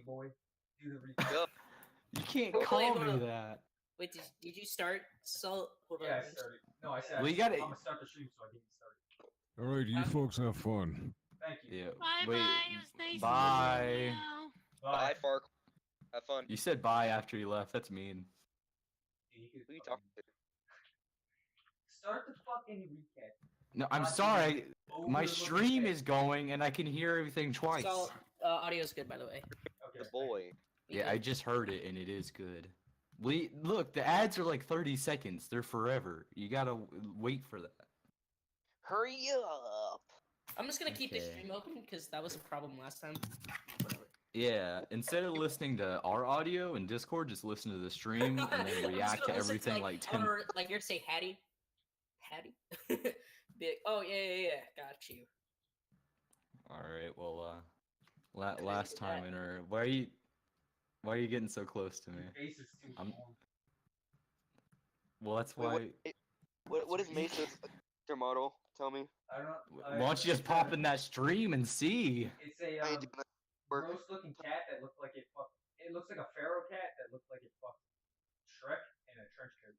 boy. Do the recap. Go. You can't Wait, call hold me on. that. Wait, did you start? Hold Yeah, on. I started. No, I said Well, you I'm gotta- gonna start the stream, so I didn't start it. All right, you folks have fun. Thank you. Yeah. Bye Wait. bye. It was nice Bye. meeting you. Bye, Fark. Have fun. You said bye after you left. That's mean. Yeah, you could Who you fucking- talking to? Start the fucking recap. No, I'm Not sorry. even My overlooking stream text. is going, and I can hear everything twice. So, audio's good, by the way. Okay. The boy. Yeah, I just heard it, and it is good. Look, the ads are like 30 seconds. They're forever. You gotta wait for that. Hurry up. I'm just gonna keep the Okay. stream open because that was a problem last time. Whatever. Yeah, instead of listening to our audio in Discord, just listen to the stream and I'm then just react to gonna listen everything like I 10. wanna, like you're say Hattie. Hattie? Be like, oh yeah, got you. Alright, well, last time in our... Why are you getting so close to me? Your face is too I'm- long. Well, that's Wait, why... what is Mesa's their model? Tell me. I don't know. Why don't you just pop in that stream and see? It's a I ain't doing that work. gross-looking cat that looked like it fucked. It looks like a pharaoh cat that looked like it fucked Shrek in a trench coat.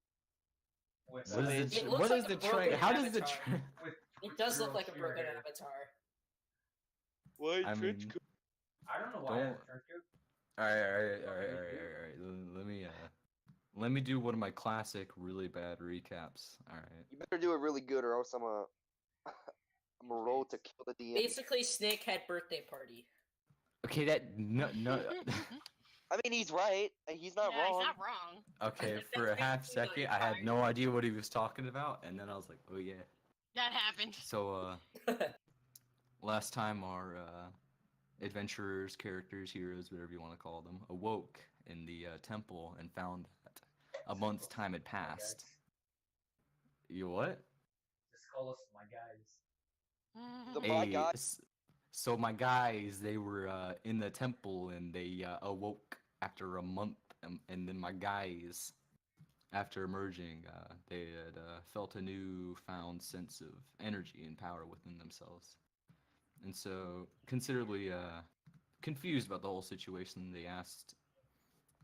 With, What is It the... looks What like is a the broken train? How does the avatar. train... with It does look girl like a spear broken hair. avatar. White I trench mean- coat. I don't know why I have Don't- a trench coat. Alright. Let me do one of my classic, really bad recaps. Alright. You better do it really good, or else I'm a roll to kill the DM. Basically, Snake had birthday party. Okay, that... No... I mean, he's right. He's not Yeah, wrong. he's not wrong. Okay, for a half second, I had no idea what he was talking about, and then I was like, oh yeah. That happened. So, last time our adventurers, characters, heroes, whatever you want to call them, awoke in the temple and found that a month's time had passed. You what? Just call us my guys. The my God. So my guys, they were in the temple and they awoke after a month, and then my guys, after emerging, they had felt a newfound sense of energy and power within themselves. And so, considerably confused about the whole situation, they asked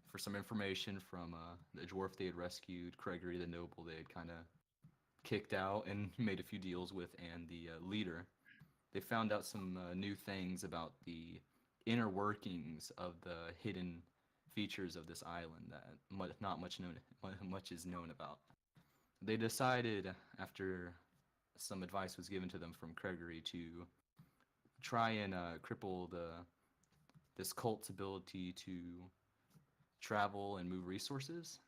for some information from the dwarf they had rescued, Gregory the Noble they had kind of kicked out and made a few deals with, and the leader. They found out some new things about the inner workings of the hidden features of this island that not much is known about. They decided, after some advice was given to them from Gregory, to try and cripple this cult's ability to travel and move resources.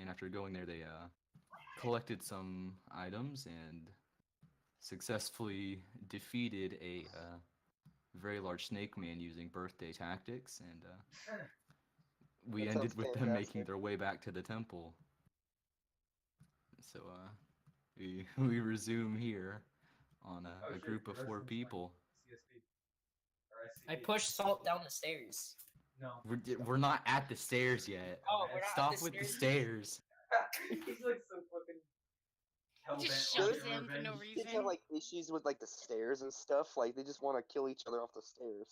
And after going there, they collected some items and successfully defeated a very large snake man using birthday tactics, and we That ended sounds with them making fantastic. their way back to the temple. So we resume here on Oh, a shit, group of the rest 4 of them people. CSP. Or I SCP. pushed Salt down the stairs. No. We're not at the stairs yet. Oh, we're not at Stop the with the stairs? stairs. He's like so fucking hell-bent Just on shoves getting him for no revenge. Kids reason. have like issues with like the stairs and stuff. Like they just want to kill each other off the stairs.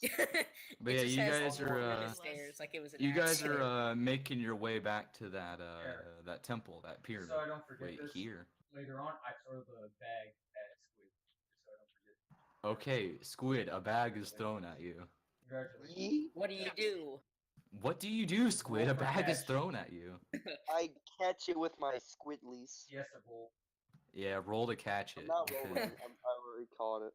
But It yeah, just you has guys all are four uh, stairs, like it was an you guys accident. are making your way back to that Here. that temple, that pyramid. So I don't forget Wait, this. here. Later on, I throw the bag at Squid, just so I don't forget. Okay, Squid, a bag is thrown at you. Congratulations. Yeet. What do you do? What do you do, Squid? A Roll for bag is catch. thrown at you. I catch it with my squidlies. Yes, a roll. Yeah, roll to catch it. I'm not because- rolling. I already caught it.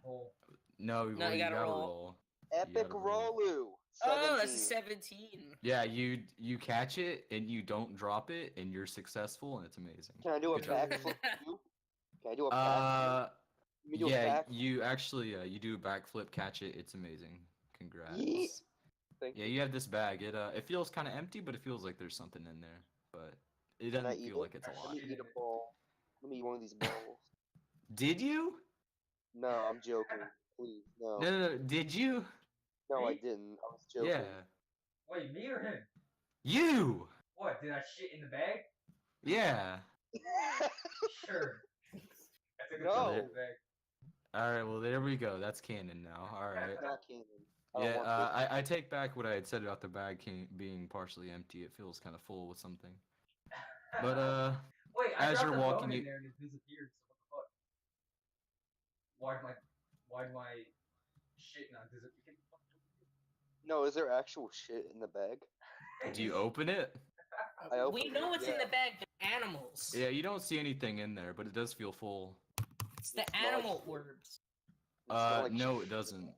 Roll. No, No, you you gotta gotta roll. roll. Epic gotta roll. Rolu. Oh, that's a 17. 17. Yeah, you catch it and you don't drop it and you're successful and it's amazing. Can I do a Good job. backflip too? Can I do a backflip? Can we do a Yeah, back? you actually you do a backflip, catch it. It's amazing. Congrats. Yeet. Thank Yeah, you have this bag. It feels kind of empty, but it feels like there's something in there. But it Can I doesn't eat feel it? like it's a Actually, lot. Let me eat a ball. Let me eat one of these balls. Did you? No, I'm joking. Please, no. No. Did you? No, I Me? didn't. I was joking. Yeah. Wait, me or him? You. What, did I shit in the bag? Yeah. Sure. I took a No. shit in the bag. All right. Well, there we go. That's canon now. All right. Not canon. I don't Yeah, want this. I take back what I had said about the bag being partially empty. It feels kind of full with something. But Wait, I as dropped you're a walking, bone in you there and it disappeared. So what the fuck? Why'd my shit not disappear? No, is there actual shit in the bag? do you open it? I We opened know it, what's in yeah. the bag. They're animals. Yeah, you don't see anything in there, but it does feel full. It's the It smell like animal shit. orbs. It smell like No, shit. it doesn't.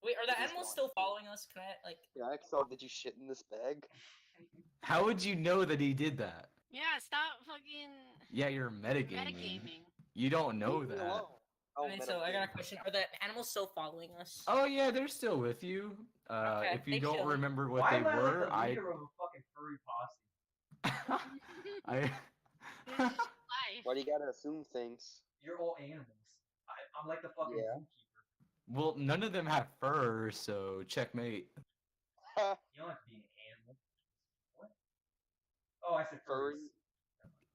Wait, are the It is animals not. still following us? Can I like? Yeah, Axel, did you shit in this bag? How would you know that he did that? Yeah, stop fucking Yeah, you're metagaming. metagaming. You don't know Leave me that. alone. Oh, I mean, so I got a question. Are the animals still following us? Oh yeah, they're still with you. Okay, If you they don't chill. remember what Why they am I were, like the I leader of a fucking furry posse? I Life. Why do you gotta assume things? You're all animals. I'm like the fucking Yeah. zookeeper. well, none of them have fur, so checkmate. You don't have to be an animal. What? Oh, I said Furry? furries.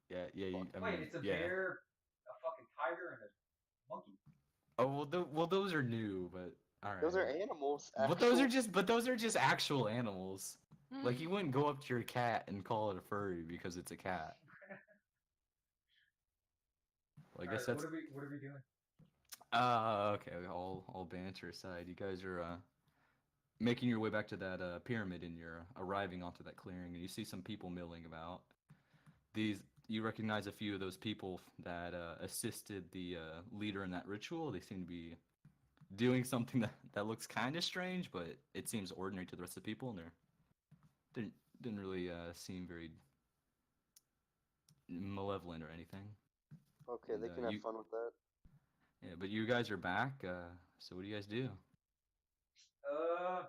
Yeah, yeah. I Wait, mean, it's a yeah. bear, a fucking tiger, and a monkey. Oh well, those are new, but all right. Those are animals. But those are just actual animals. Like Mm. you wouldn't go up to your cat and call it a furry because it's a cat. Well, I guess Alright, that's. what are we doing? Okay. All banter aside, you guys are making your way back to that pyramid, and you're arriving onto that clearing, and you see some people milling about. You recognize a few of those people that assisted the leader in that ritual. They seem to be doing something that looks kind of strange, but it seems ordinary to the rest of the people, and didn't really seem very malevolent or anything. Okay, And, they can have fun with that. Yeah, but you guys are back. So what do you guys do?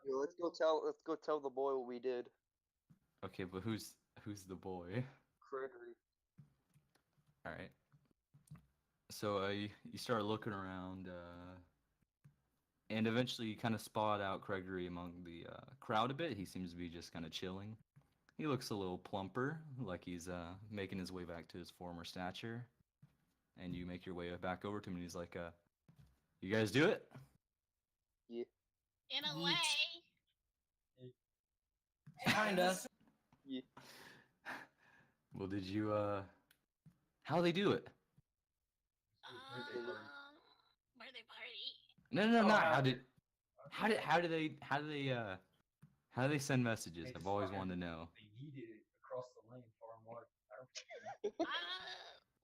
Yo, let's go tell the boy what we did. Okay, but who's the boy? Gregory. All right. So you start looking around, and eventually you kind of spot out Gregory among the crowd a bit. He seems to be just kind of chilling. He looks a little plumper, like he's making his way back to his former stature. And you make your way back over to him, and he's like, "You guys do it?" Yeah. In a Yeet. way. Kinda. Yeah. Well, did you how they do it? Birthday party. No, no, Oh, no. how- How do they send messages? They I've just always fucking- wanted to know. They yeeted it across the lane far and wide. I don't fucking know.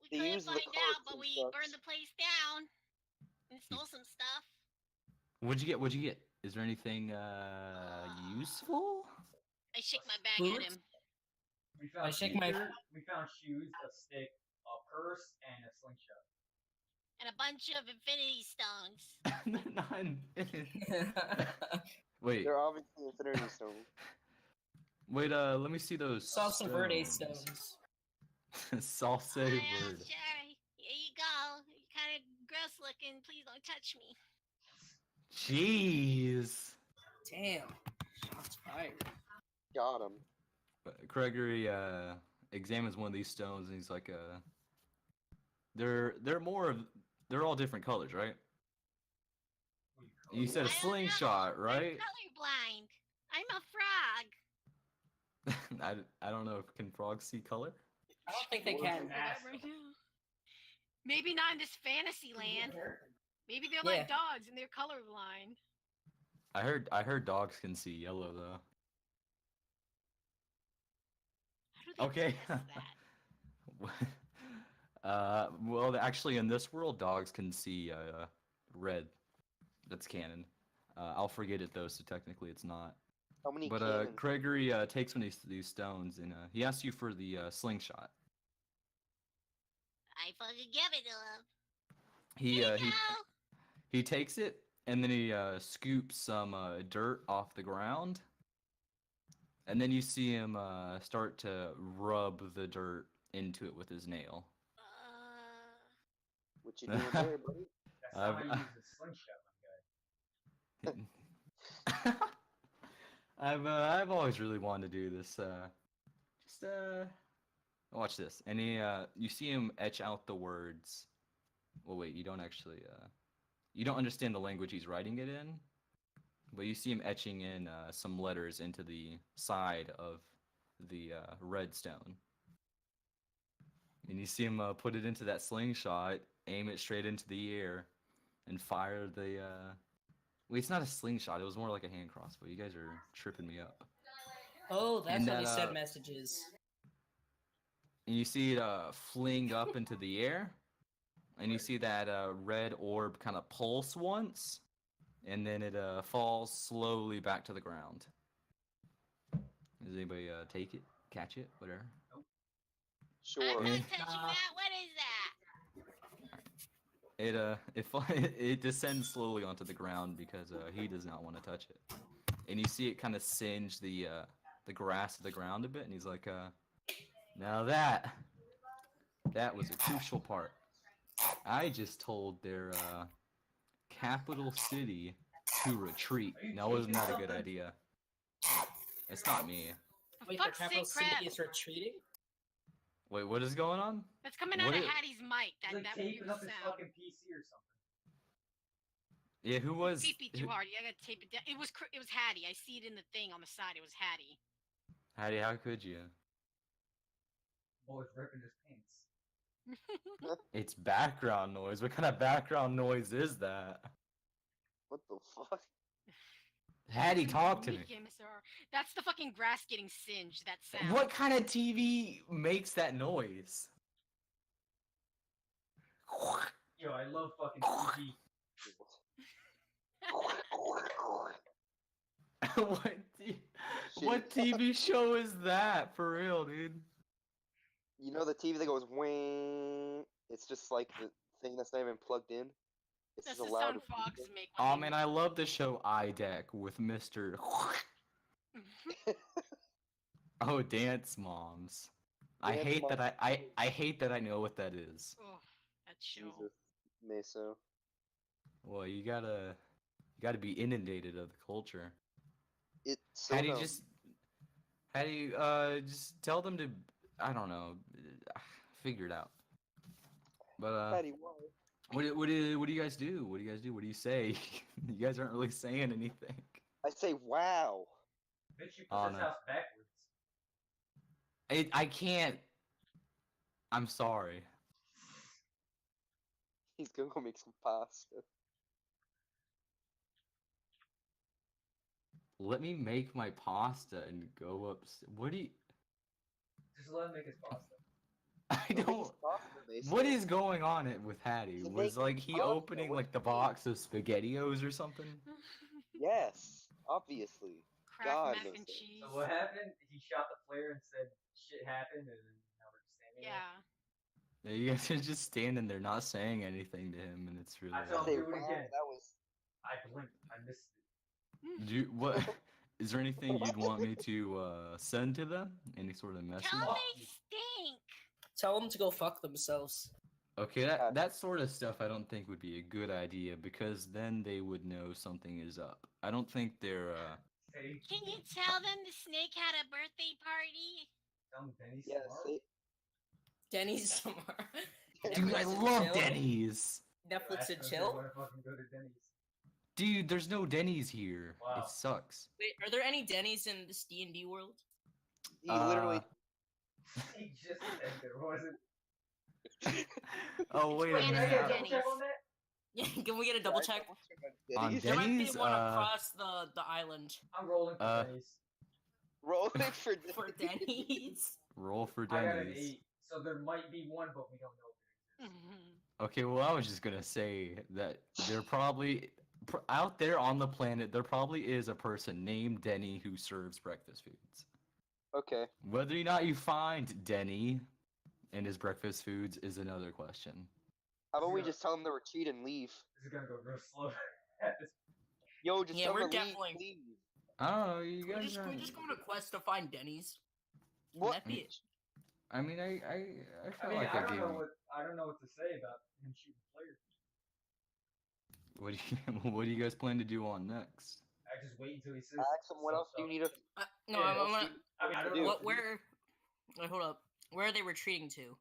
We They couldn't used the find carts out, but and we such. burned the place down and stole some stuff. What'd you get? What'd you get? Is there anything useful? I shake my back Food? at him. We found I shake my- we found shoes, a stick, a purse, and a slingshot. And a bunch of infinity stones. They're not. Wait, They're obviously Infinity Stones. wait. Let me see those. Saw some verde stones. Salsa Oh, yeah, word. sure. Here you go. You're kind of gross looking. Please don't touch me. Jeez. Damn. Shots fired. Got him. Gregory examines one of these stones, and he's like, they're all different colors, right? You said a I don't slingshot, know. right? I'm colorblind. I'm a frog. I don't know. Can frogs see color? I don't think they Words can. and ass. Maybe not in this fantasy land. Maybe they're Yeah. like dogs and they're colorblind. I heard dogs can see yellow though. How do they Okay. test that? Well, actually, in this world, dogs can see red. That's canon. I'll forget it though, so technically it's not. How many But cannons? Gregory takes one of these stones, and he asks you for the slingshot. I fucking give it to him. He Here you he go. he takes it, and then he scoops some dirt off the ground, and then you see him start to rub the dirt into it with his nail. What you doing there, buddy? That's not how I've- you use the slingshot, my guy. I've always really wanted to do this. Watch this. And you see him etch out the words. Well, wait, you don't actually you don't understand the language he's writing it in, But you see him etching in some letters into the side of the redstone. And you see him put it into that slingshot, aim it straight into the air, and fire the. Wait, it's not a slingshot. It was more like a hand crossbow. You guys are tripping me up. Oh, that's And how that, they send messages. And you see it fling up into the air, and you see that red orb kind of pulse once, and then it falls slowly back to the ground. Does anybody take it, catch it, whatever? I'm Sure. not Yeah. touching that. What is that? It descends slowly onto the ground because he does not want to touch it, and you see it kind of singe the grass of the ground a bit, and he's like, now that was a crucial part. I just told their capital city to retreat. Now, wasn't that a good idea? It's not me. For Wait, the fuck's capital sake, city crap. is retreating? Wait, what is going on? That's coming What out of is- Hattie's mic. He's That like weird taping up his sound. fucking PC or something. Yeah, who was? Pee too hard. I gotta tape it down. It was Hattie. I see it in the thing on the side. It was Hattie. Hattie, how could you? Boy's ripping his pants. It's background noise. What kind of background noise is that? What the fuck? Hattie, talk to me. Unique MSR. That's the fucking grass getting singed. That sound. What kind of TV makes that noise? Yo, I love fucking TV. What TV show is that? For real, dude. You know the TV that goes wing? It's just like the thing that's not even plugged in. It's That's just the a loud. sound Fox make. Oh man, I love the show iDeck with Mr. Oh, Dance Moms. I Dance hate that Moms. I hate that I know what that is. Oh, that show. Jesus, Meso. Well, you gotta be inundated of the culture. It's so How do you dumb. just tell them to, I don't know, figure it out. But Patty, why? what do you guys do? What do you guys do? What do you say? You guys aren't really saying anything. I say wow. Bitch, you put Oh, this no. house backwards. I can't. I'm sorry. He's gonna go make some pasta. Let me make my pasta and go up. What do you? Just let him make his pasta. I don't. What is going on with Hattie? He's Was like he making pasta, opening what like the do you mean? box of SpaghettiOs or something? Yes, obviously. Kraft God mac knows and it. cheese. So what happened? He shot the flare and said shit happened, and now we're just standing there. Yeah. Yeah, you guys are just standing there, not saying anything to him, and it's really. I I felt say do it wow. again. That was. I blinked. I missed it. Do you, what? Is there anything you'd want me to send to them? Any sort of message? Tell them they stink. Tell them to go fuck themselves. Okay, that sort of stuff I don't think would be a good idea because then they would know something is up. I don't think they're Say, Can you tell them the snake had a birthday party? tell him Benny's Yes. tomorrow. Denny's tomorrow. Dude, I Netflix and love chill. Denny's. Netflix Ask and him if they chill. wanna fucking go to Denny's. Dude, there's no Denny's here. Wow. It sucks. Wait, are there any Denny's in this D&D world? He literally. He just said there wasn't. Oh wait a Can I Can I get minute. get a double Denny's? check on that? Yeah, can we get a double check? On Denny's? There might be Denny's, one across the island I'm rolling for Uh, Denny's. Rolling for Denny's. for Denny's. Roll for I got an Denny's. 8, so there might be one, but we don't know. Okay, well I was just gonna say that there probably out there on the planet there probably is a person named Denny who serves breakfast foods. Okay. Whether or not you find Denny and his breakfast foods is another question. How about we Yeah. just tell him to retreat and leave? This is gonna go real slow. At this Yo, just Yeah, tell we're him to definitely- leave. I don't know, you We guys just, are... we just go on a quest to find Denny's. What? That be it. I mean, I I feel mean, like I I don't gave know you... what I don't know what to say about him shooting players. What do you, what do you guys plan to do on next? I just wait until he says. Ask him what some else do you stuff. need to. No, Yeah, I'm What gonna. else I mean, I don't do? know What? what to do. Where? Wait, hold up. Where are they retreating to?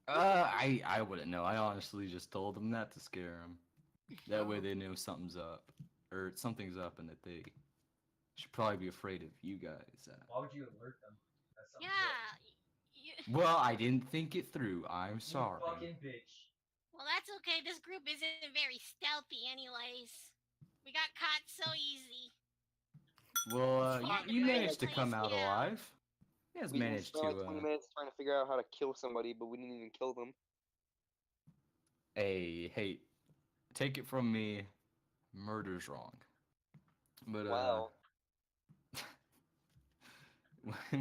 I wouldn't know. I honestly just told them that to scare them. That way they know something's up. or something's up, and that they should probably be afraid of you guys. Why would you alert them? That's something Yeah. Well, I didn't think it through. I'm You sorry. fucking bitch. Well, that's okay. This group isn't very stealthy, anyways. We got caught so easy. Well, It's fine, you right? managed to Please come out get out. alive. You guys We managed spent to. like 20 minutes trying to figure out how to kill somebody, but we didn't even kill them. Hey, take it from me, murder's wrong. But Wow.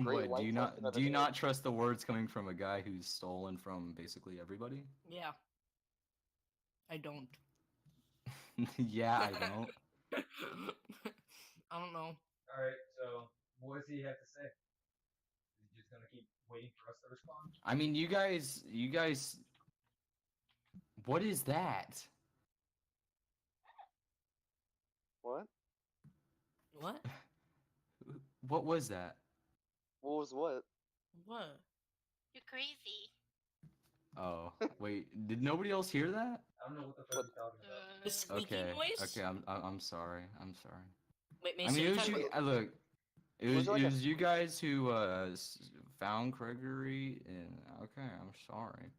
Great what? Do you life lesson of do the you day. not trust the words coming from a guy who's stolen from basically everybody? Yeah. I don't. Yeah, I don't. I don't know. Alright, so what does he have to say? Is he just gonna keep waiting for us to respond? I mean, you guys. What is that? What? What? What was that? What was what? What? You're crazy. Oh, wait. Did nobody else hear that? I don't know what the fuck you're talking about. The squeaky Okay. noise? Okay. I'm sorry. I'm sorry. Wait, I Mason, mean, you it was talking you. about- Look, it Was was it like it a- was you guys who found Gregory, and okay, I'm sorry.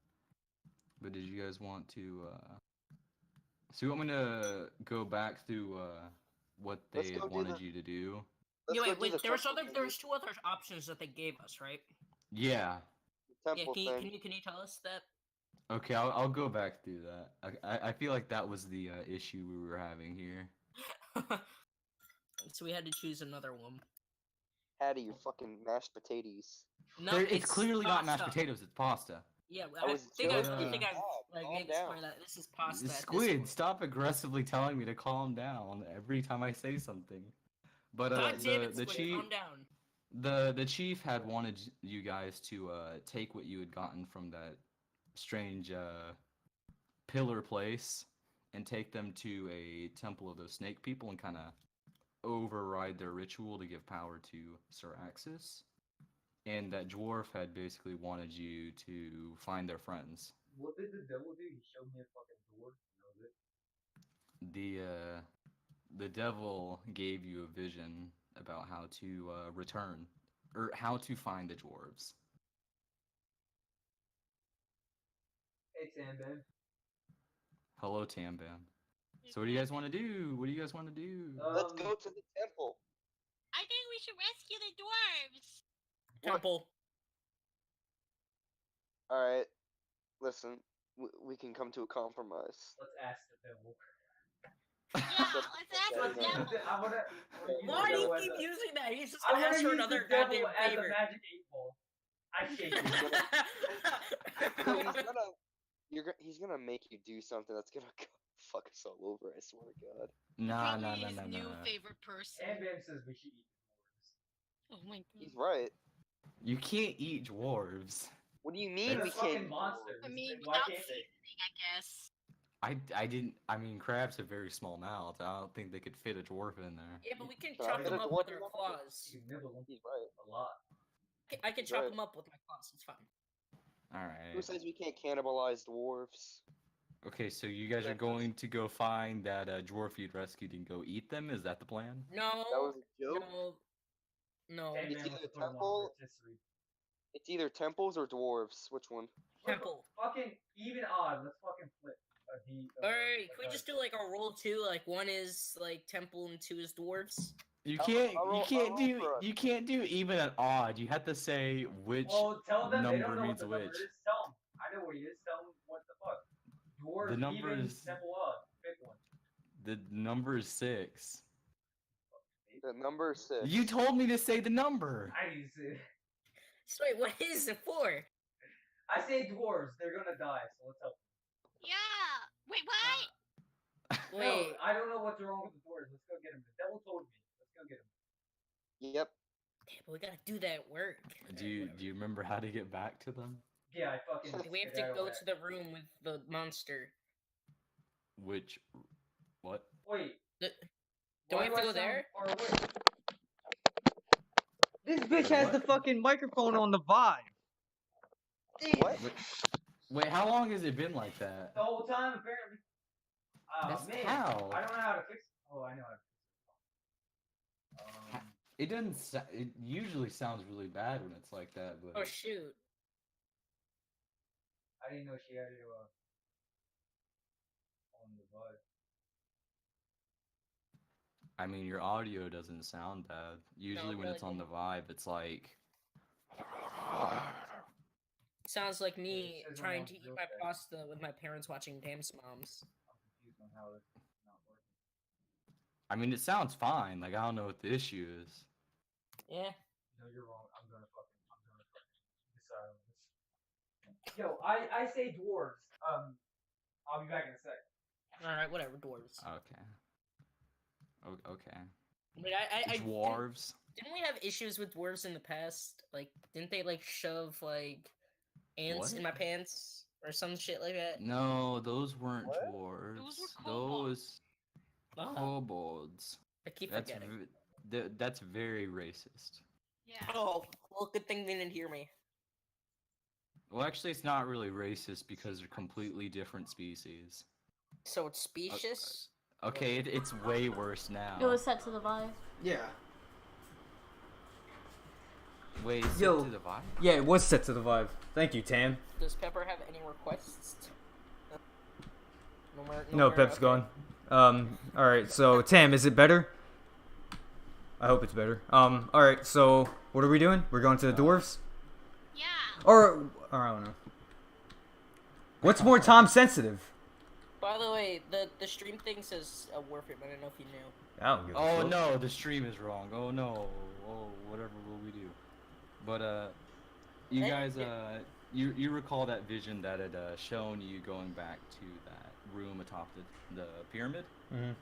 But did you guys want to? So you want me to go back through what Let's they go had do wanted the- you to do? Let's Yeah, go wait, do wait. the There was temple other. thing, There was two other options that they gave us, right? Yeah. the Yeah. temple Can thing. you tell us that? Okay, I'll go back through that. I feel like that was the issue we were having here. So we had to choose another one. Hattie, your fucking mashed potatoes. No, It's clearly not mashed pasta. potatoes. It's pasta. Yeah, I I was think joking. I think I God, calm made down. sure that this is pasta. at this Squid, point. stop aggressively telling me to calm down every time I say something. But God damn it, the Squid, chief calm down. the chief had wanted you guys to take what you had gotten from that strange pillar place and take them to a temple of those snake people and kind of override their ritual to give power to Sir Axis. And that dwarf had basically wanted you to find their friends. What did the devil do? He showed me a fucking door. That was it. The devil gave you a vision about how to return or how to find the dwarves. Hey, Sandman. Hello, Tambam. So what do you guys want to do? What do you guys want to do? Let's go to the temple. I think we should rescue the dwarves. Temple. All right. Listen, we can come to a compromise. Let's ask the devil. Yeah, let's ask the Let's- devil. I wanna. Why do you keep using that? He's just I gonna wanna ask for use another the devil goddamn as favor. a magic 8-ball. I shake it. So he's gonna make you do something that's gonna fuck us all over. I swear to God. Nah, Probably nah, nah, his nah, new nah. favorite person. Sandman says we should eat dwarves. Oh my He's god. right. You can't eat dwarves. What do you mean They're we fucking can't? eat monsters. I mean, Why without can't they? seasoning, I guess. I didn't. I mean, crabs have very small mouths. I don't think they could fit a dwarf in there. Yeah, but we can But chop I them did up one with our more. claws. You can nibble them He's right. a lot. I can chop Right. them up with my claws. It's fine. All Who right. says we can't cannibalize dwarves? Okay, so you guys are going to go find that dwarf you'd rescued and go eat them? Is that the plan? No. That was a joke. No. Sandman It's wants either to put 'em on temple- rotisserie. It's either temples or dwarves. Which one? Temple. Fucking even odd. Let's fucking flip. Alright, can we just do like a roll two? Like one is like temple and two is dwarves. You I'll- can't. I'll roll- You can't I'll do. roll for us. You can't do even an odd. You have to say which Well, tell them they don't number know what means the number which. is. Tell them. I know what it is. Tell them what the fuck. Dwarf, The number even, is- temple, odd. Pick one. The number is 6. The number 6. You told me to say the number. I need to say. So wait, what is it for? I say dwarves. They're gonna die. So let's help. Yeah. Wait, what? Wait. No, I don't know what's wrong with the dwarves. Let's go get him. The devil told me. Let's go get him. Yep. Damn, but we gotta do that at work. Do you remember how to get back to them? Yeah, I fucking. We have to skedaddle go back. to the room with the monster. Which, what? Wait. The- Don't we why have to do I go there? sound far away? This bitch has the fucking microphone on the vibe. What? Wait, how long has it been like that? The whole time, apparently. Oh That's man, how. I don't know how to fix. Oh, I know how to It doesn't. It usually sounds really bad when it's like that, but Oh shoot. I didn't know she had it on the bud. I mean, your audio doesn't sound bad. Usually, it when really it's on the didn't. vibe, it's like. Sounds like It me says on trying the to eat real my thing. pasta with my parents watching Dance Moms. I'm confused on how this is not working. I mean, it sounds fine. Like I don't know what the issue is. Yeah. No, you're wrong. I'm gonna fucking decide on this. Yo, I say dwarves. I'll be back in a sec. Alright, whatever, dwarves. Okay. Okay. Wait, I Dwarves. didn't we have issues with dwarves in the past? Like, didn't they like shove like ants What? in my pants or some shit like that? No, those weren't What? dwarves. Those were kobolds. Those Oh, kobolds. I keep That's forgetting. that's very racist. Yeah. Oh, well, good thing they didn't hear me. Well, actually, it's not really racist because they're completely different species. So it's specious. Okay, it's way worse now. It was set to the vibe. Yeah. Wait, set Yo. to the vibe? Yeah, it was set to the vibe. Thank you, Tam. Does Pepper have any requests? No, Pep's gone. Alright, so Tam, is it better? I hope it's better. Alright, so what are we doing? We're going to the dwarves? Yeah. Or I don't know. What's more time sensitive? By the way, the stream thing says Warframe. I don't know if you knew. I don't give a Oh fuck. no, the stream is wrong. Oh no. Oh, whatever will we do? But you guys you recall that vision that had shown you going back to that room atop the pyramid? Mhm.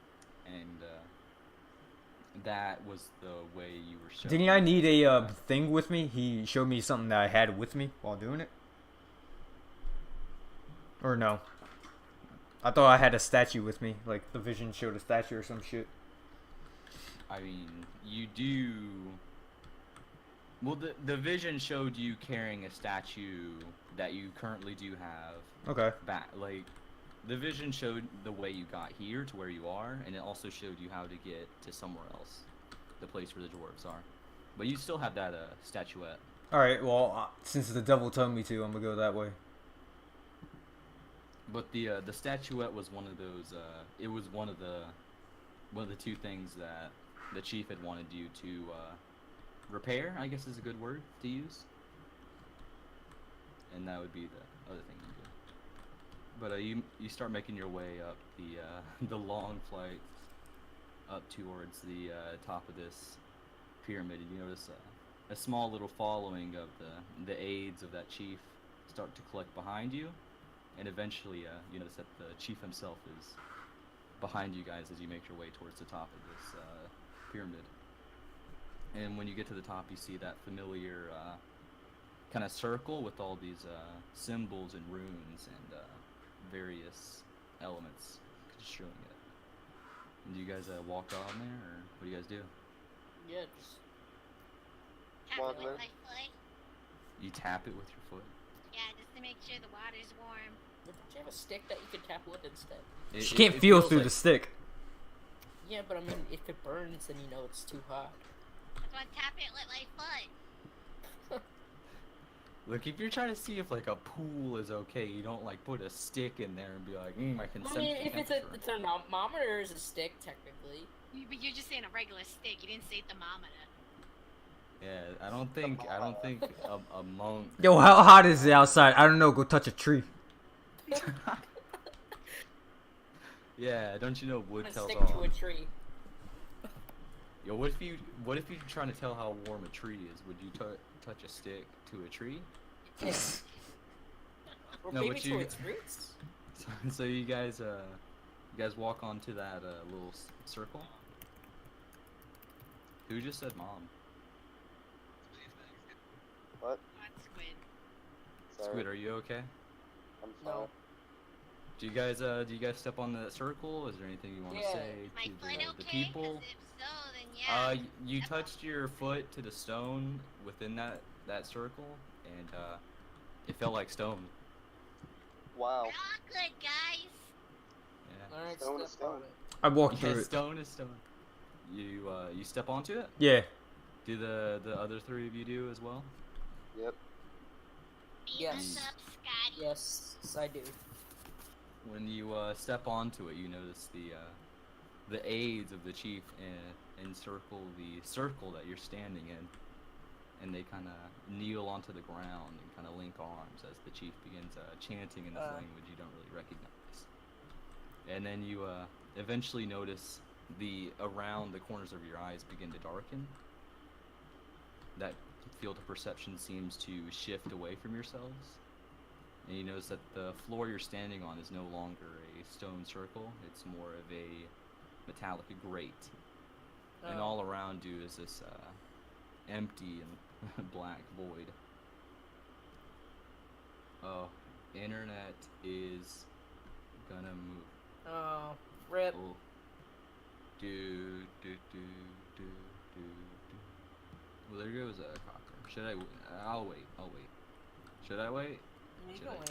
And that was the way you were shown. Didn't I need a thing with me? He showed me something that I had with me while doing it? Or no? I thought I had a statue with me, like the vision showed a statue or some shit. I mean, you do. Well, the vision showed you carrying a statue that you currently do have. Okay. Back, like, the vision showed the way you got here to where you are, and it also showed you how to get to somewhere else, the place where the dwarves are. But you still have that statuette. Alright, well, since the devil told me to, I'm gonna go that way. But the statuette was one of those. It was one of the two things that the chief had wanted you to repair. I guess is a good word to use. And that would be the other thing you do. But you start making your way up the long flight up towards the top of this pyramid, and you notice a small little following of the aides of that chief start to collect behind you. And eventually, you notice that the chief himself is behind you guys as you make your way towards the top of this pyramid. And when you get to the top, you see that familiar kind of circle with all these symbols and runes and various elements just showing it. And do you guys walk on there, or what do you guys do? Yeah, just Tap Walk it there. with my foot. You tap it with your foot. Yeah, just to make sure the water's warm. don't you have a stick that you could tap with instead? She can't feel feels through like- the stick. Yeah, but I mean, if it burns, then you know it's too hot. That's why I tap it with my foot. Look, if you're trying to see if like a pool is okay, you don't like put a stick in there and be like, I can I sense mean, the if it's a temperature." thermometer, is a stick technically. But you're just saying a regular stick. You didn't say thermometer. Yeah, I don't think a monk. Yo, how hot is it outside? I don't know, go touch a tree. Yeah, don't you know wood I'm tells gonna stick all? to a tree. Yo, what if you're trying to tell how warm a tree is? Would you touch a stick to a tree? Or No, maybe but to you- its roots. So you guys walk onto that little circle. Who just said mom? What? That's squid. Sorry. Squid, are you okay? I'm fine. No. Do you guys step on that circle? Is there anything you want to Yeah. say Is my to foot the okay? 'Cause people? if so, then yeah. You touched your foot to the stone within that circle, and it felt like stone. Wow. We're all good, guys. Yeah. Alright, Stone is step on stone. it. I walked Yeah, through it. stone is stone. You step onto it. Yeah. Do the other three of you do as well? Yep. Beat Yes. us up, Scotty. Yes, I do. When you step onto it, you notice the aides of the chief encircle the circle that you're standing in, and they kind of kneel onto the ground and kind of link arms as the chief begins chanting in this language you don't really recognize. And then you eventually notice around the corners of your eyes begin to darken. That field of perception seems to shift away from yourselves. And you notice that the floor you're standing on is no longer a stone circle, it's more of a metallic grate. And all around you is this empty and black void. Oh, internet is gonna move. Oh, rip. Oh. Do. Well, there goes a copper. Should I? I'll wait. Should I wait? You Should can I? wait.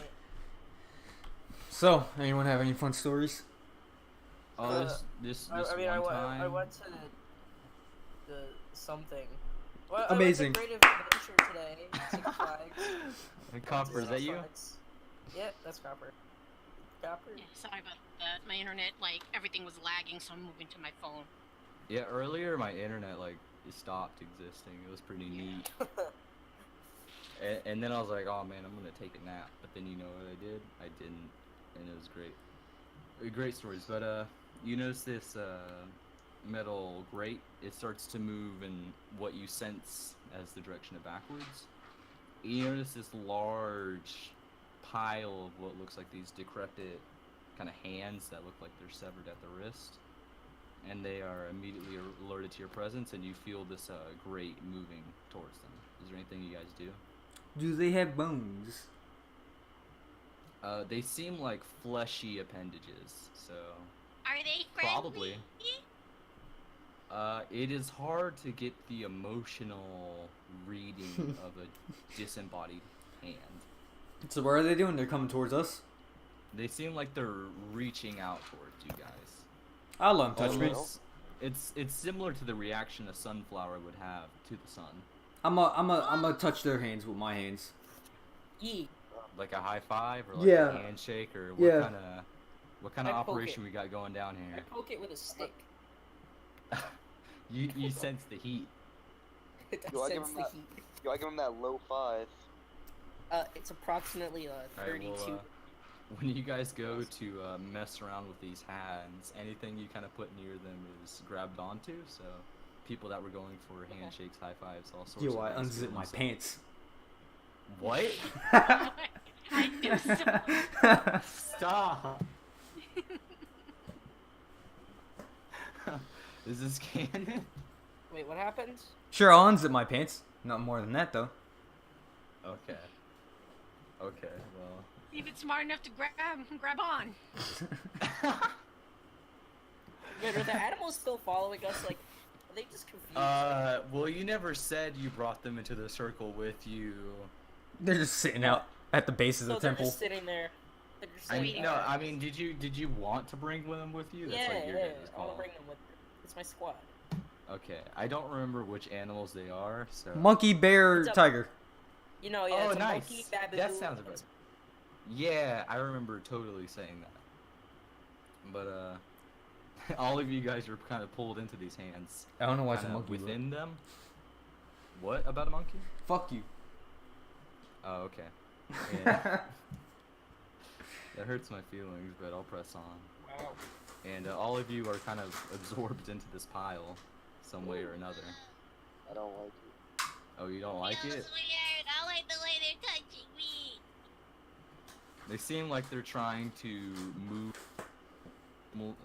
So, anyone have any fun stories? Oh, this I one time. I went to the something. Well, Amazing. I went to Great Adventure today. Six Flags. And Copper, is that you? Yeah, that's Copper. Copper. Yeah, sorry about that. My internet, like, everything was lagging, so I'm moving to my phone. Yeah, earlier my internet like it stopped existing. It was pretty neat. And then I was like, oh man, I'm gonna take a nap. But then you know what I did? I didn't, and it was great. Great stories. But you notice this metal grate? It starts to move in what you sense as the direction of backwards. You notice this large pile of what looks like these decrepit kind of hands that look like they're severed at the wrist. And they are immediately alerted to your presence, and you feel this grate moving towards them. Is there anything you guys do? Do they have bones? They seem like fleshy appendages, so Are they friendly? probably. It is hard to get the emotional reading of a disembodied hand. So what are they doing? They're coming towards us? They seem like they're reaching out towards you guys. I'll let them touch me. Almost- It's similar to the reaction a sunflower would have to the sun. I'm gonna touch their hands with my hands. Yee. Like a high five or like Yeah. a handshake or Yeah. what kind of I poke operation it. we got going down I here? poke it with a stick. You sense the heat. It Yo, I give sense him the that- heat. Yo, I give him that low 5. It's approximately Alright, 32. well, when you guys go to mess around with these hands, anything you kind of put near them is grabbed onto. So people that were going for handshakes, high fives, all sorts. Yo, of I things unzip feel my themselves. pants. What? I knew so. Stop. Is this canon? Wait, what happened? Sure, I'll unzip my pants. Not more than that, though. Okay. Okay, well. Even smart enough to grab on. Wait, are the animals still following us? Like, are they just confused? Well, you never said you brought them into the circle with you. They're just sitting out at the base of so the they're temple. just sitting there. They're just I sitting mean, there. no, I mean, did you want to bring them with you? That's Yeah, like your yeah. guys' I want call. to bring them with me. It's my squad. Okay, I don't remember which animals they are, so. Monkey, bear, It's a- tiger. You know, yeah, Oh, it's a nice. monkey, baboon. That sounds good. Yeah, I remember totally saying that. But all of you guys are kind of pulled into these hands. I don't know why it's a Kinda monkey. but- within them. What about a monkey? Fuck you. Oh, okay. Yeah. That hurts my feelings, but I'll press on. Wow. And all of you are kind of absorbed into this pile, some way or another. I don't like it. Oh, you don't like Feels it? weird. I like the way they're touching me. They seem like they're trying to move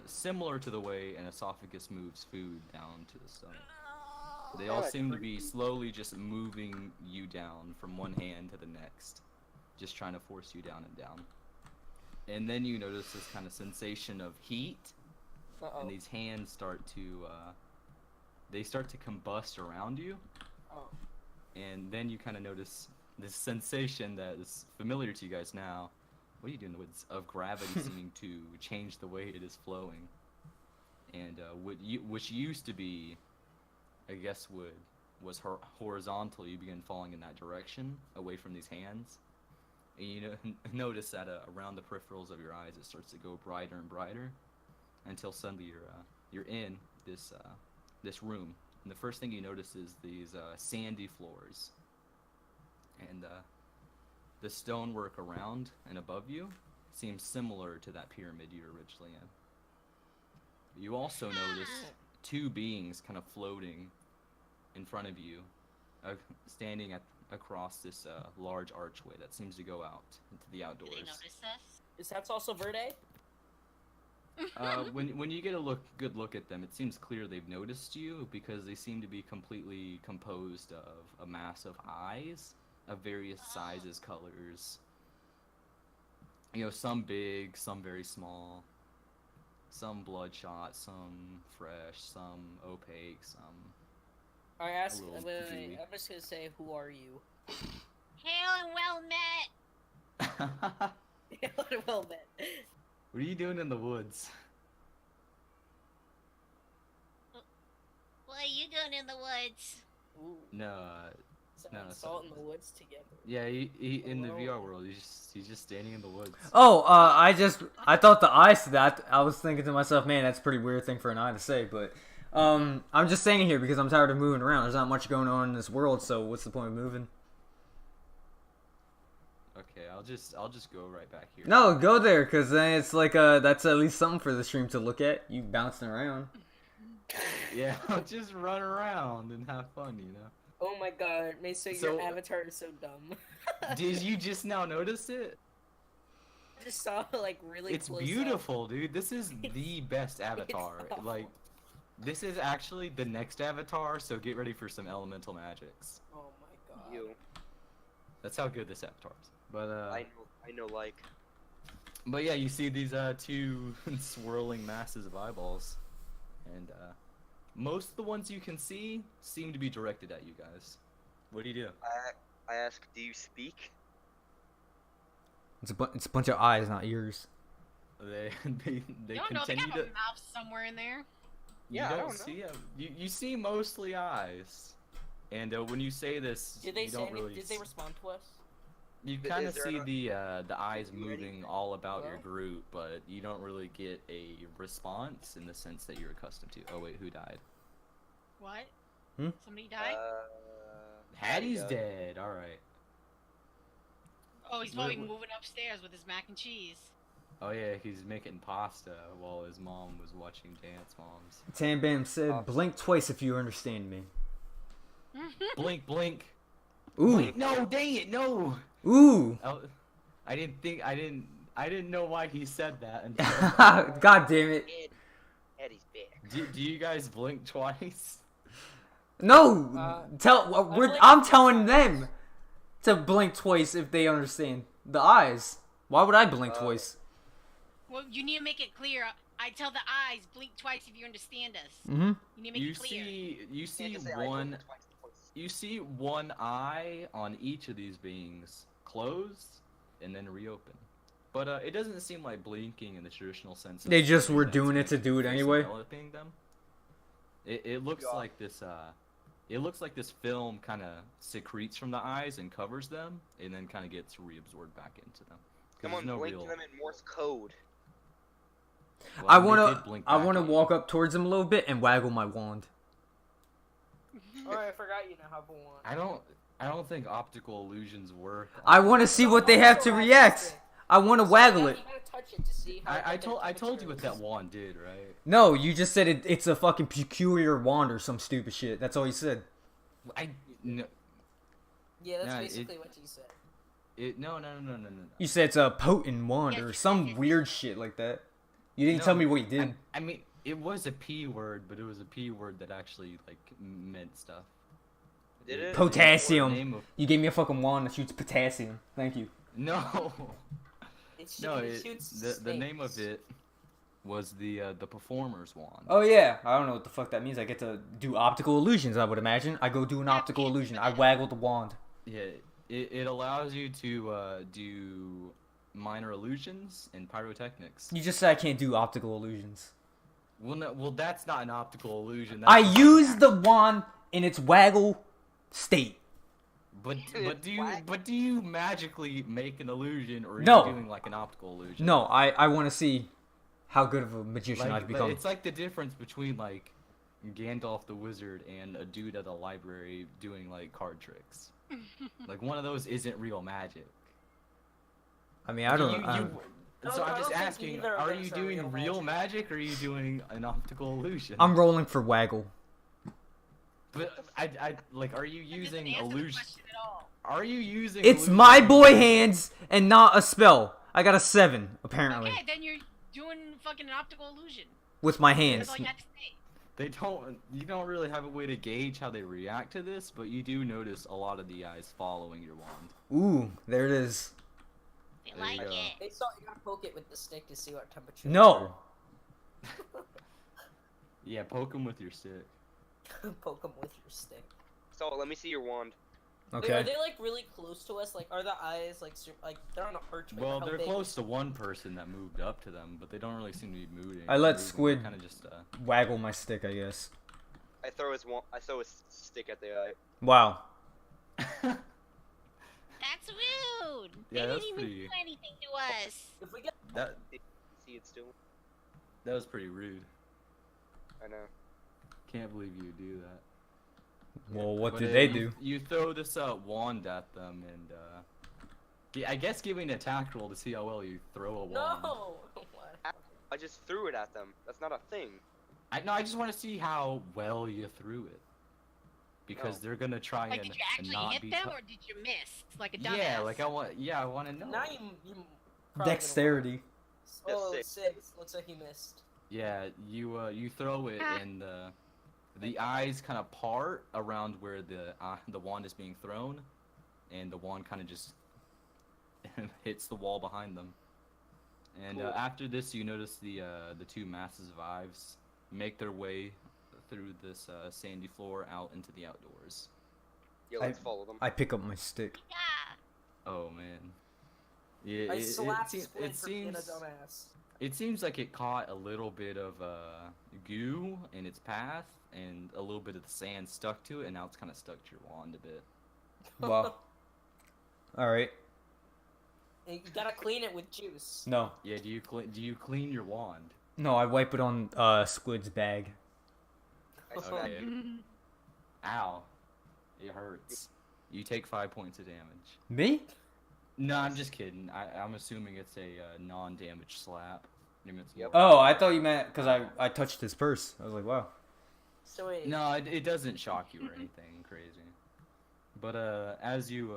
similar to the way an esophagus moves food down to the stomach. They all seem to be slowly just moving you down from one hand to the next, just trying to force you down and down. And then you notice this kind of sensation of heat, Uh-oh. and these hands start to they start to combust around you. Oh. And then you kind of notice this sensation that is familiar to you guys now. What are you doing in the woods? Of gravity seeming to change the way it is flowing. And which used to be, I guess, would was horizontal, you begin falling in that direction, away from these hands. And you notice that around the peripherals of your eyes, it starts to go brighter and brighter, until suddenly you're in this room. And the first thing you notice is these sandy floors, and the stonework around and above you seems similar to that pyramid you were originally in. You also notice two beings kind of floating in front of you, standing across this large archway that seems to go out into the outdoors. Do they notice us? Is that also Verde? When you get a good look at them, it seems clear they've noticed you because they seem to be completely composed of a mass of eyes of various sizes, colors. You know, some big, some very small, some bloodshot, some fresh, some opaque, some. I ask. little Wait, gooey. I'm just gonna say, who are you? Hail and well met. Well met. What are you doing in the woods? What are you doing in the woods? Ooh, No, someone no, salt in the woods together. yeah, he in the Hello. VR world, he's just standing in the woods. Oh, I thought the eye said that. I was thinking to myself, man, that's a pretty weird thing for an eye to say, but I'm just saying here because I'm tired of moving around. There's not much going on in this world, so what's the point of moving? Okay, I'll just go right back here. No, go there, cause then it's like that's at least something for the stream to look at. You bouncing around. Yeah, I'll just run around and have fun, you know. Oh my god, Mesa, So- your avatar is so dumb. Did you just now notice it? I just saw like really It's close up. beautiful, dude. This is the best avatar. awful. Like, this is actually the next avatar, so get ready for some elemental magics. Oh my god. You. That's how good this avatar is. But I know, like. but yeah, you see these two swirling masses of eyeballs, and most of the ones you can see seem to be directed at you guys. What do you do? I ask, do you speak? It's a bunch of eyes, not ears. They You don't know, they continue got a to. mouth somewhere in there. You Yeah, I don't don't know. see 'em. You see mostly eyes, and when you say this, Did they you say don't anything? really. Did they respond to us? You Is kind of there see a- the eyes do anything? moving all about your Well? group, but you don't really get a response in the sense that you're accustomed to. Oh wait, who died? What? Hmm? Somebody died? Hattie's died. dead. All right. Oh, he's wait, probably wait. moving upstairs with his mac and cheese. Oh yeah, he's making pasta while his mom was watching Dance Moms. Tam Bam said, "Blink twice if you understand me." Blink, blink. Ooh, Blink. No, dang it, no. ooh. I didn't know why he said that until. God damn it. Eddie's back. do you guys blink twice? No, I blink I'm twice. telling them to blink twice if they understand the eyes. Why would I blink twice? Well, you need to make it clear. I tell the eyes, blink twice if you understand us. Mm-hmm. You need to make You it clear. you see Can't just say I one. told you twice. You see one eye on each of these beings close and then reopen. But it doesn't seem like blinking in the traditional sense. They of just saying were that's doing it to do it force anyway? enveloping them. It looks Yeah. like this. It looks like this film kind of secretes from the eyes and covers them, and then kind of gets reabsorbed back into them. 'Cause there's Someone no blink real. them in Morse code. Well, I they wanna did blink I back wanna at you. walk up towards them a little bit and waggle my wand. Oh, I forgot you now have a wand. I don't think optical illusions work. I want to see what they have to react. I want to waggle it. You gotta touch it to see how. I told you what that wand did, right? No, you just said it's a fucking peculiar wand or some stupid shit. That's all you said. No, Yeah, that's Nah, basically what you said. no. You said it's a potent wand Yes, or yes, some yes, weird shit like that. You didn't No, tell me what you did. I mean, it was a P word, but it was a P word that actually like meant stuff. Did it? Potassium. Name of, You gave me a fucking wand that shoots potassium. Thank you. no, no. It shoots The name of snakes. it was the performer's wand. Oh yeah, I don't know what the fuck that means. I get to do optical illusions. I would imagine. I go do an optical illusion. I waggle the wand. Yeah, it allows you to do minor illusions and pyrotechnics. You just said I can't do optical illusions. Well, no, well, that's not an optical illusion. I That's use the wand in its waggle state. But It's whack. do you magically make an illusion, or are No. you doing like an optical illusion? No, I want to see how good of a magician Like, I've become. it's like the difference between like Gandalf the wizard and a dude at a library doing like card tricks. Like one of those isn't real magic. I mean, I don't. So I I'm don't just think asking, either of are those you are doing real real magic or are you doing an optical illusion? I'm rolling for Waggle. But I like, are you using Doesn't answer the illusion? question at all. Are you using? It's illusion my as a boy weapon? hands and not a spell. I got a 7 apparently Okay, then you're doing fucking an optical illusion. with my That's hands. all you have to say. You don't really have a way to gauge how they react to this, but you do notice a lot of the eyes following your wand. Ooh, there it is. They There you like go. it. They saw you gotta poke it with the stick to see what temperature. No. Yeah, poke them with your stick. Poke them with your stick. So let me see your wand. Wait, Okay. are they like really close to us? Like, are the eyes like like they're on a perch? Well, they're close to one person that moved up to them, but they don't really seem to be moving. I let Squid- kind of just. Waggle my stick, I guess. I throw his stick at the eye. Wow. That's rude. Yeah, they that's didn't even pretty- do anything to us. If we get That See it still? was pretty rude. I know. Can't believe you would do that. Well, what But, did they you- do? You throw this wand at them, and I guess give me an attack roll to see how well you throw a wand. no. What? I just threw it at them. That's not a thing. I just want to see how well you threw it, because they're gonna try Like, and, did you and actually not hit be. them, tou- or did you miss? Like a dumbass. Yeah, like I want to know. Now you probably gonna Dexterity. win. Oh, That's 6. Looks like he missed. Yeah, you throw it, and the eyes kind of part around where the wand is being thrown, and the wand kind of just hits the wall behind them. And Cool. after this, you notice the two masses of eyes make their way through this sandy floor out into the outdoors. Yeah, let's follow them. I pick up my stick. Yeah. Oh man. Yeah, I slapped it Squid for being a seems. dumbass. It seems like it caught a little bit of goo in its path, and a little bit of the sand stuck to it, and now it's kind of stuck to your wand a bit. Wow. Alright. You gotta clean it with juice. No. Yeah, do you clean your wand? No, I wipe it on Squid's bag. I smack Okay. Ow. It hurts. You take 5 points of damage. Me? No, I'm just kidding. I'm assuming it's a non-damage slap. Yep. Oh, I thought you meant because I touched his purse. I was like, wow. So wait. No, it doesn't shock you or anything crazy. But as you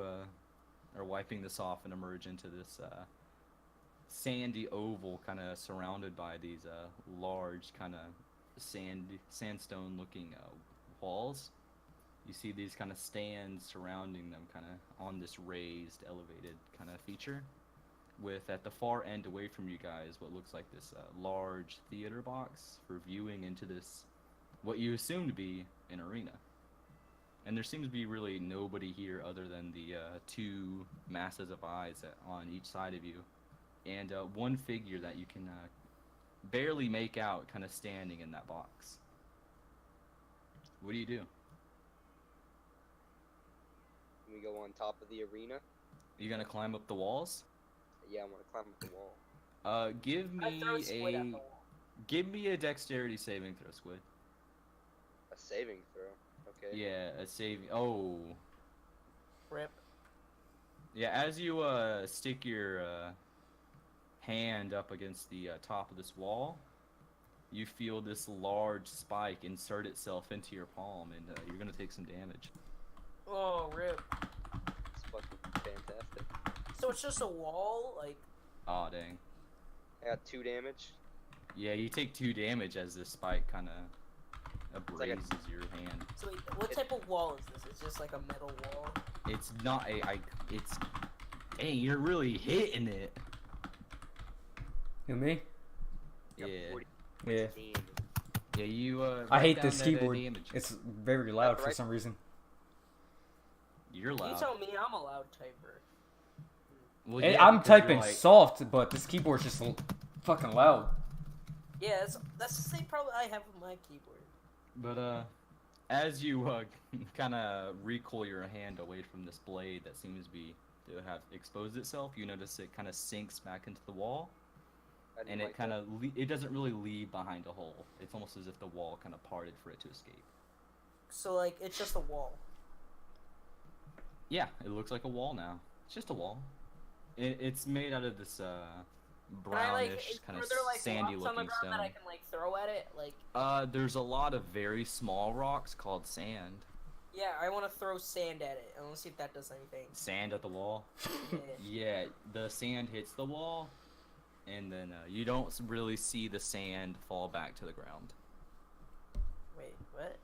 are wiping this off and emerge into this sandy oval, kind of surrounded by these large kind of sandstone-looking walls, you see these kind of stands surrounding them, kind of on this raised, elevated kind of feature. With at the far end, away from you guys, what looks like this large theater box for viewing into this, what you assume to be an arena. And there seems to be really nobody here other than the two masses of eyes on each side of you, and one figure that you can barely make out, kind of standing in that box. What do you do? We go on top of the arena. You gonna climb up the walls? Yeah, I'm gonna climb up the wall. Give I throw me Squid at the wall. give me a dexterity saving throw, Squid. A saving throw. Okay. Yeah, a saving. Oh, Rip. yeah. As you stick your hand up against the top of this wall, you feel this large spike insert itself into your palm, and you're gonna take some damage. Oh, rip. It's fucking fantastic. So it's just a wall, like. Aw, dang. I got 2 damage. Yeah, you take 2 damage as this spike kind of like a- abrases your hand. So wait, what type of wall is this? It's just like a metal wall. It's not it's. Dang, you're really hitting it. You me? Got Yeah. 40 Yeah. damage. Yeah, you. I write hate down this that, keyboard. damage. It's very loud for right. some reason. You're You loud. tell me I'm a loud typer. Well, Hey, yeah, I'm because you're typing like- soft, but this keyboard's just fucking loud. Yeah, that's the same problem I have with my keyboard. But as you kind of recoil your hand away from this blade that seems to have exposed itself, you notice it kind of sinks back into the wall, I didn't and like it kind of it doesn't really leave behind a hole. It's almost as if the wall kind of parted for it to escape. So like it's just a wall. Yeah, it looks like a wall now. It's just a wall. It's made out of this Can I, brownish kind are of there like sandy rocks on the looking ground stone. that I can like throw at it? Like There's a lot of very small rocks called sand. yeah, I want to throw sand at it. I want to see if that does anything. Sand at the wall. Yeah. Yeah, the sand hits the wall, and then you don't really see the sand fall back to the ground. Wait, what?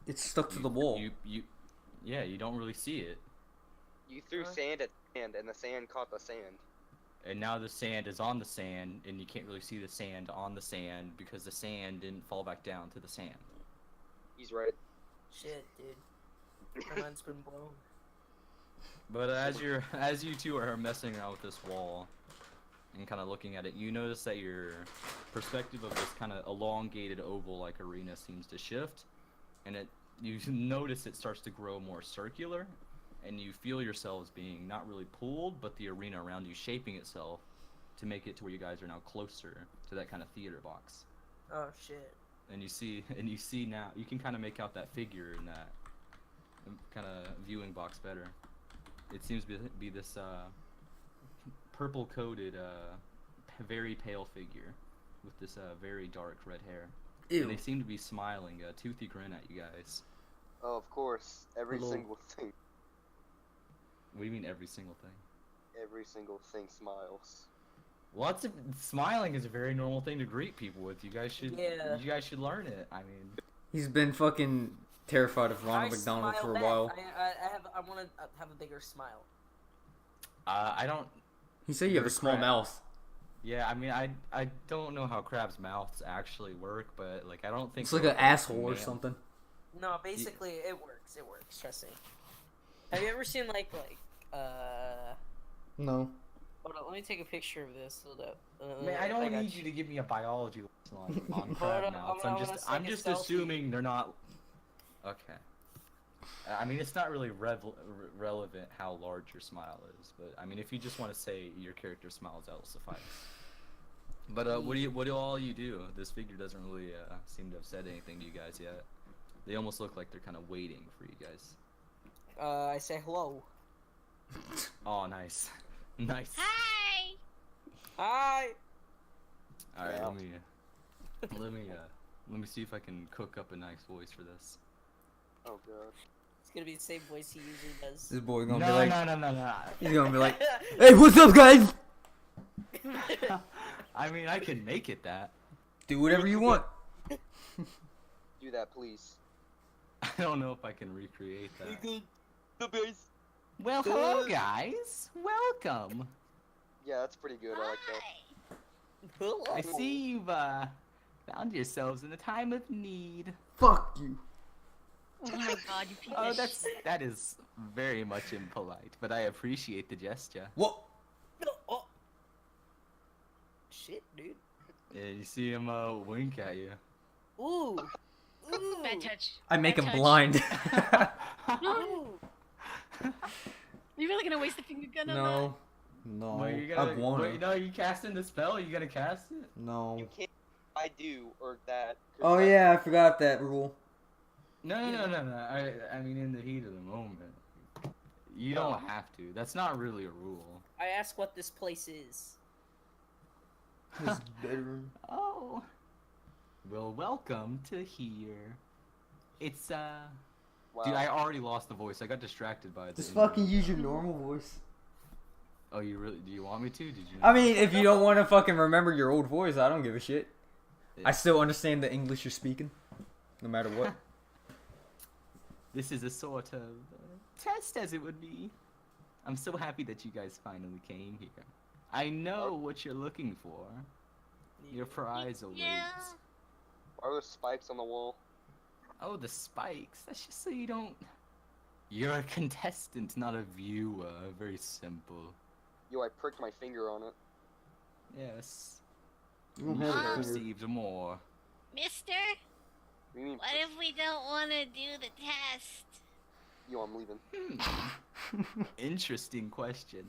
It's stuck to the wall. Yeah, you don't really see it. You threw sand at sand, and the sand caught the sand. And now the sand is on the sand, and you can't really see the sand on the sand because the sand didn't fall back down to the sand. He's right. Shit, dude. My mind's been blown. But as you two are messing around with this wall and kind of looking at it, you notice that your perspective of this kind of elongated oval-like arena seems to shift, and you notice it starts to grow more circular, and you feel yourselves being not really pulled, but the arena around you shaping itself to make it to where you guys are now closer to that kind of theater box. Oh shit. And you see now, you can kind of make out that figure in that kind of viewing box better. It seems to be this purple-coated, very pale figure with this very dark red hair. Ew. And they seem to be smiling, a toothy grin at you guys. Oh, of course. Every Hello. single thing. What do you mean every single thing? Every single thing smiles. Smiling is a very normal thing to greet people with. You guys should learn it. I mean, He's been fucking terrified of Ronald I McDonald smile for a back. while. I want to have a bigger smile. I don't. He said you have a You're small crap. mouth. Yeah, I mean, I don't know how crabs' mouths actually work, but like I don't think It's like they're an asshole or male. something. No, basically it works. It works. Trust me. Have you ever seen like No. Hold on, let me take a picture of this. Hold up. Man, I don't got need you to give me a biology lesson on Hold crab on, mouths. I'm gonna I'm take a just selfie. assuming they're not. Okay. I mean, it's not really relevant how large your smile is, but I mean, if you just want to say your character smiles, that will suffice. But what do all you do? This figure doesn't really seem to have said anything to you guys yet. They almost look like they're kind of waiting for you guys. I say hello. Oh, nice, nice. Hi. Hi. All right, Yeah. let me see if I can cook up a nice voice for this. Oh god. It's gonna be the same voice he usually does. This boy gonna No, be like, no. he's gonna be like, hey, what's up, guys? I mean, I can make it that. Do whatever you want. Do that, please. I don't know if I can recreate that. The base. Well, hello, guys. Welcome. Yeah, that's pretty good. I like that. Hi. Hello. I see you've found yourselves in a time of need. Fuck you. Oh my god, you piece Oh, of shit. that is very much impolite, but I appreciate the gesture. What? Oh. Shit, dude. Yeah, you see him wink at you. Ooh. Ooh. Bad touch. I make Bad him touch. blind. Ooh. Are you really gonna waste the finger gun on No. No. Wait, you I gonna want wait? it. No, you casting the spell. You gonna cast it? No. You can't. I do or that. 'cause Oh that- yeah, I forgot that rule. No. I mean, in the heat of the moment, you don't have to. That's not really a rule. I ask what this place is. His bedroom. Oh. Well, welcome to here. It's Wow. Dude, I already lost the voice. I got distracted by Just the fucking use your normal voice. Oh, you really? Do you want me to? Did you? I mean, if you don't want to fucking remember your old voice, I don't give a shit. I still understand the English you're speaking, no matter what. This is a sort of test, as it would be. I'm so happy that you guys finally came here. I know what you're looking for. Your prize awaits. Yeah. Are there spikes on the wall? Oh, the spikes. That's just so you don't. You're a contestant, not a viewer. Very simple. Yo, I pricked my finger on it. Yes. You don't You have should a have finger. received more. Mister, You mean What if we don't want to do the test? yo? I'm leaving. Interesting question.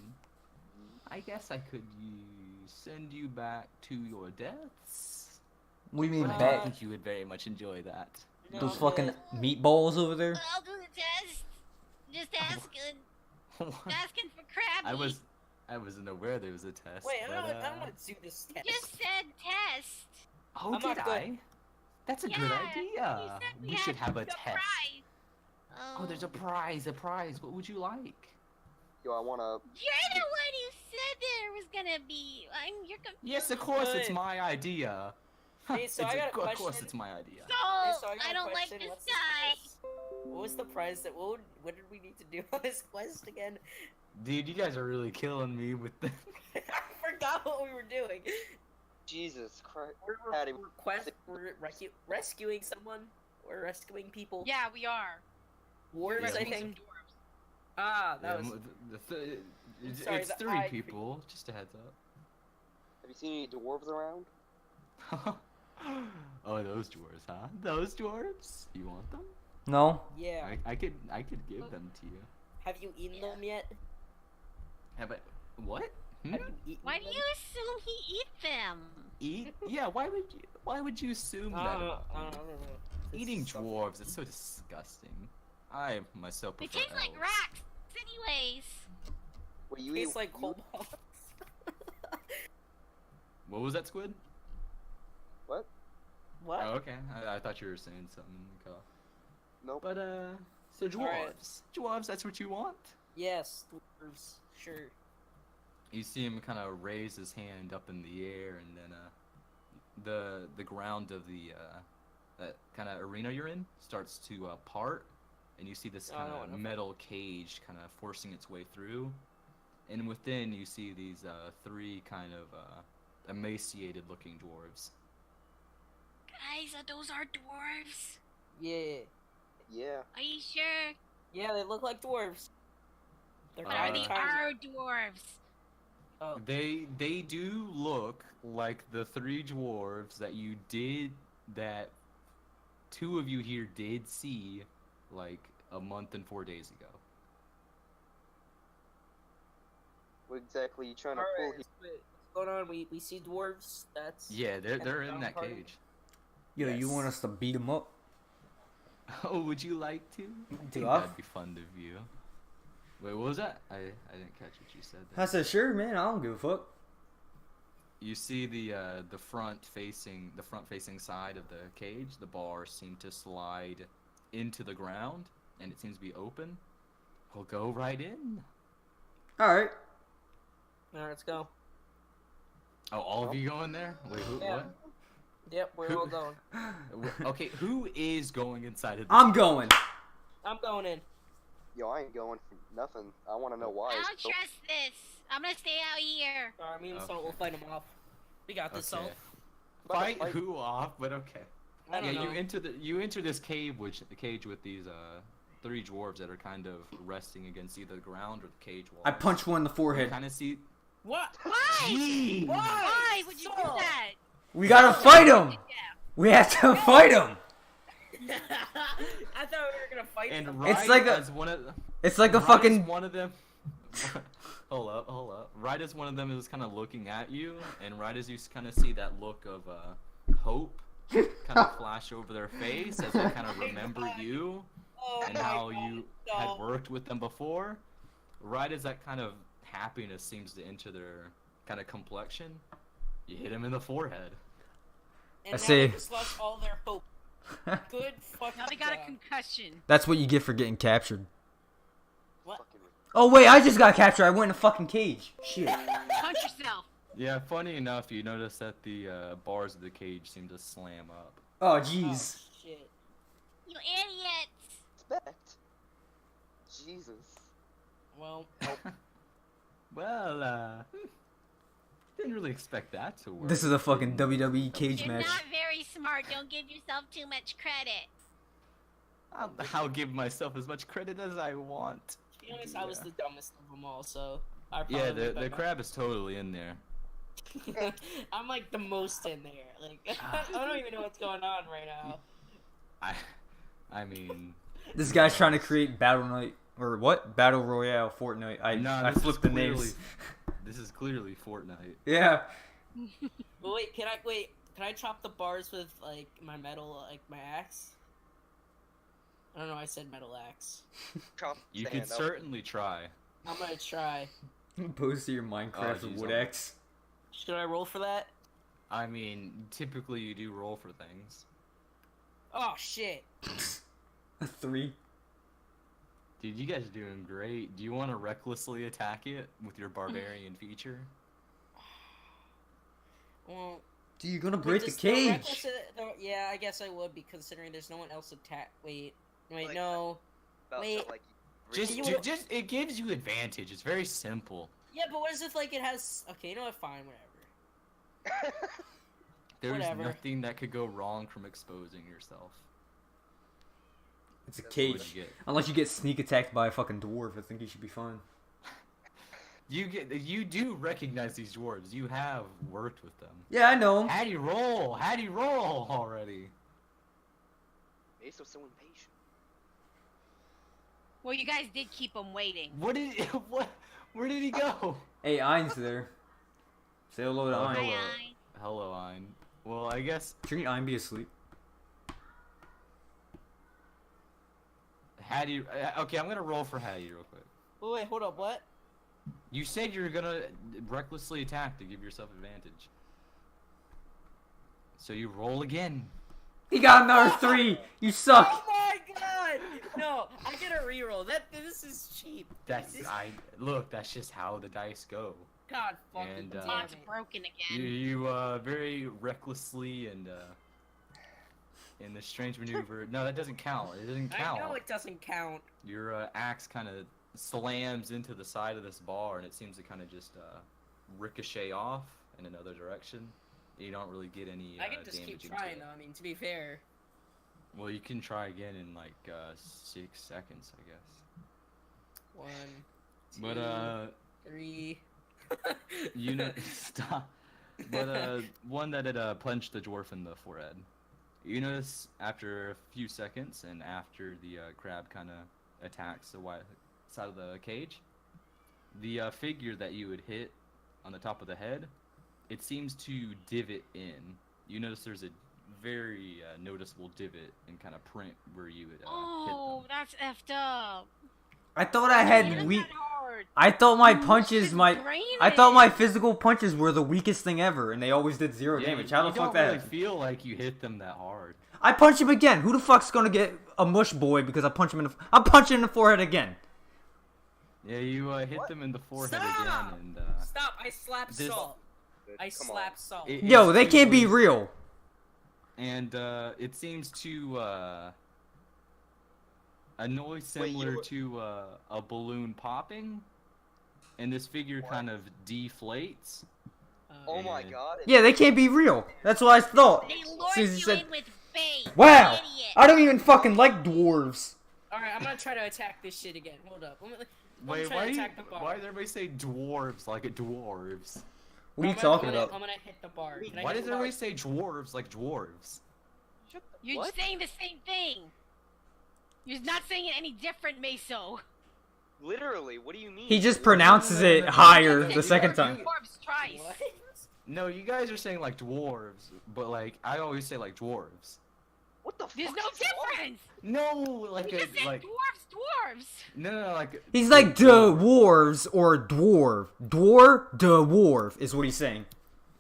I guess I could send you back to your deaths. What do you mean I back? think you would very much enjoy that. No, Those I'm fucking good. meatballs over there? I'll do the test. Just asking. What? Asking for Krabby. I wasn't aware there was a test. Wait, I but, don't want to do this test. Just said test. Oh, I'm did not good. I? That's a good Yeah, idea. you said we We had should have a the test. prize. Oh, there's a prize. A prize. What would you like? Yo, I wanna. You're the one who said there was gonna be. You're confused. Yes, of course, it's Good. my idea. Hey, so I got a Of course, question. it's my idea. So, Hey, so got I a don't like question. this What's the guy. prize? What was the prize that? What did we need to do on this quest again? Dude, you guys are really killing me with the. I forgot what we were doing. Jesus Christ. We're Patty, rescuing someone. We're rescuing people. Yeah, we are. Dwarves, I Rescuing some think. dwarves. Ah, that was. Sorry, it's the 3 eye- people. Just a heads have you seen any dwarves around? up. Oh, those dwarves, huh? Those dwarves? You want them? No? Yeah. I could give them to you. Have you eaten them yet? Have I? What? Hmm? Have you eaten Why do them? you assume he eat them? Eat? Yeah. Why would you assume that? about I me? don't know. Eating It's so- dwarves, it's so disgusting. I myself They prefer taste like elves. rocks, anyways. Wait, you Tastes eat like cold balls. What was that, Squid? What? What? Oh, okay. I thought you were saying something. Cool. Nope. But so dwarves, Alright. dwarves. That's what you want. Yes, dwarves. Sure. You see him kind of raise his hand up in the air, and then the ground of the that kind of arena you're in starts to part, and you see this Oh, I kind know of what- metal cage kind of forcing its way through, and within you see these 3 kind of emaciated looking dwarves. Guys, those are dwarves. Yeah. Yeah. Are you sure? Yeah, they look like dwarves. They're But are Uh, they tiny. our dwarves? Oh, They do look like the 3 dwarves that you did that 2 of you here did see like a month and 4 days ago. What exactly you trying to pull alright. here? What's going on? We see dwarves. That's. Yeah, they're That's in down that part. cage. Yo, you Yes. want us to beat him up? Oh, would you like to? I think I've- that'd be fun of you. Wait, what was that? I didn't catch what you said I there. said, sure, man. I don't give a fuck. You see the front facing side of the cage. The bars seem to slide into the ground, and it seems to be open. We'll go right in. All right. Alright, let's go. Oh, all of you going there? Wait, who? Yeah. What? Yep, we're Who- all going. Okay, who is going inside of the I'm going. I'm going in. Yo, I ain't going for nothing. I want to know why. I it's don't so- trust this. I'm gonna stay out here. Alright, me and Salt Okay. will fight them off. We got this, Okay. Salt. About to Fight fight- who off? But okay. I Yeah, don't know. you enter this cage with these 3 dwarves that are kind of resting against either the ground or the cage wall. I punch one in the You forehead. kind of see. What? Why? Jeez. Why would you do Salt. that? We gotta fight him. We have to fight him. I thought we were gonna fight And them. right It's like a- as one of It's like a right as fucking. one of them. Hold up. Right as one of them is kind of looking at you, and right as you kind of see that look of hope kind of flash over their face as they kind of remember you Oh and my how God, you no. had worked with them before, right as that kind of happiness seems to enter their kind of complexion, you hit him in the forehead. And I now see. they just lost all their hope. Good fucking Now they got a job. concussion. That's what you get for getting captured. What? Fucking- Oh wait, I just got captured. I went in a fucking cage. Shit. Punch yourself. Yeah, funny enough, you notice that the bars of the cage seem to slam up. Oh Oh, jeez. shit. You idiots. Respect. Jesus. Well, Well, didn't really expect that to work. This is a fucking WWE cage You're match. not very smart. Don't give yourself too much credit. I'll give myself as much credit as I want. to be honest, I was Yeah. the dumbest of them all, so I probably Yeah, would've the been crab is totally in there. I'm like the most in there. Like I don't even know what's going on right now. I mean, This guy's trying to create Battle Night or what? Battle Royale Fortnite. I this is flipped the clearly- names. This is clearly Fortnite. Yeah. But wait, can I chop the bars with like my metal, like my axe? I don't know. I said metal axe. Chop You stand could up. certainly try. I'm gonna try. Post to your Minecraft geez, wood I'm- axe. Should I roll for that? I mean, typically you do roll for things. Oh shit! A 3. Dude, you guys are doing great. Do you want to recklessly attack it with your barbarian feature? Well, Dude, you're gonna wait, break the does cage. reckless- yeah, I guess I would be considering there's no one else attack. Wait, Like, no. About Wait. to, like, Just, You ju- would've- just, it gives you advantage. It's very simple. Yeah, but what if like it has? Okay, you know what? Fine, whatever. There's Whatever. nothing that could go wrong from exposing yourself. It's a What cage. would you get? Unless you get sneak attacked by a fucking dwarf, I think you should be fine. You do recognize these dwarves. You have worked with them. Yeah, I know. How do you roll? How do you roll already? Ace was so impatient. Well, you guys did keep him waiting. What did what? Where did he go? Hey, Ein's there. Say hello to Oh, Ein. Hi, hello. Ein. Hello, Ein. Well, I guess. Shouldn't Ein be asleep? Hattie. Okay, I'm gonna roll for Hattie real quick. Wait, hold up. What? You said you were gonna recklessly attack to give yourself advantage. So you roll again. He got another 3! You suck! Oh my god! No, I get a reroll. This is cheap. That's This- look. That's just how the dice go. God fucking And, damn Lock's it. broken You again. very recklessly and in this strange maneuver. No, that doesn't count. It doesn't I count. know it doesn't count. Your axe kind of slams into the side of this bar, and it seems to kind of just ricochet off in another direction. You don't really get any I can just damage keep into trying it. though. I mean, to be fair. Well, you can try again in like 6 seconds, I guess. 1, 2, But 3. you know, stop. But one that had punched the dwarf in the forehead. You notice after a few seconds, and after the crab kind of attacks the side of the cage, the figure that you would hit on the top of the head, it seems to divot in. You notice there's a very noticeable divot and kind of print where you would Oh, that's effed up. I thought I It had isn't weak. that hard. I thought my You punches, should my. drain I thought my it. physical punches were the weakest thing ever, and they always did 0 hit them. damage. How the you fuck don't that really happened? feel like you hit them that hard. I punch him again. Who the fuck's gonna get a mush boy because I punch him in the? I'm punching in the forehead again. Yeah, you hit them in the forehead Stop! again, and Stop! I slapped This- salt. Good, I come slapped salt. It- Yo, it's they too can't be loose. real. And it seems to a noise similar you- to a balloon popping, and this figure kind of deflates. Oh my Yeah. god. Yeah, they can't be real. That's what I thought. They lured Susie you said, in with bait. "Wow, Idiot. I don't even fucking like dwarves." Alright, I'm gonna try to attack this shit again. Hold up. I'm Wait, trying why, to do you, attack the bar. why does everybody say dwarves like it dwarves? What are you I'm talking gonna, about? I'm gonna hit the bar. Can I Why hit does the bar? everybody say dwarves like dwarves? You're What? saying the same thing. You're not saying it any different, Meso. Literally, what do you mean? He just Dwarf? pronounces No, no, no, it no, no, higher no, no, the you second got- time. Corpse twice. What? No, you guys are saying like dwarves, but like I always say like dwarves. What the fuck? There's no is wrong? difference. No, like You just said like dwarves. no, like He's like dwarves or dwarf. Dwarf is what he's saying.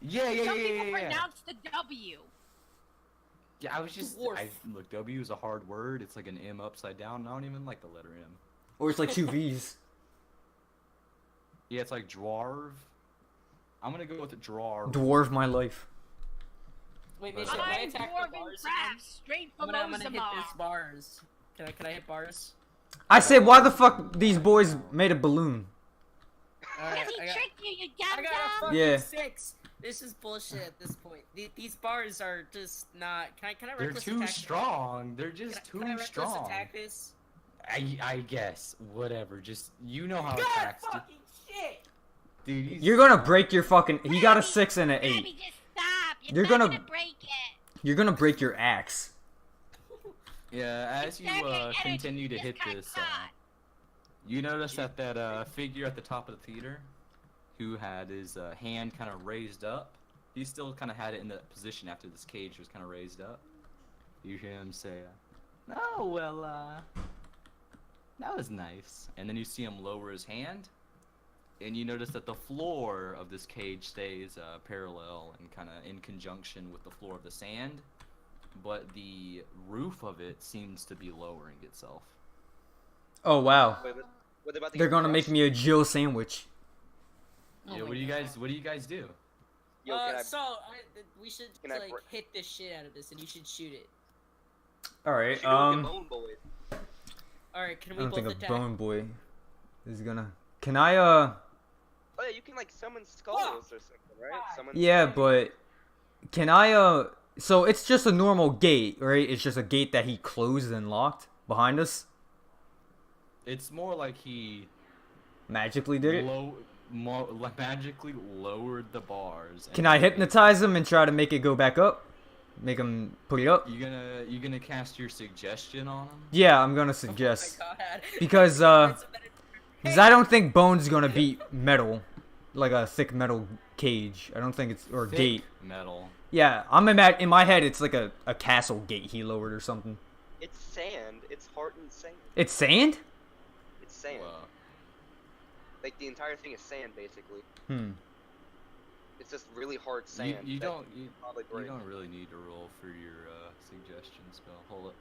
yeah, Some people pronounce the W. Yeah, I was just Dwarf. look. W is a hard word. It's like an M upside down. I don't even like the letter M. Or it's like 2 V's. Yeah, it's like dwarf. I'm gonna go with dwarf. Dwarf my life. Wait, But, Mason, can I I'm attack the dwarven bars crap, again? straight I'm from gonna hit Ozama. this bars. Can I hit bars? I said, why the fuck these boys made a balloon? Alright, Because he I got, tricked you, you I dumb got a dumb. fucking Yeah. 6. This is bullshit at this point. These bars are just not. Can I They're reckless too attack? strong. They're Can I, just can I too reckless strong. attack this? I guess whatever. Just you know how God attacks. fucking shit! Dude, he's- You're gonna break your fucking. He got a 6 and an 8. Abby, just stop. You're You're not gonna- gonna break it. You're gonna break your axe. Yeah, as you Stagnant energy continue to just hit got this, caught. you notice that figure at the top of the theater, who had his hand kind of raised up, he still kind of had it in that position after this cage was kind of raised up. You hear him say, "Oh well, that was nice." And then you see him lower his hand, and you notice that the floor of this cage stays parallel and kind of in conjunction with the floor of the sand, but the roof of it seems to be lowering itself. Oh wow. Wait, what about the They're gonna make crushed? me a Jill sandwich. Oh Yeah, my what do you God. guys do? Yo, can I? We should Can I like br- hit the shit out of this, and you should shoot it. Alright, Shoot him, Bone Boy. All right, can I we don't both think a attack? Bone Boy is gonna. Can I Oh yeah, you can like summon skulls or something, right? Summon Yeah, skulls. but can I so it's just a normal gate, right? It's just a gate that he closed and locked behind us. It's more like he Magically did it. magically lowered the bars. Can I hypnotize him and try to make it go back up? Make him put it up? You gonna cast your suggestion on him? Yeah, I'm gonna suggest. Oh my God. Because I don't think bone's gonna beat metal, like a thick metal cage. I don't think it's or Thick gate. metal. Yeah, in my head it's like a castle gate he lowered or something. It's sand. It's hardened sand. It's sand? It's sand. Well, Like the entire thing is sand, basically. It's just really hard sand. you that don't probably you break. don't really need to roll for your suggestion spell. Hold up.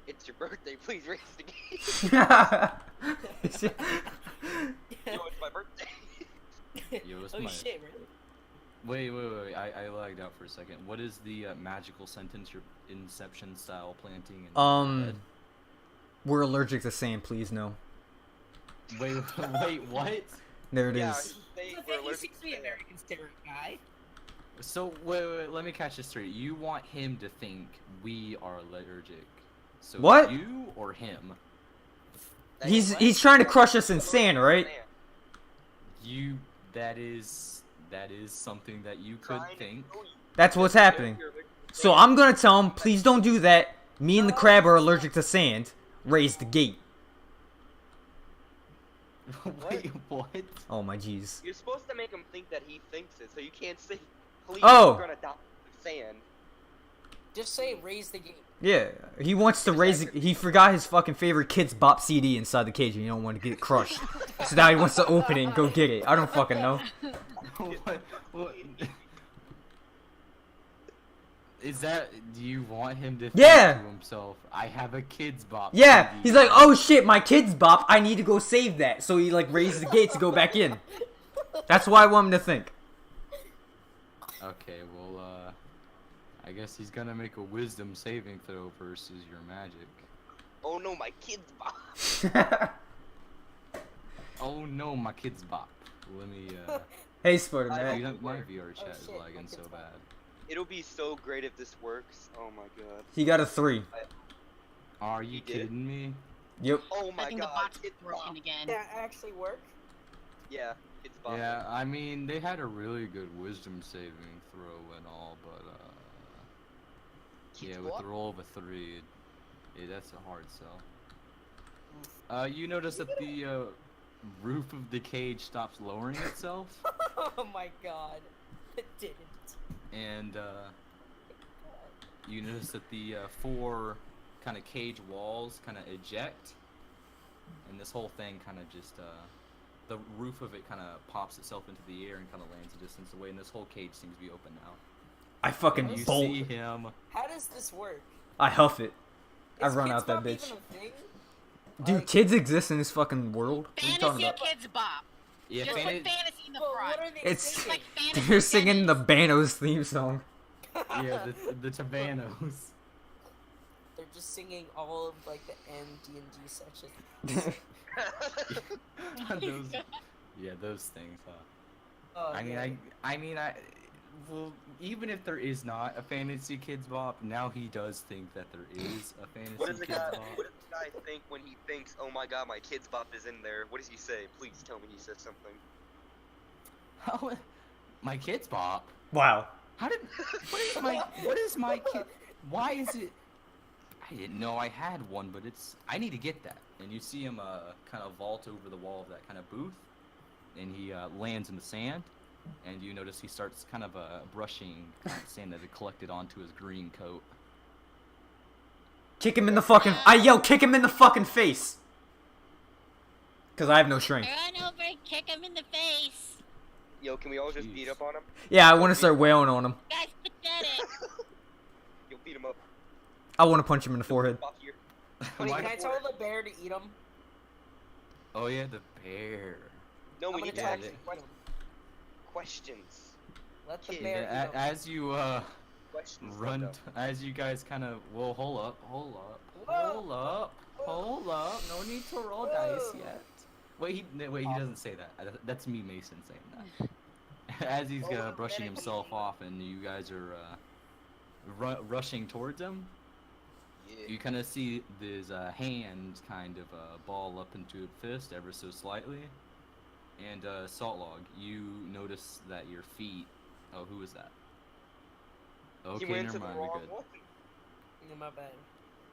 It's your birthday. Please raise the game. Yo, it's my birthday. Yo, it's Oh my- shit, really? Wait. I lagged out for a second. What is the magical sentence your Inception style planting? In We're allergic to sand, please no. Wait, what? There it is. Yeah, he's saying we're He allergic seems to be to a very considerate guy. So wait, let me catch this straight. You want him to think we are allergic? So What? You or him? sand. He's trying to crush us in sand, right? You. That is something that you could Trying to think. kill you. That's what's You're happening. allergic to So sand. I'm gonna tell him, please don't do that. Me and the crab are allergic to sand. Raise the gate. Wait, what? Oh my jeez. You're supposed to make him think that he thinks it, so you can't say, please, Oh. you're gonna die of sand. Just say raise the game. Yeah, he wants to raise. He forgot his fucking favorite Kids Bop CD inside the cage, and he don't want to get crushed. So now he wants to open it and go get it. I don't fucking know. what? Is that? Do you want him to think Yeah. to himself? I have a Kids Bop. Yeah, CD." he's like, oh shit, my Kids Bop. I need to go save that. So he like raises the gate to go back in. That's what I want him to think. Okay, well, I guess he's gonna make a Wisdom saving throw versus your magic. Oh no, my kid's box. Oh no, my Kids Bop. Let me. Hey, Spider I Man. You know, my VR chat is shit, lagging my so Kids Bop. bad. It'll be so great if this works. Oh my god. He got a 3. Are you You did? kidding me? Yep. Oh I my think the god. box is Kid's broken box. again. That actually work? Yeah, it's box. Yeah, I mean, they had a really good Wisdom saving throw and all, but yeah, with the roll of a 3, that's a hard sell. You notice that the roof of the cage stops lowering itself, Oh my god. It didn't. and you notice that the 4 kind of cage walls kind of eject, and this whole thing kind of just the roof of it kind of pops itself into the air and kind of lands a distance away, and this whole cage seems to be open now. I fucking You bolt. see him. How does this work? I huff it. I Is run Kids out that Bop bitch. even a thing? Dude, Like- kids exist in this fucking world. What are you talking Fantasy about? Kids Bop. Yeah, Just fan- put fantasy in the But front. what are they It's- It's singing? like fantasy. They're singing the tennis. Banos theme song. yeah, the Tabanos. They're just singing all of like the D&D sections. those, yeah, those things. Oh, I mean, man. well, even if there is not a fantasy kids bop, now he does think that there is a fantasy What does the kids guy? bop. What does the guy think when he thinks, "Oh my god, my kid's bop is in there"? What does he say? Please tell me he says something. How? My kids bop? Wow. How did? What is my kid? Why is it? I didn't know I had one, but I need to get that. And you see him kind of vault over the wall of that kind of booth, and he lands in the sand, and you notice he starts kind of brushing sand that had collected onto his green coat. Kick him in the fucking. Kick him in the fucking face. Cause I have no strength. Run over and kick him in the face. Yo, can we all just beat up on him? Yeah, I want to start wailing on him. Guys, pathetic. You'll beat him up. I want to punch him in the forehead. Off here. Wait, Why- can I tell the bear to eat him? Oh yeah, the bear. No, I'm we gonna need to tell ask him him to eat him. questions. Let the Kid. bear Yeah, eat him. as you Questions. run, Dodo. as you guys kind of, well, hold up. Whoa. No need to roll dice yet. Wait, he doesn't say that. That's me, Mason, saying that. As he's brushing himself off, and you guys are rushing towards him, Yeah. you kind of see his hand kind of ball up into a fist ever so slightly. And Saltlog, you notice that your feet. Oh, who was that? Okay, He went to never the mind. We're wrong good. one. Yeah, my bad.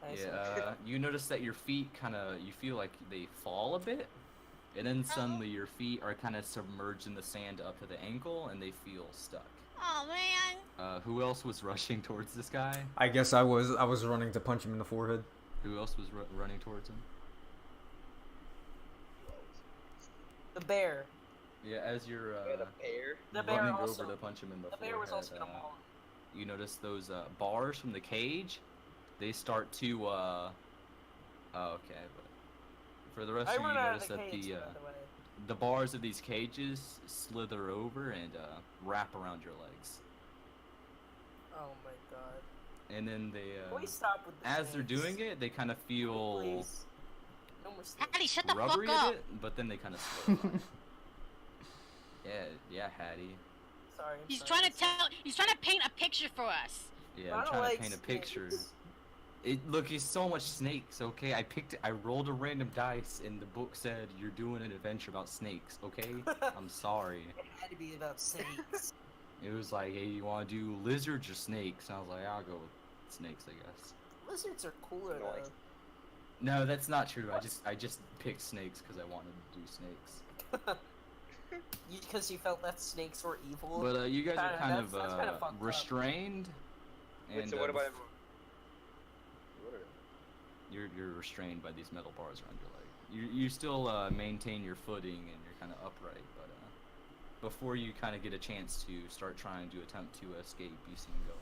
I Yeah, you notice that your feet you feel like they fall a bit, and then suddenly your feet are kind of submerged in the sand up to the ankle, and they feel stuck. Oh man. Who else was rushing towards this guy? I guess I was running to punch him in the forehead. Who else was running towards him? The bear. Yeah, as you're And a bear. The bear running also. over to punch him in the The forehead, bear was also gonna maul him. you notice those bars from the cage, they start to oh, okay, but for the rest I of you, run you out notice of the that cage, the by the way. the bars of these cages slither over and wrap around your legs, Oh my god. and then they Please stop with the as they're snakes. doing it, they kind of feel Please. No more snakes. Hattie, shut the rubbery fuck a up. bit, but then they kind of slip. Yeah, Hattie. Sorry. I'm He's sorry. trying to paint a picture for us. Yeah, I I'm don't trying like to paint a picture. snakes. Look, it's so much snakes, okay? I rolled a random dice, and the book said you're doing an adventure about snakes, okay? I'm sorry. It had to be about snakes. It was like, hey, you want to do lizards or snakes? And I was like, I'll go with snakes, I guess. Lizards are cooler Nice. though. No, that's not true. I just picked snakes because I wanted to do snakes. Because you felt that snakes were evil. But you guys are Kinda- kind that's kinda fucked of up. restrained. Wait, And so what about everyone? you're restrained by these metal bars around your leg. You still maintain your footing and you're kind of upright, but before you kind of get a chance to start trying to attempt to escape, you see him go.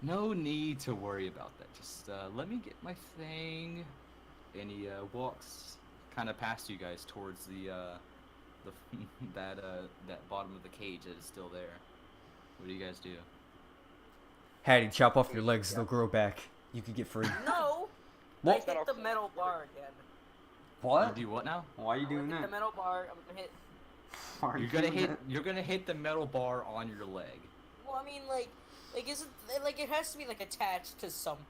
No need to worry about that. Just let me get my thing. And he walks kind of past you guys towards the that bottom of the cage that is still there. What do you guys do? Hattie, chop off your legs; they'll grow back. You could get free. No! What? I hit the metal bar again. You do what now? Why are you I'm doing gonna hit that? the metal bar. I'm gonna hit. Why are you You're gonna doing hit. that? You're gonna hit the metal bar on your leg. Well, I mean, like is it like it has to be like attached to something?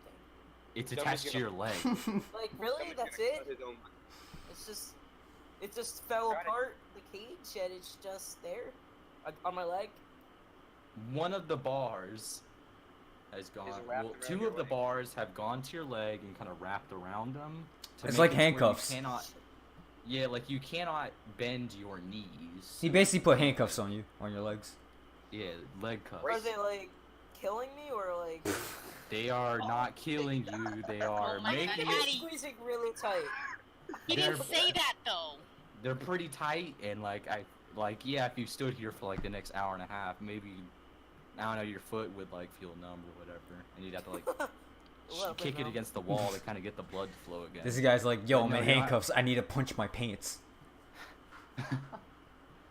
It's Somebody's attached to your leg. Like really? That's it? It just fell Got it. apart the cage and it's just there, on my leg. One of the bars has gone. wrapped Well, around two your of the leg. bars have gone to your leg and kind of wrapped around them. to It's make like it to where handcuffs. You cannot. Yeah, like you cannot bend your knees. He basically put handcuffs on you, on your legs. Yeah, leg cuffs. Are they like killing me or like? They are not killing you. They are Oh my making God, it. Hattie. Squeezing really tight. He didn't say that though. They're pretty tight, and yeah, if you stood here for like the next hour and a half, maybe I don't know, your foot would like feel numb or whatever, and you'd have to like Well, kick it no. against the wall to kind of get the blood to flow again. This guy's like, yo, But I'm no, in you're not- handcuffs. I need to punch my pants.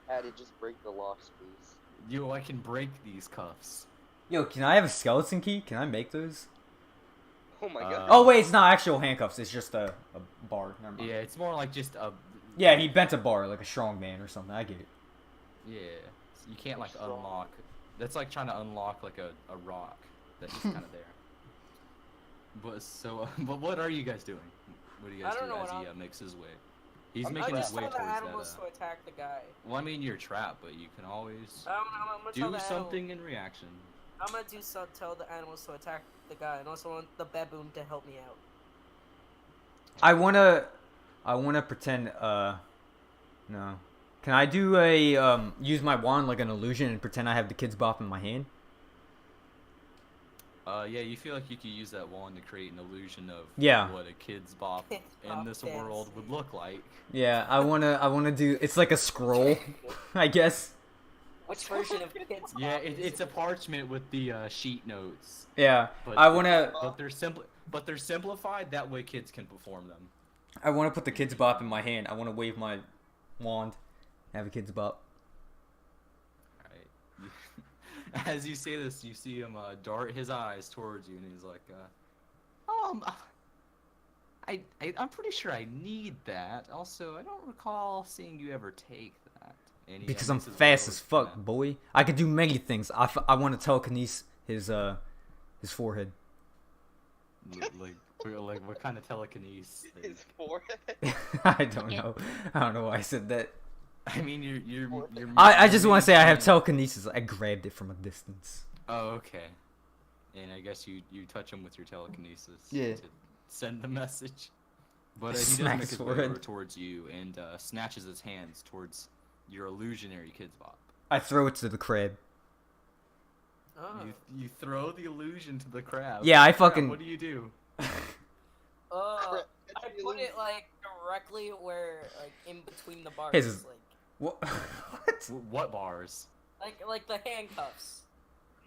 Hattie, just break the locks, please. Yo, I can break these cuffs. Yo, can I have a skeleton key? Can I make those? Oh my god. Oh wait, it's not actual handcuffs. It's just a bar. Never mind. Yeah, it's more like just a. Yeah, he bent a bar like a strong man or something. I get it. Yeah, you can't like Strong. unlock. That's like trying to unlock like a rock that's just kind of there. But so, but what are you guys doing? What do you guys I don't do know as what he I'm- makes his way? He's I'm making I his just way tell towards the that. animals to attack the guy. Well, I mean, you're trapped, but you can always I'm gonna tell do the something in reaction. I'm gonna tell the animals to attack the guy, and also want the baboon to help me out. I wanna pretend. No. Can I do a use my wand like an illusion and pretend I have the kids bop in my hand? Yeah, you feel like you could use that wand to create an illusion of Yeah. what a kid's bop Kids in bop this world would fantasy. look like. Yeah, I wanna do. It's like a scroll, I guess. Which version of kids? Yeah, Bop is it's a it? parchment with the sheet notes. Yeah, But I wanna but they're simplified. That way, kids can perform them. put the kids bop in my hand. I wanna wave my wand, have a kids bop. Alright. As you say this, you see him dart his eyes towards you, and he's like, I'm pretty sure I need that. Also, I don't recall seeing you ever take that. And he, Because I'm makes his fast way as over- fuck, boy. I can do many things. I want to telekinesis his forehead. Like what kind of telekinesis? His forehead. I don't know. I don't know why I said that. I mean, you're I just want to say I have making- telekinesis. I grabbed it from a distance. Oh, okay. And I guess you touch him with your telekinesis. Yeah. To send the message. But he does Smack make his his way forehead. over towards you and snatches his hands towards your illusionary kids bop. I throw it to the crab. Oh. You throw the illusion to the crab. Yeah, I Crab, fucking- What do you do? I Catch the put it illusion. like directly where, like in between the bars, His- like What? What? What bars? like the handcuffs.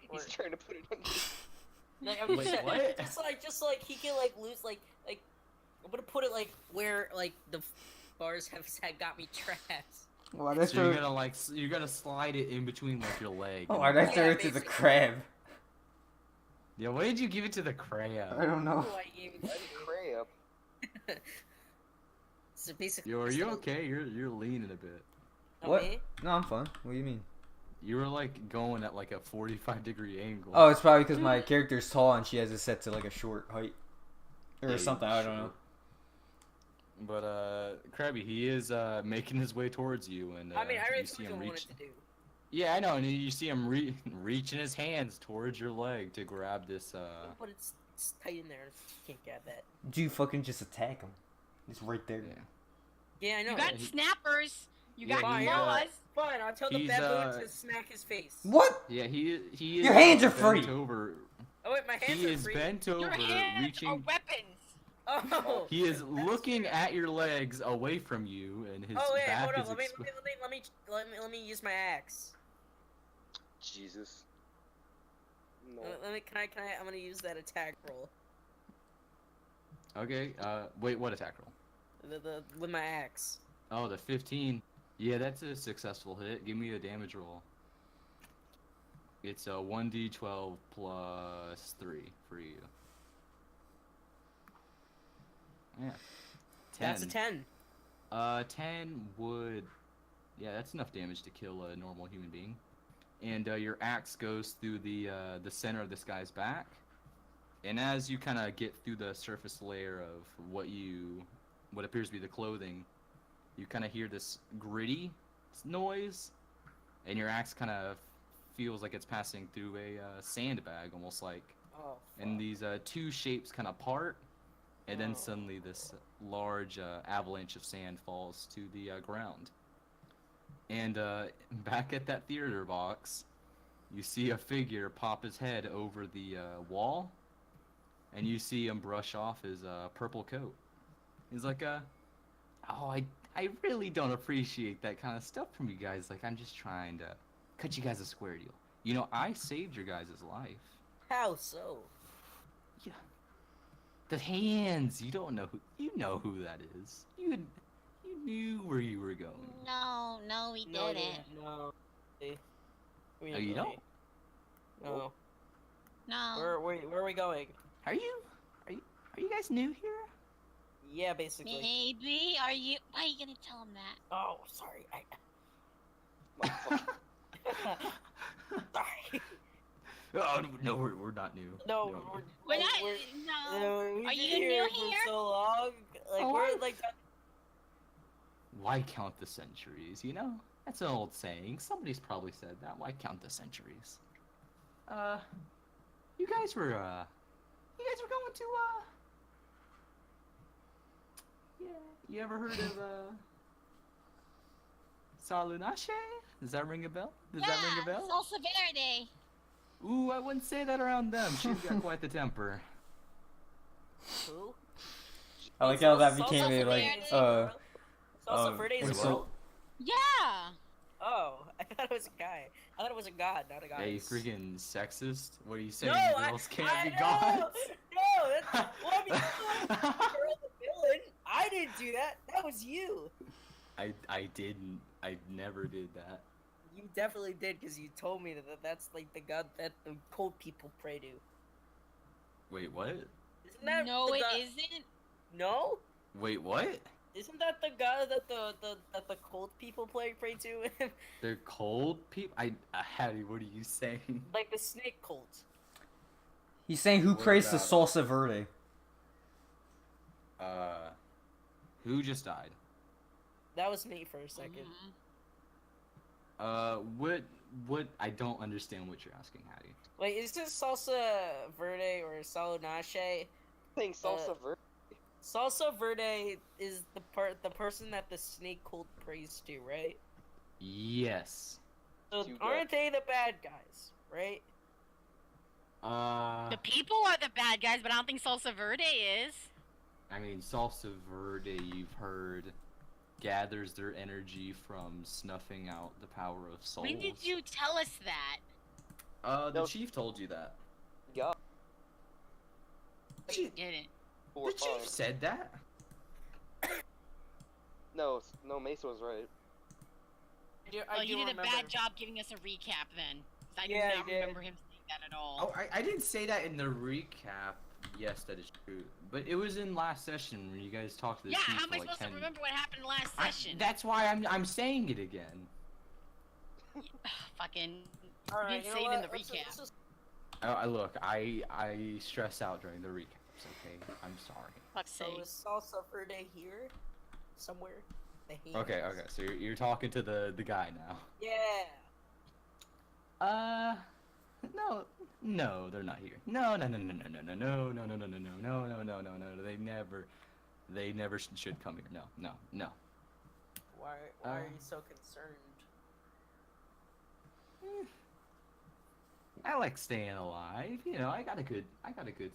He's Or- trying to put it on. Like, I'm Wait, just, what? just like he can like lose like I'm gonna put it like where like the bars had got me trapped. Why did I So you're throw? gonna you're gonna slide it in between like your leg. Oh, and- why did I Yeah, throw it to the basically. crab? Yeah, why did you give it to the crab? I don't know. Oh, I gave it to Crab. you. So basically, Yo, are you so- okay? You're leaning a bit. Oh, What? me? No, I'm fine. What do you mean? You were like going at like a 45-degree angle. Oh, it's probably because my character's tall and she has it set to like a short height or Yeah, something. I don't know. sure. But Krabby, he is making his way towards you, and I mean, I you really see told him you what I reach. wanted to do. Yeah, I know, and you see him reaching his hands towards your leg to grab this. But it's tight in there. You can't grab that. Do you fucking just attack him? It's right there. Yeah. Yeah, I know. You got he- snappers. You Yeah, got he's, claws. Fine, I'll tell the He's, baboon to smack his face. What? Yeah, he is. Your hands are bent free. Over. Oh wait, my hands He are is free. bent over, Your hands reaching. are weapons. Oh. He is looking at your legs away from you, and his Oh wait, back hold on. is. Let me use my axe. Jesus. No. Let me. Can I? I'm gonna use that attack roll. Okay. Wait. What attack roll? With my axe. Oh, the 15. Yeah, that's a successful hit. Give me a damage roll. It's a 1d12 plus 3 for you. Yeah. 10. That's a 10. 10 would. Yeah, that's enough damage to kill a normal human being. And your axe goes through the center of this guy's back. And as you kind of get through the surface layer of what appears to be the clothing, you kind of hear this gritty noise, and your axe kind of feels like it's passing through a sandbag, almost like. Oh. And these two shapes kind of part, and then Oh. suddenly this large avalanche of sand falls to the ground. And back at that theater box, you see a figure pop his head over the wall, and you see him brush off his purple coat. He's like, oh, I really don't appreciate that kind of stuff from you guys. Like, I'm just trying to cut you guys a square deal. You know, I saved your guys' life. How so? Yeah. The hands. You don't know who. You know who that is. You knew where you were going. No, we No, didn't. no. Oh, you don't? No. No. Where are we going? Are you guys new here? Yeah, basically. Maybe. Are you? Why are you gonna tell him that? Oh, sorry. Sorry. Oh no, we're not new. No, We're not. No. we've Are been you new here here? for so long. Like Oh, we're I'm- like. Why count the centuries? You know, that's an old saying. Somebody's probably said that. Why count the centuries? You guys were You guys were going to Yeah. You ever heard of Salunashe? Does that ring a bell? Does that ring a bell? Salsa Verde. Ooh, I wouldn't say that around them. She's got quite the temper. Who? I like how that Salsa became a Verde like is a girl? Salsa Verde is a wait, girl? Yeah. Oh, I thought it was a guy. I thought it was a god, not a goddess. Yeah, you freaking sexist. What are you saying? No, Girls can't I be know! gods? No, that's, well, I mean, the girl, the villain. I didn't do that. That was you. I didn't. I never did that. You definitely did, because you told me that that's like the god that the cold people pray to. Wait, what? Isn't that No, the it god? isn't. No? Wait, what? Isn't that the god that the cold people pray to? They're cold people? Hattie, what are you saying? Like the snake cult. He's saying who What prays to about- Salsa Verde. Who just died? That was me for a second. What? I don't understand what you're asking, Hattie. Wait, is this Salsa Verde or Salonashe? Saying salsa verde. Salsa Verde is the person that the snake cult prays to, right? Yes. So You aren't they the bad guys, right? The people are the bad guys, but I don't think Salsa Verde is. I mean, Salsa Verde, you've heard, gathers their energy from snuffing out the power of souls. When did you tell us that? The No. chief told you that. Yeah. You didn't. Or The chief said that. No, Mesa was right. Oh, you did a bad job giving us a recap then. 'Cause I do Yeah, not you did. remember him saying that at all. Oh, I didn't say that in the recap. Yes, that is true. But it was in last session when you guys talked to the Yeah, chief how am for I like supposed 10 to remember what happened last session? That's why I'm saying it again. Fucking. Alright, didn't you say know it in the what? Let's recap. just- Look, I stress out during the recaps. Okay, I'm sorry. Fuck's So sake. is Salsa Verde here? Somewhere? The Hades? Okay. So you're talking to the guy now. Yeah. No, they're not here. No. They never should come here. No. Why are you so concerned? I like staying alive. You know, I got a good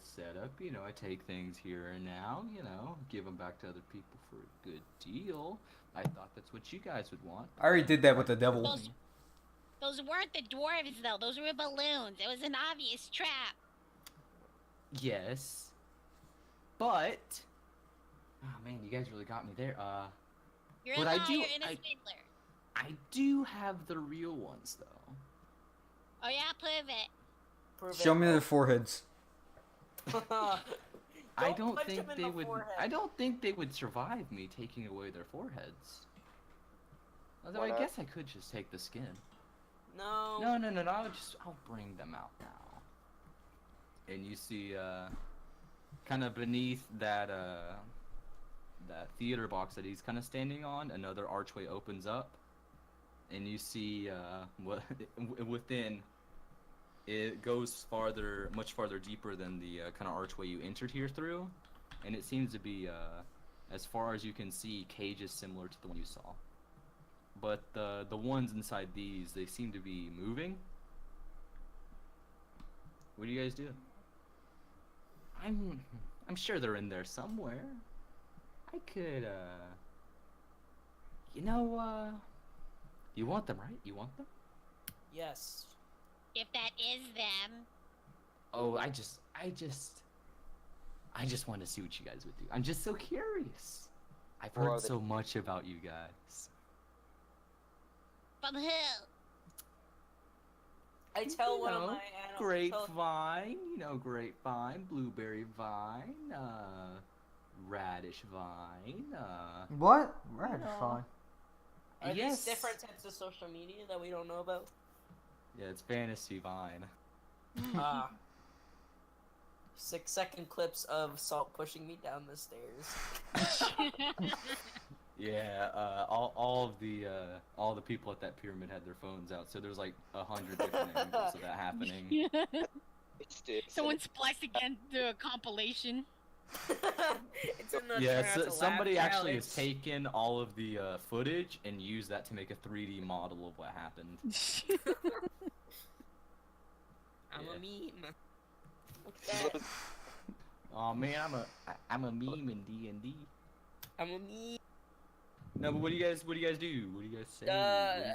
setup. You know, I take things here and now. You know, give them back to other people for a good deal. I thought that's what you guys would want. I already did that with the devil. Those weren't the dwarves, though. Those were balloons. It was an obvious trap. Yes, but oh man, you guys really got me there. You're But a I liar do- and a I- fiddler. I do have the real ones though. Oh yeah, prove it. Prove Show it. me their foreheads. I don't punch think him in they the would. forehead. I don't think they would survive me taking away their foreheads. Although Why I not? guess I could just take the skin. No. No. I'll bring them out now. And you see, kind of beneath that theater box that he's kind of standing on, another archway opens up, and you see what within. It goes much farther deeper than the kind of archway you entered here through, and it seems to be, as far as you can see, cages similar to the one you saw. But the ones inside these, they seem to be moving. What do you guys do? I'm sure they're in there somewhere. I could, you want them, right? You want them? Yes. If that is them. Oh, I just want to see what you guys would do. I'm just so curious. I've Or are heard they- so much about you guys. From who? I tell one of know, my animals. Grapevine, grapevine, blueberry vine, radish vine, What? Right, No. fine. Are yes. these different types of social media that we don't know about? Yeah, it's fantasy vine. Ah. 6-second clips of Salt pushing me down the stairs. Yeah, all the people at that pyramid had their phones out, so there's like 100 different angles of that happening. It sticks. Someone spliced again to a compilation. It's in the Yeah, try not to laugh somebody actually has challenge. taken all of the footage and used that to make a 3D model of what happened. I'm Yeah. a meme. What's So that? those- Oh man, I'm a meme in D&D. I'm a meme. No, but what do you guys do? What do you guys say? What do you-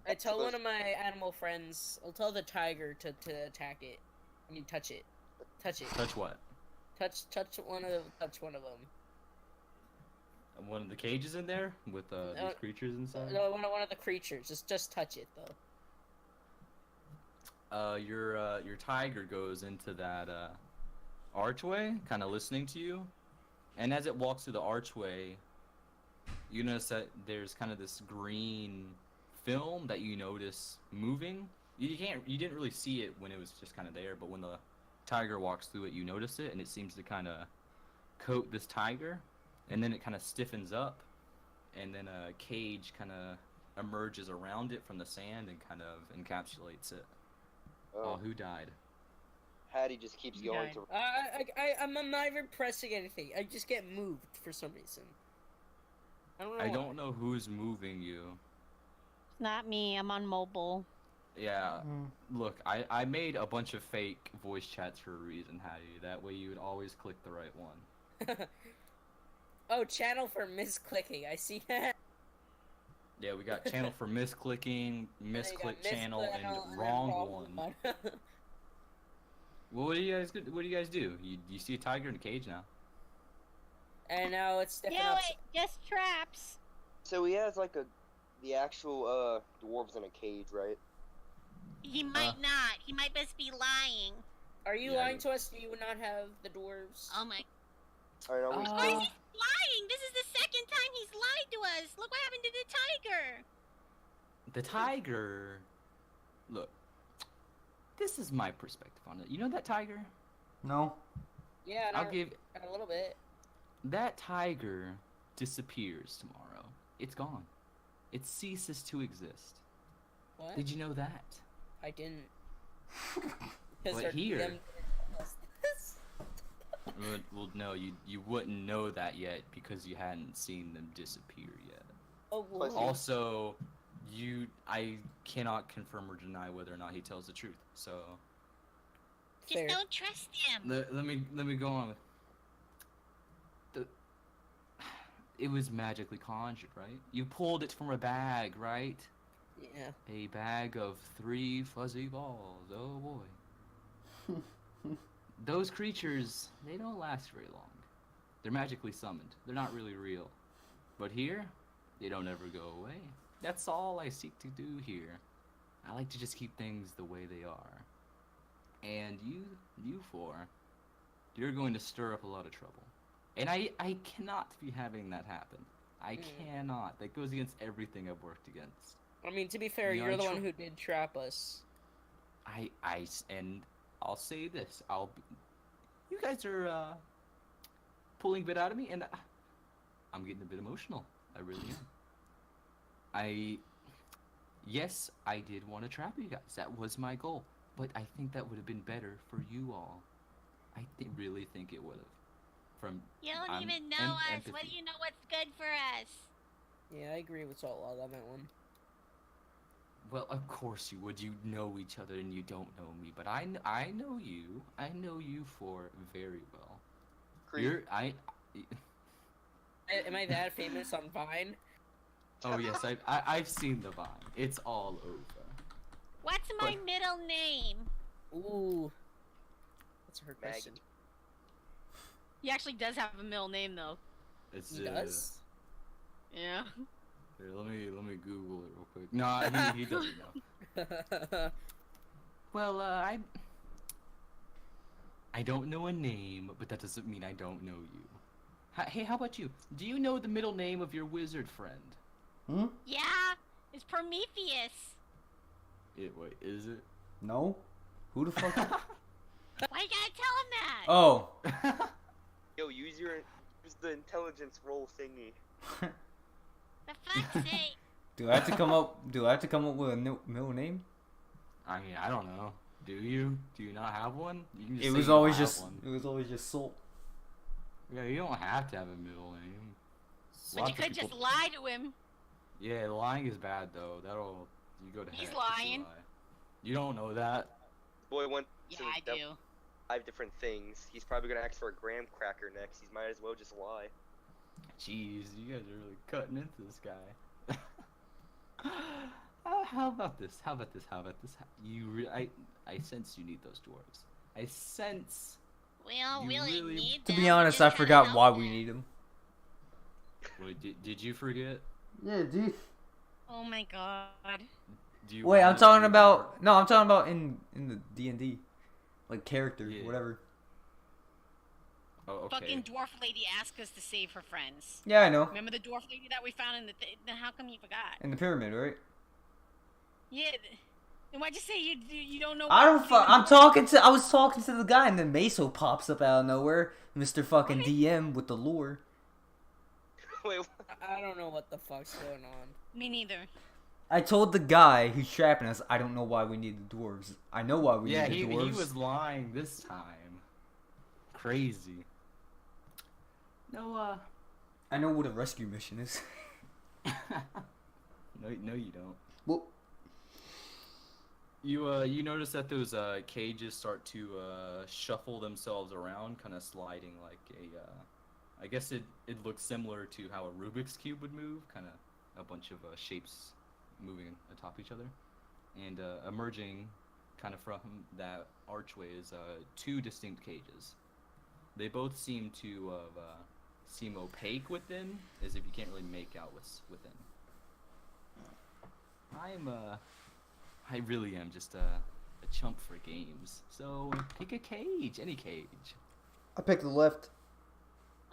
I tell those- one of my animal friends, I'll tell the tiger to attack it. I mean, touch it. Touch it. Touch what? Touch one of them. One of the cages in there with these creatures inside. No, one of the creatures. Just touch it though. Your tiger goes into that archway, kind of listening to you, and as it walks through the archway, you notice that there's kind of this green film that you notice moving. You didn't really see it when it was just kind of there, but when the tiger walks through it, you notice it, and it seems to kind of coat this tiger, and then it kind of stiffens up, and then a cage kind of emerges around it from the sand and kind of encapsulates it. Oh, who died? Hattie just keeps You going died. to. I'm not even pressing anything. I just get moved for some reason. I don't know. I why. don't know who's moving you. It's not me. I'm on mobile. Yeah, look, I made a bunch of fake voice chats for a reason, Hattie. That way you would always click the right one. Oh, channel for misclicking. I see that. Yeah, we got channel for misclicking, And then you got misclick channel, misclick and then wrong wrong one. Well, what do you guys do? You see a tiger in a cage now? And now it's stepping No, up. it just traps. So he has like the actual dwarves in a cage, right? He might not. He might just be lying. Are you Yeah. lying to us? Do you not have the dwarves? Oh my. All right, are we Of still? course he's lying. This is the second time he's lied to us. Look what happened to the tiger. The tiger. Look, this is my perspective on it. You know that tiger? No. Yeah, I'll give a little bit. that tiger disappears tomorrow. It's gone. It ceases to exist. What? Did you know that? I didn't. But they're here- them- Well, no, you wouldn't know that yet because you hadn't seen them disappear yet. Oh, But whoa. Also, I cannot confirm or deny whether or not he tells the truth. So Just Fair. don't trust him. let me go on with it was magically conjured, right? You pulled it from a bag, right? Yeah. A bag of 3 fuzzy balls. Oh boy. Those creatures, they don't last very long. They're magically summoned. They're not really real. But here, they don't ever go away. That's all I seek to do here. I like to just keep things the way they are. And you four, you're going to stir up a lot of trouble. And I cannot be having that happen. I cannot. That goes against everything I've worked against. I mean, to be fair, You know, you're I the tr- one who did trap us. And I'll say this. You guys are pulling a bit out of me, and I'm getting a bit emotional. I really am. Yes, I did want to trap you guys. That was my goal. But I think that would have been better for you all. I really think it would have. You don't I'm even know us. empathy. What do you know what's good for us? Yeah, I agree with Saltlog on that one. Well, of course you would. You know each other and you don't know me, but I know you. I know you four very well. Creed. Am I that famous on Vine? Oh yes, I've seen the Vine. It's all over. What's my But- middle name? Ooh. That's a hard Maggie. question. He actually does have a middle name though. It's He does? Yeah. Here, let me Google it real quick. No, he doesn't know. Well, I don't know a name, but that doesn't mean I don't know you. Hey, how about you? Do you know the middle name of your wizard friend? Yeah. It's Prometheus. Wait, is it? No. Who the fuck? Why you gotta tell him that? Oh. Yo, use the intelligence roll thingy. For fuck's sake. Do I have to come up? Do I have to come up with a middle name? I mean, I don't know. Do you? Do you not have one? You can just It say was you don't always have just. one. It was always just Salt. Yeah, you don't have to have a middle name. But you Lots of could just people- lie to him. Yeah, lying is bad though. That'll you go to He's heck if you lying. lie. You don't know that. Boy went Yeah, to I the do. 5 different things. He's probably gonna ask for a graham cracker next. He might as well just lie. Jeez, you guys are really cutting into this guy. How about this? How about this? How about this? I sense you need those dwarves. I sense. Well, You really, really- need To them. be We're honest, just I trying to forgot help why them. we need him. Wait, did you forget? Yeah, dude. Oh my god. Do you Wait, want I'm us talking to- about. No, I'm talking about in the D&D, like character, Yeah. whatever. Oh, okay. Fucking dwarf lady asked us to save her friends. Yeah, I know. Remember the dwarf lady that we found in the then how come you forgot? In the pyramid, right? Yeah. Then why'd you say you don't know? I what don't. to do with I'm dwarves? talking to. I was talking to the guy, and then Meso pops up out of nowhere, Mr. Fucking What? DM with the lure. Wait, what? I don't know what the fuck's going on. Me neither. I told the guy who's trapping us, I don't know why we need the dwarves. I know why we Yeah, need he the dwarves. was lying this time. Crazy. No, I know what a rescue mission is. no, you don't. Well, You notice that those cages start to shuffle themselves around, kind of sliding like a. I guess it looks similar to how a Rubik's cube would move, kind of a bunch of shapes moving atop each other, and emerging, kind of from that archway is 2 distinct cages. They both seem to seem opaque within, as if you can't really make out what's within. I really am just a chump for games. So pick a cage, any cage. I picked the left.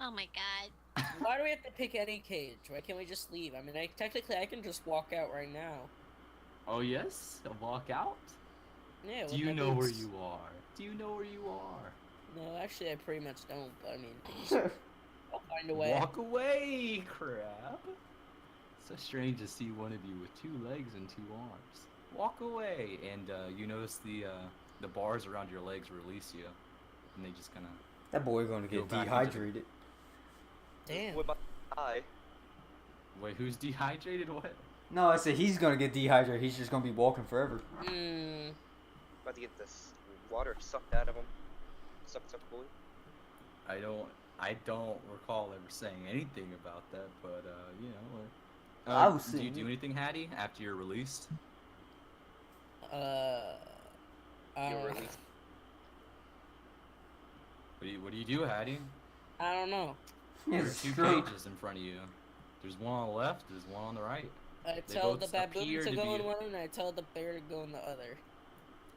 Oh my god. Why do we have to pick any cage? Why can't we just leave? I mean, technically I can just walk out right now. Oh yes, a walk out. Yeah. Do with you my know where boots. you are? Do you know where you are? No, actually, I pretty much don't. But I mean, I'll find a way. Walk away, crap. So strange to see one of you with 2 legs and 2 arms. Walk away, and you notice the bars around your legs release you, and they just kind of. That boy gonna Go get back into the- dehydrated. Damn. What about I? Wait, who's dehydrated? What? No, I said he's gonna get dehydrated. He's just gonna be walking forever. Hmm. About to get this water sucked out of him. Suck, boy. I don't recall ever saying anything about that, but you know. I was do you saying do it. anything, Hattie, after you're released? You're released. What do you do, Hattie? I don't know. There are Yes, 2 true. cages in front of you. There's one on the left. There's one on the right. I They tell the both baboon appear to to go be- in one, and I tell the bear to go in the other.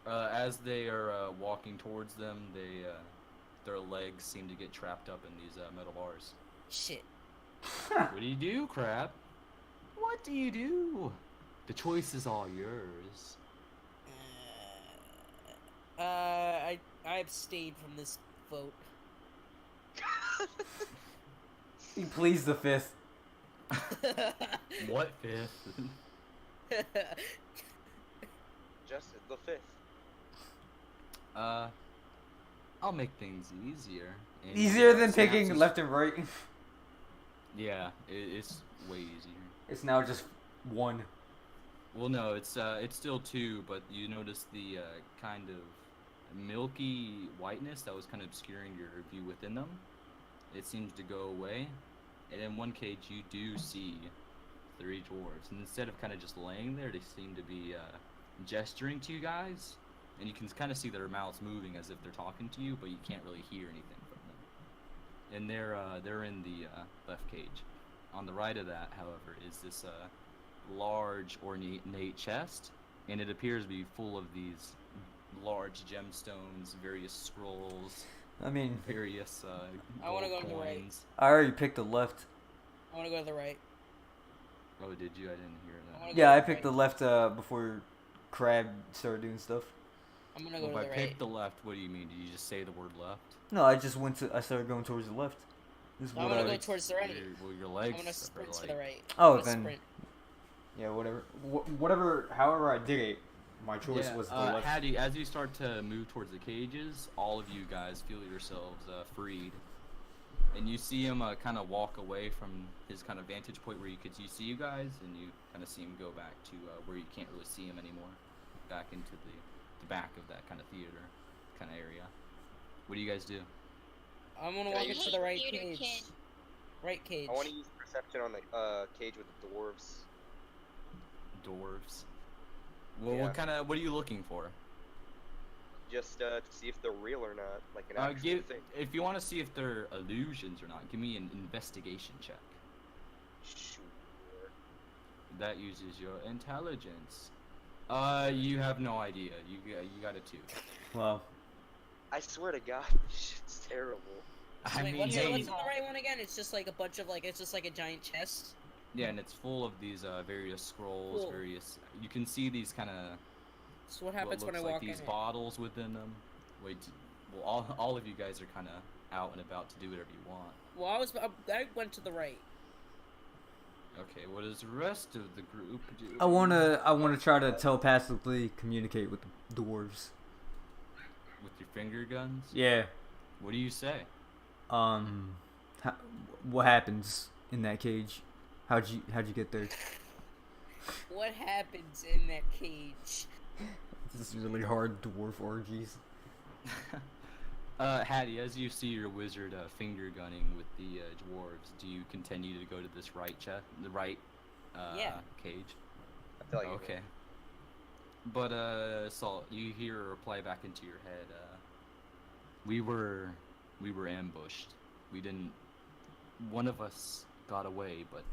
As they are walking towards them, their legs seem to get trapped up in these metal bars. Shit. What do you do, Crab? What do you do? The choice is all yours. I abstained from this vote. He pleads the 5th. What 5th? Just the 5th. I'll make things easier. And, Easier than snaps picking his- left and right. Yeah, it's way easier. It's now just 1. Well, no, it's still 2, but you notice the kind of milky whiteness that was kind of obscuring your view within them. It seems to go away, and in one cage you do see 3 dwarves, and instead of kind of just laying there, they seem to be gesturing to you guys, and you can kind of see their mouths moving as if they're talking to you, but you can't really hear anything from them. And they're in the left cage. On the right of that, however, is this large ornate chest, and it appears to be full of these large gemstones, various scrolls, I mean, various I wanna gold go to the right. coins. I already picked the left. I want to go to the right. Oh, did you? I didn't hear I wanna that. go Yeah, to I the picked the right. left before Crab started doing stuff. I'm gonna go Well, to if the I right. picked the left, what do you mean? Did you just say the word left? No, I started going towards the left. This is I'm what gonna I go like. towards the right. Your I'm legs gonna are sprint to like- the right. Oh, I'm gonna then- sprint. Yeah, whatever. Whatever, however I did it, My choice Yeah, was the left. Hattie, as you start to move towards the cages, all of you guys feel yourselves freed. And you see him kind of walk away from his kind of vantage point where you see you guys, and you kind of see him go back to where you can't really see him anymore, back into the back of that kind of theater kind of area. What do you guys do? I'm gonna I walk into hate the right theater cage. kid. Right cage. I want to use perception on the cage with the dwarves. Dwarves. Well, Yeah. what are you looking for? Just to see if they're real or not, like an actual thing. If you want to see if they're illusions or not, give me an investigation check. Sure. That uses your intelligence. You have no idea. You got a 2. Well, I swear to God, this shit's terrible. I Wait, mean, what's hey, on the right one again? It's just like a bunch of it's just like a giant chest. yeah, and it's full of these various scrolls, Cool. You can see these kind of So what happens when I like walk in? these bottles within them. Well, all of you guys are kind of out and about to do whatever you want. Well, I went to the right. Okay, what does the rest of the group do? I wanna try to telepathically communicate with the dwarves. With your finger guns? Yeah. What do you say? What happens in that cage? How'd you get there? What happens in that cage? This is really hard dwarf orgies. Hattie, as you see your wizard finger gunning with the dwarves, do you continue to go to this right Yeah. cage? I feel like Okay. But Salt, you hear a reply back into your head. We were ambushed. We didn't. One of us got away, but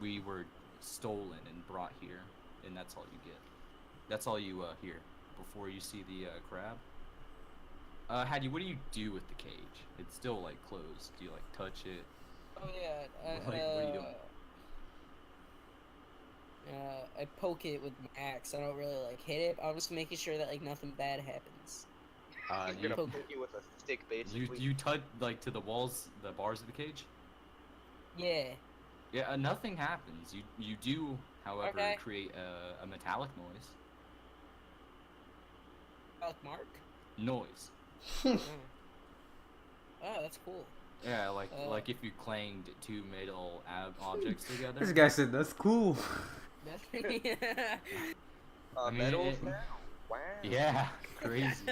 we were stolen and brought here, and that's all you get. That's all you hear before you see the crab. Hattie, what do you do with the cage? It's still like closed. Do you like touch it? Oh yeah. What are you doing? I poke it with my axe. I don't really hit it. I'm just making sure that nothing bad happens. He's You gonna poke you with a stick, basically. you touch to the walls, the bars of the cage. Yeah. Yeah, nothing happens. You do, however, Okay. create a metallic noise. Mark. Noise. Oh, that's cool. Yeah, like if you clanged 2 metal objects together. This guy said that's cool. I mean, Metals now? Wow. Yeah, crazy.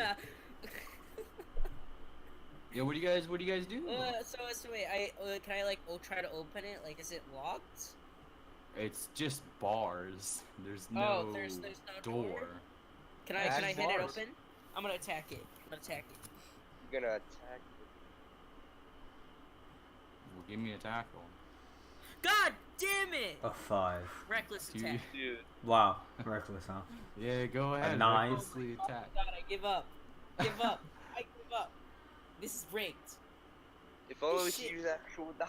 Yeah, what do you guys do? So wait, can I try to open it? Is it locked? It's just bars. There's no there's no door. door? Can I Add hit it bars. open? I'm gonna attack it. You're gonna attack. Well, give me a tackle. God damn it! A 5. Reckless Dude. attack. Dude. Wow, reckless, huh? Yeah, go ahead. 9. recklessly attack. God, I give up. Give up. I give up. This is rigged. If only we Shit. could use actual die.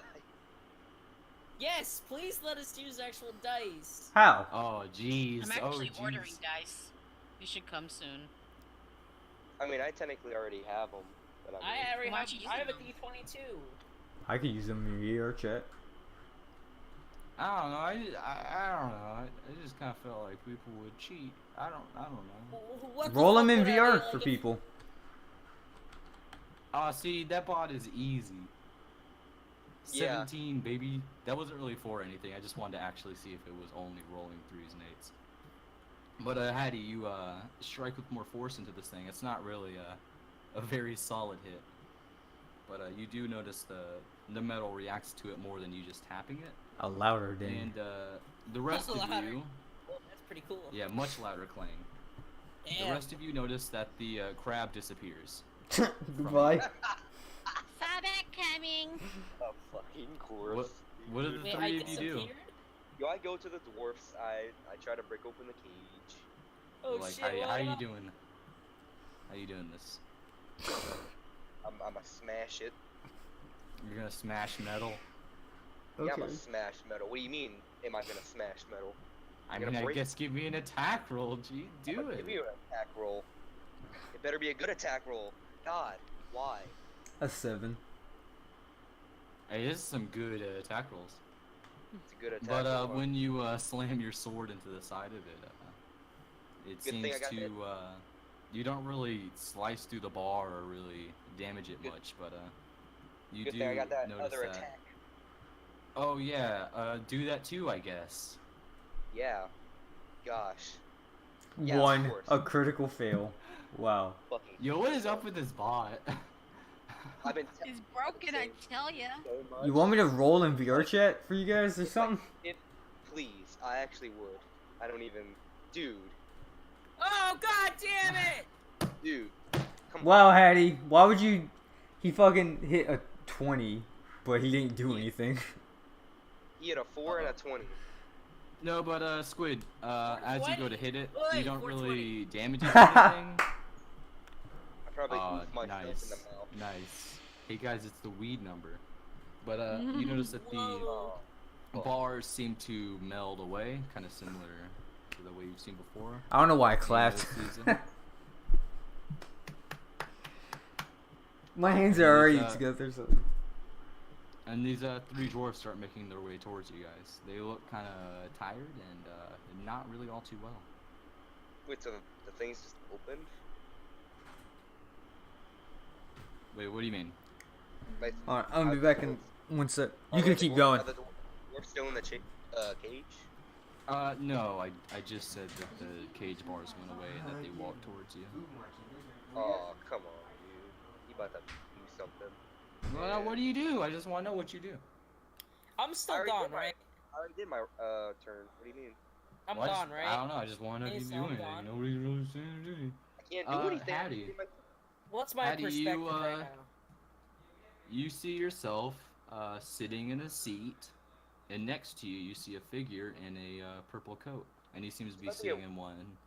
Yes, please let us use actual dice. How? Oh, jeez. I'm actually oh, ordering jeez. dice. You should come soon. I mean, I technically already have them, but I mean, I Why aren't you using have a them? D22. I could use them in VR chat. I don't know. I don't know. I just kind of felt like people would cheat. I don't know. What the Roll them fuck in would I VR do, for if- people. See, that bot is easy. Yeah. 17, baby. That wasn't really for anything. I just wanted to actually see if it was only rolling 3s and 8s. But Hattie, you strike with more force into this thing. It's not really a very solid hit. But you do notice the metal reacts to it more than you just tapping it. A louder ding. And the rest of Louder. you, Well, that's pretty cool. yeah, much louder clang. Damn. The rest of you notice that the crab disappears. Goodbye. Saw that coming. of fucking course. What do the Wait, I 3 of you do? disappeared? Yo, I go to the dwarfs. I try to break open the cage. Oh Like, shit! how you what? doing? How you doing this? I'ma smash it. You're gonna smash metal? Yeah, I'ma smash metal. What do you mean? Am I gonna smash metal? I You're mean, gonna I break- guess give me an attack roll, G. Do I'ma it. Give you an attack roll. It better be a good attack roll. God, why? A 7. Hey, this is some good attack rolls. It's a good attack But roll. when you slam your sword into the side of it, It Good thing seems I got to hit. you don't really slice through the bar or really damage it Good- much, but you Good do thing I got that notice other that. attack. Oh yeah, do that too, I guess. Yeah. Gosh. Yeah, of One, course. a critical fail. Wow. Fucking. Yo, what is so- up with this bot? I've been. It's broken, I tell ya. So much. You want me to roll in VR chat for you guys or It's like, something? please, I actually would. I don't even. Dude. Oh god damn it! Dude. Come Wow, Hattie, why would you? He fucking hit a 20, but he didn't do anything. He had a 4 and a 20. No, but Squid, as you go to hit it, you Wait, don't 420. really damage it or anything. I probably goofed myself in Nice, the mouth. nice. Hey guys, it's the weed number. But you notice that the Oh. bars seem to meld away, kind of similar to the way you've seen before. I don't know why I in clapped. this season. My hands are And already these, together, so. And these three dwarfs start making their way towards you guys. They look kind of tired and not really all too well. Wait, so the thing's just opened? Wait, what do you mean? Like, Alright, I'm gonna be are back in the- 1 sec. are You can the keep dwarf- going. Are the dwarf still in the cage? No, I just said that the cage bars went away and that they walked towards you. Oh, come on, dude. You about to do something. Well, what do you do? I just want to know what you do. I'm I still already gone, did my- right? I already did my turn. What do you mean? I'm Well, I gone, just- right? I don't know. I just want to know if Hey, you so do I'm anything. gone. Nobody's really saying anything. I can't do anything. I Hattie. did my- What's my How do you, perspective right now? You see yourself sitting in a seat, and next to you, you see a figure in a purple coat, and he seems to be Must be a- sitting in one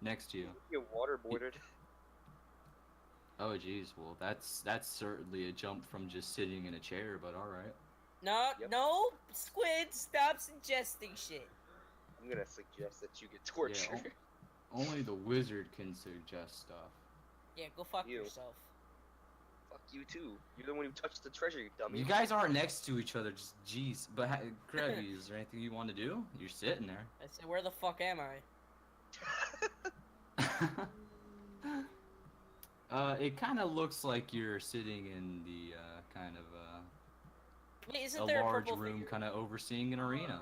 next to you. You get waterboarded. Oh, jeez. Well, that's certainly a jump from just sitting in a chair, but all right. No, Yep. no, Squid, stop suggesting shit. I'm gonna suggest that you get tortured. Only the wizard can suggest stuff. Yeah, go fuck You. yourself. Fuck you too. You're the one who touched the treasure, you dummy. You guys aren't next to each other, just jeez. But Krabby, is there anything you want to do? You're sitting there. I said, where the fuck am I? It kind of looks like you're sitting in the kind of Wait, isn't a there a large purple room, figure? kind of overseeing an arena.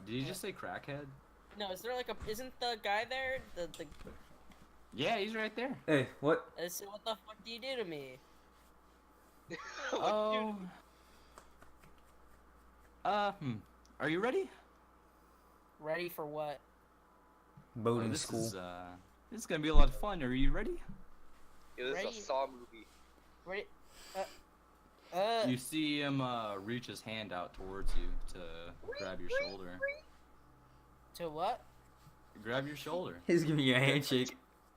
Did you just say crackhead? No, is there like a? Isn't the guy there? The Yeah, he's right there. Hey, what? I said, what the fuck do you do to me? Oh. Are you ready? Ready for what? Boating this school. is this is gonna be a lot of fun. Are you ready? It was Ready? a Saw movie. Ready? You see him reach his hand out towards you to grab your shoulder. To what? Grab your shoulder. He's giving you a handshake.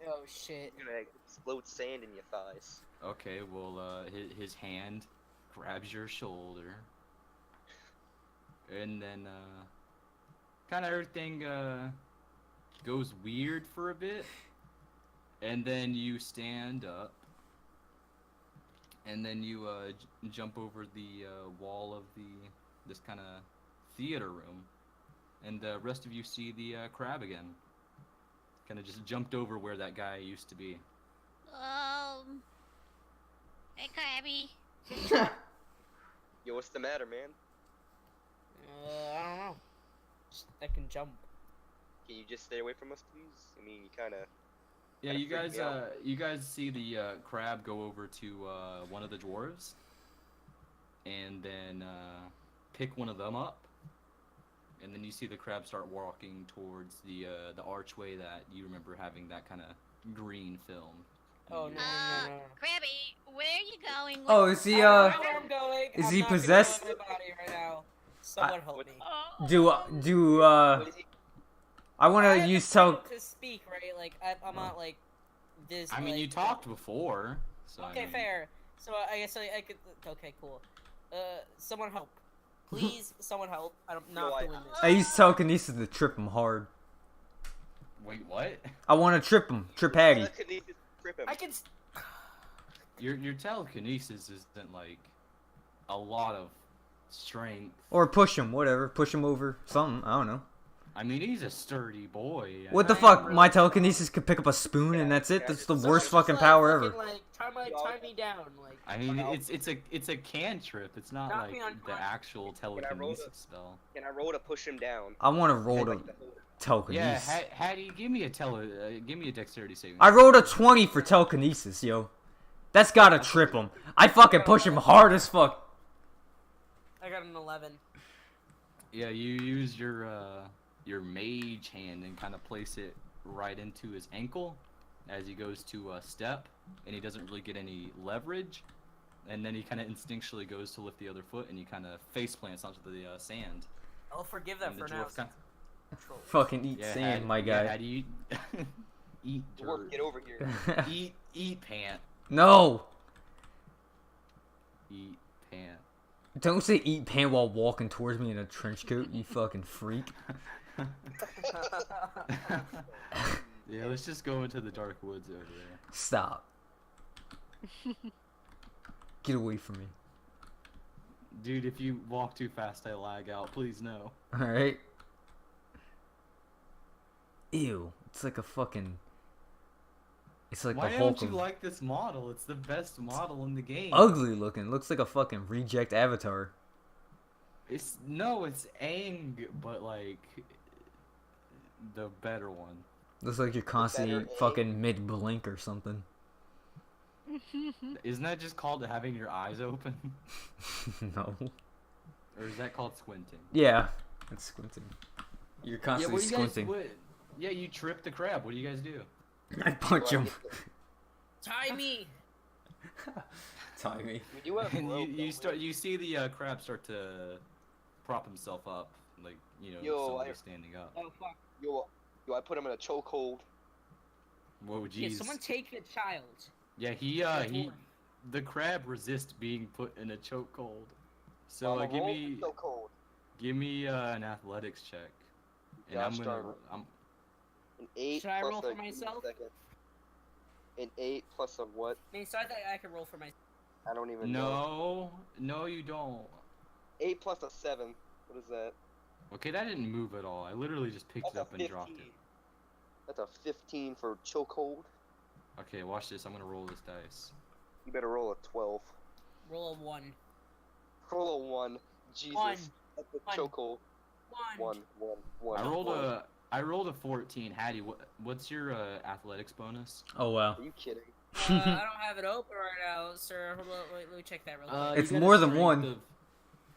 Oh shit. You're gonna explode sand in your thighs. Okay, well, his hand grabs your shoulder, and then kind of everything goes weird for a bit, and then you stand up, and then you jump over the wall of this kind of theater room, and the rest of you see the crab again. Kind of just jumped over where that guy used to be. Hey, Krabby. Yo, what's the matter, man? I don't know. I can jump. Can you just stay away from us, please? I mean, you kind of. Yeah, Kinda you freaked guys, me out. you guys see the crab go over to one of the dwarves, and then pick one of them up, and then you see the crab start walking towards the archway that you remember having that kind of green film. Oh, in no, your- no, no. Krabby, where are you going? Oh, is he I don't know where I'm going. is I'm he not gonna possessed? go in my body right now. Someone help me. do What is he? I want I to have use the freedom talk. to speak, right? Like I'm not like this. I mean, like, you talked before, so I Okay, mean- fair. So I guess I could. Okay, cool. Someone help, please. Someone help. I'm No, not I- doing this. I use telekinesis to trip him hard. Wait, what? I want to trip him. Trip Hattie. Telekinesis, trip him. I can. Your telekinesis isn't like a lot of strength. Or push him, whatever. Push him over something. I don't know. I mean, he's a sturdy boy. What the I fuck? am My really- telekinesis could pick up a spoon and that's it? That's the So worst just, fucking like, power fucking, ever. Like, tie me down. Like, I mean, it's a cantrip. It's not Knock like me the unconscious. actual I roll telekinesis the- spell. Can I roll to push him down? I want to I'd roll to like to hold it. telekinesis. Yeah, Hattie, give me a dexterity saving. I rolled a 20 for telekinesis, yo. That's gotta trip him. I fucking push him hard as fuck. I got an 11. Yeah, you use your mage hand and kind of place it right into his ankle as he goes to step, and he doesn't really get any leverage, and then he kind of instinctually goes to lift the other foot, and he kind of face plants onto the sand. I'll forgive that And the for now. dwarf kinda- Fucking eat Yeah, sand, Hattie- my yeah, guy. Hattie, eat Dwarf, dirt. get over here. Eat pant. No! Eat pant. Don't say eat pan while walking towards me in a trench coat, you fucking freak. Yeah, let's just go into the dark woods over there. Stop. Get away from me. Dude, if you walk too fast, I lag out. Please no. Alright? Ew. It's like a fucking... It's like Why the don't Hulk you of... like this model? It's the best model in the game. Ugly looking. Looks like a fucking reject avatar. It's Aang, but like the better one. Looks like you're constantly better fucking mid-blink or something. Isn't that just called having your eyes open? No. Or is that called squinting? Yeah. It's squinting. You're Yeah, constantly what do you guys squinting. Yeah, you trip the crab. What do you guys do? I punch him. Tie me! Tie me. We do have And rope, you see the crab start to prop himself up, like Yo, somebody standing up. Oh, fuck. Yo, I put him in a chokehold. Whoa, Yeah, jeez. someone take the child. Yeah, the crab resists being put in a chokehold. So I'ma give roll me the chokehold. an athletics check, and Yeah, I'm gonna start. I'm An 8 Should I plus roll a, for give me a myself? second. An 8 plus a what? I mean, so I thought I could roll for myself. I don't even know. no, you don't. 8 plus a 7. What is that? Okay, that didn't move at all. I literally just picked That's it a up 15. and dropped it. That's a 15 for chokehold. Okay, watch this. I'm gonna roll this dice. You better roll a 12. Roll a 1. Roll a 1. Jesus. 1. That's a One. chokehold. 1. 1. I rolled a 14. Hattie, what's your athletics bonus? Oh wow. Are you kidding? I don't have it open right now, sir. Hold on, wait, let me check that real quick. You It's got a more than strength one.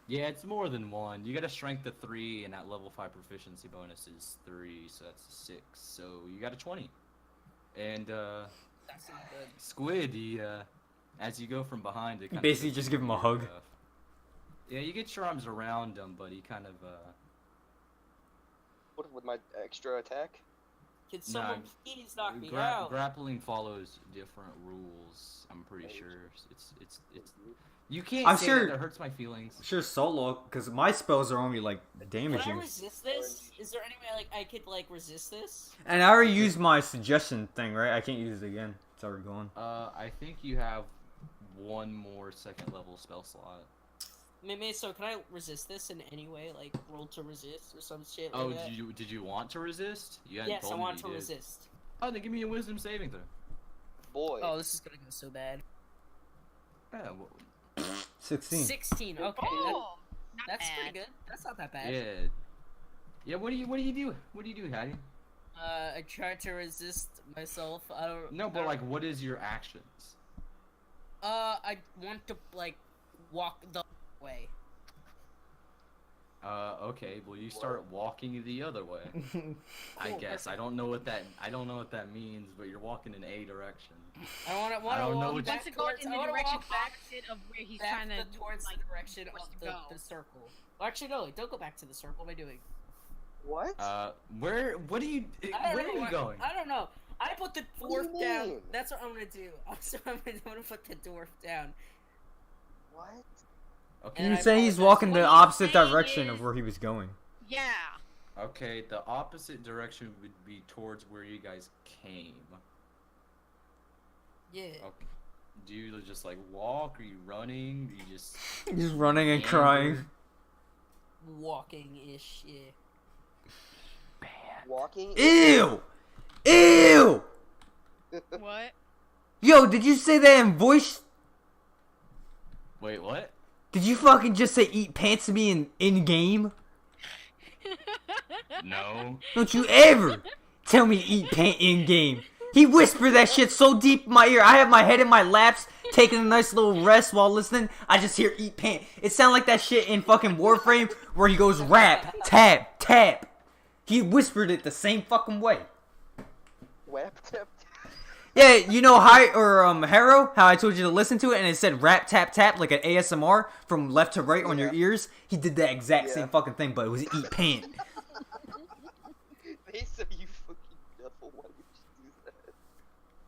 Yeah, it's more than one. You got a strength of 3, and that level 5 proficiency bonus is 3, so that's 6. So you got a 20. And That's not good. Squid, as you go from behind, it kind Basically just give him a hug. Yeah, you get your arms around him, but he kind of What with my extra attack? Can someone please knock me gra- out? grappling follows different rules. I'm pretty sure it's you can't I'm say sure- that hurts my feelings. Sure, solo, because my spells are only like Can I damaging. resist this? Is there any way I could resist this? And I already used my suggestion thing, right? I can't use it again. It's already gone. I think you have one more second level spell slot. Maybe so. Can I resist this in any way? Like roll to resist or some shit Oh, like that? did you want to resist? You hadn't Yes, told I me want you to did. resist. Oh, then give me a wisdom saving throw. Boy. Oh, this is gonna go so bad. Yeah, 16. 16. Okay, Oh, not that's bad. pretty good. That's not that bad. yeah. Yeah. What do you do? What do you do, Hattie? I tried to resist myself. I don't. No, I but don't- like, what is your actions? I want to walk the way. Okay. Well, you start walking the other way. I Cool, guess I don't know what that means, but you're walking in a direction. I want to I don't know walk what back He wants to go towards. in I the want to direction walk back, opposite of where he's back trying to towards like, the direction wants of to go. the circle. Well, actually, no. Don't go back to the circle. What am I doing? What? What are you? I Where don't are know you going? I don't know. I put the What do dwarf you down. mean? That's what I'm gonna do. I'm gonna put the dwarf down. What? Okay. You And I say he's apologize. walking What the he's opposite saying direction is- of where he was going. Yeah. Okay. The opposite direction would be towards where you guys came. Yeah. Okay. Do you just walk? Are you running? Do you just? He's running and Amber? crying. Walking ish. Yeah. Walking. Ew! Ew! What? Yo, did you say that in voice? Wait, what? Did you fucking just say eat pants to me in game? No. Don't you ever tell me to eat pant in game. He whispered that shit so deep in my ear. I have my head in my laps, taking a nice little rest while listening. I just hear eat pant. It sounded like that shit in fucking Warframe where he goes rap, tap, tap. He whispered it the same fucking way. Wap tap. Yeah, you know Harrow, how I told you to listen to it and it said rap tap tap like an ASMR from left to right on your ears? He did that exact same fucking thing, but it was eat pant. They said you fucking devil. Why would you do that?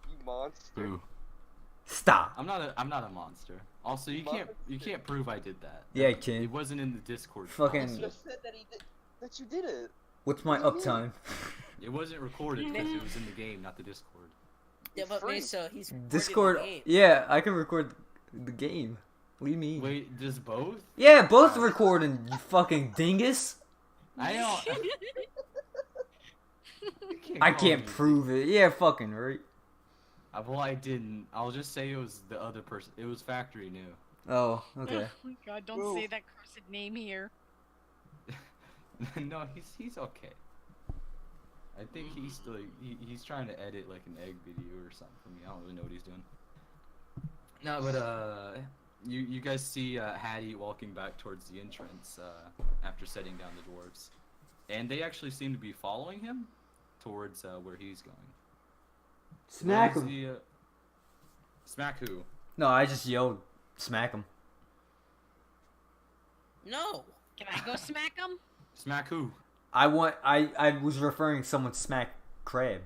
You monster. Who? Stop. I'm not a monster. Also, you can't prove I did that. Yeah, kid. It wasn't in the Discord. Fucking- You just said that that you did it. What's my uptime? It wasn't recorded because it was in the game, not the Discord. Yeah, It's but free. Mesa, he's recorded Discord. the game. Yeah, I can record the game. What do you mean? Wait, does both? Yeah, both recording, you fucking dingus. I don't. You I call can't me- prove it. Yeah, fucking right. Well, I didn't. I'll just say it was the other person. It was Factory New. Oh, okay. Oh my god, don't Ooh. say that cursed name here. No, he's okay. I think he's still he's trying to edit like an egg video or something for me. I don't really know what he's doing. No, but you guys see Hattie walking back towards the entrance after setting down the dwarves, and they actually seem to be following him towards where he's going. Smack Where's him. Smack who? No, I just yelled, smack him. No. Can I go smack him? Smack who? I was referring to someone smack Crab.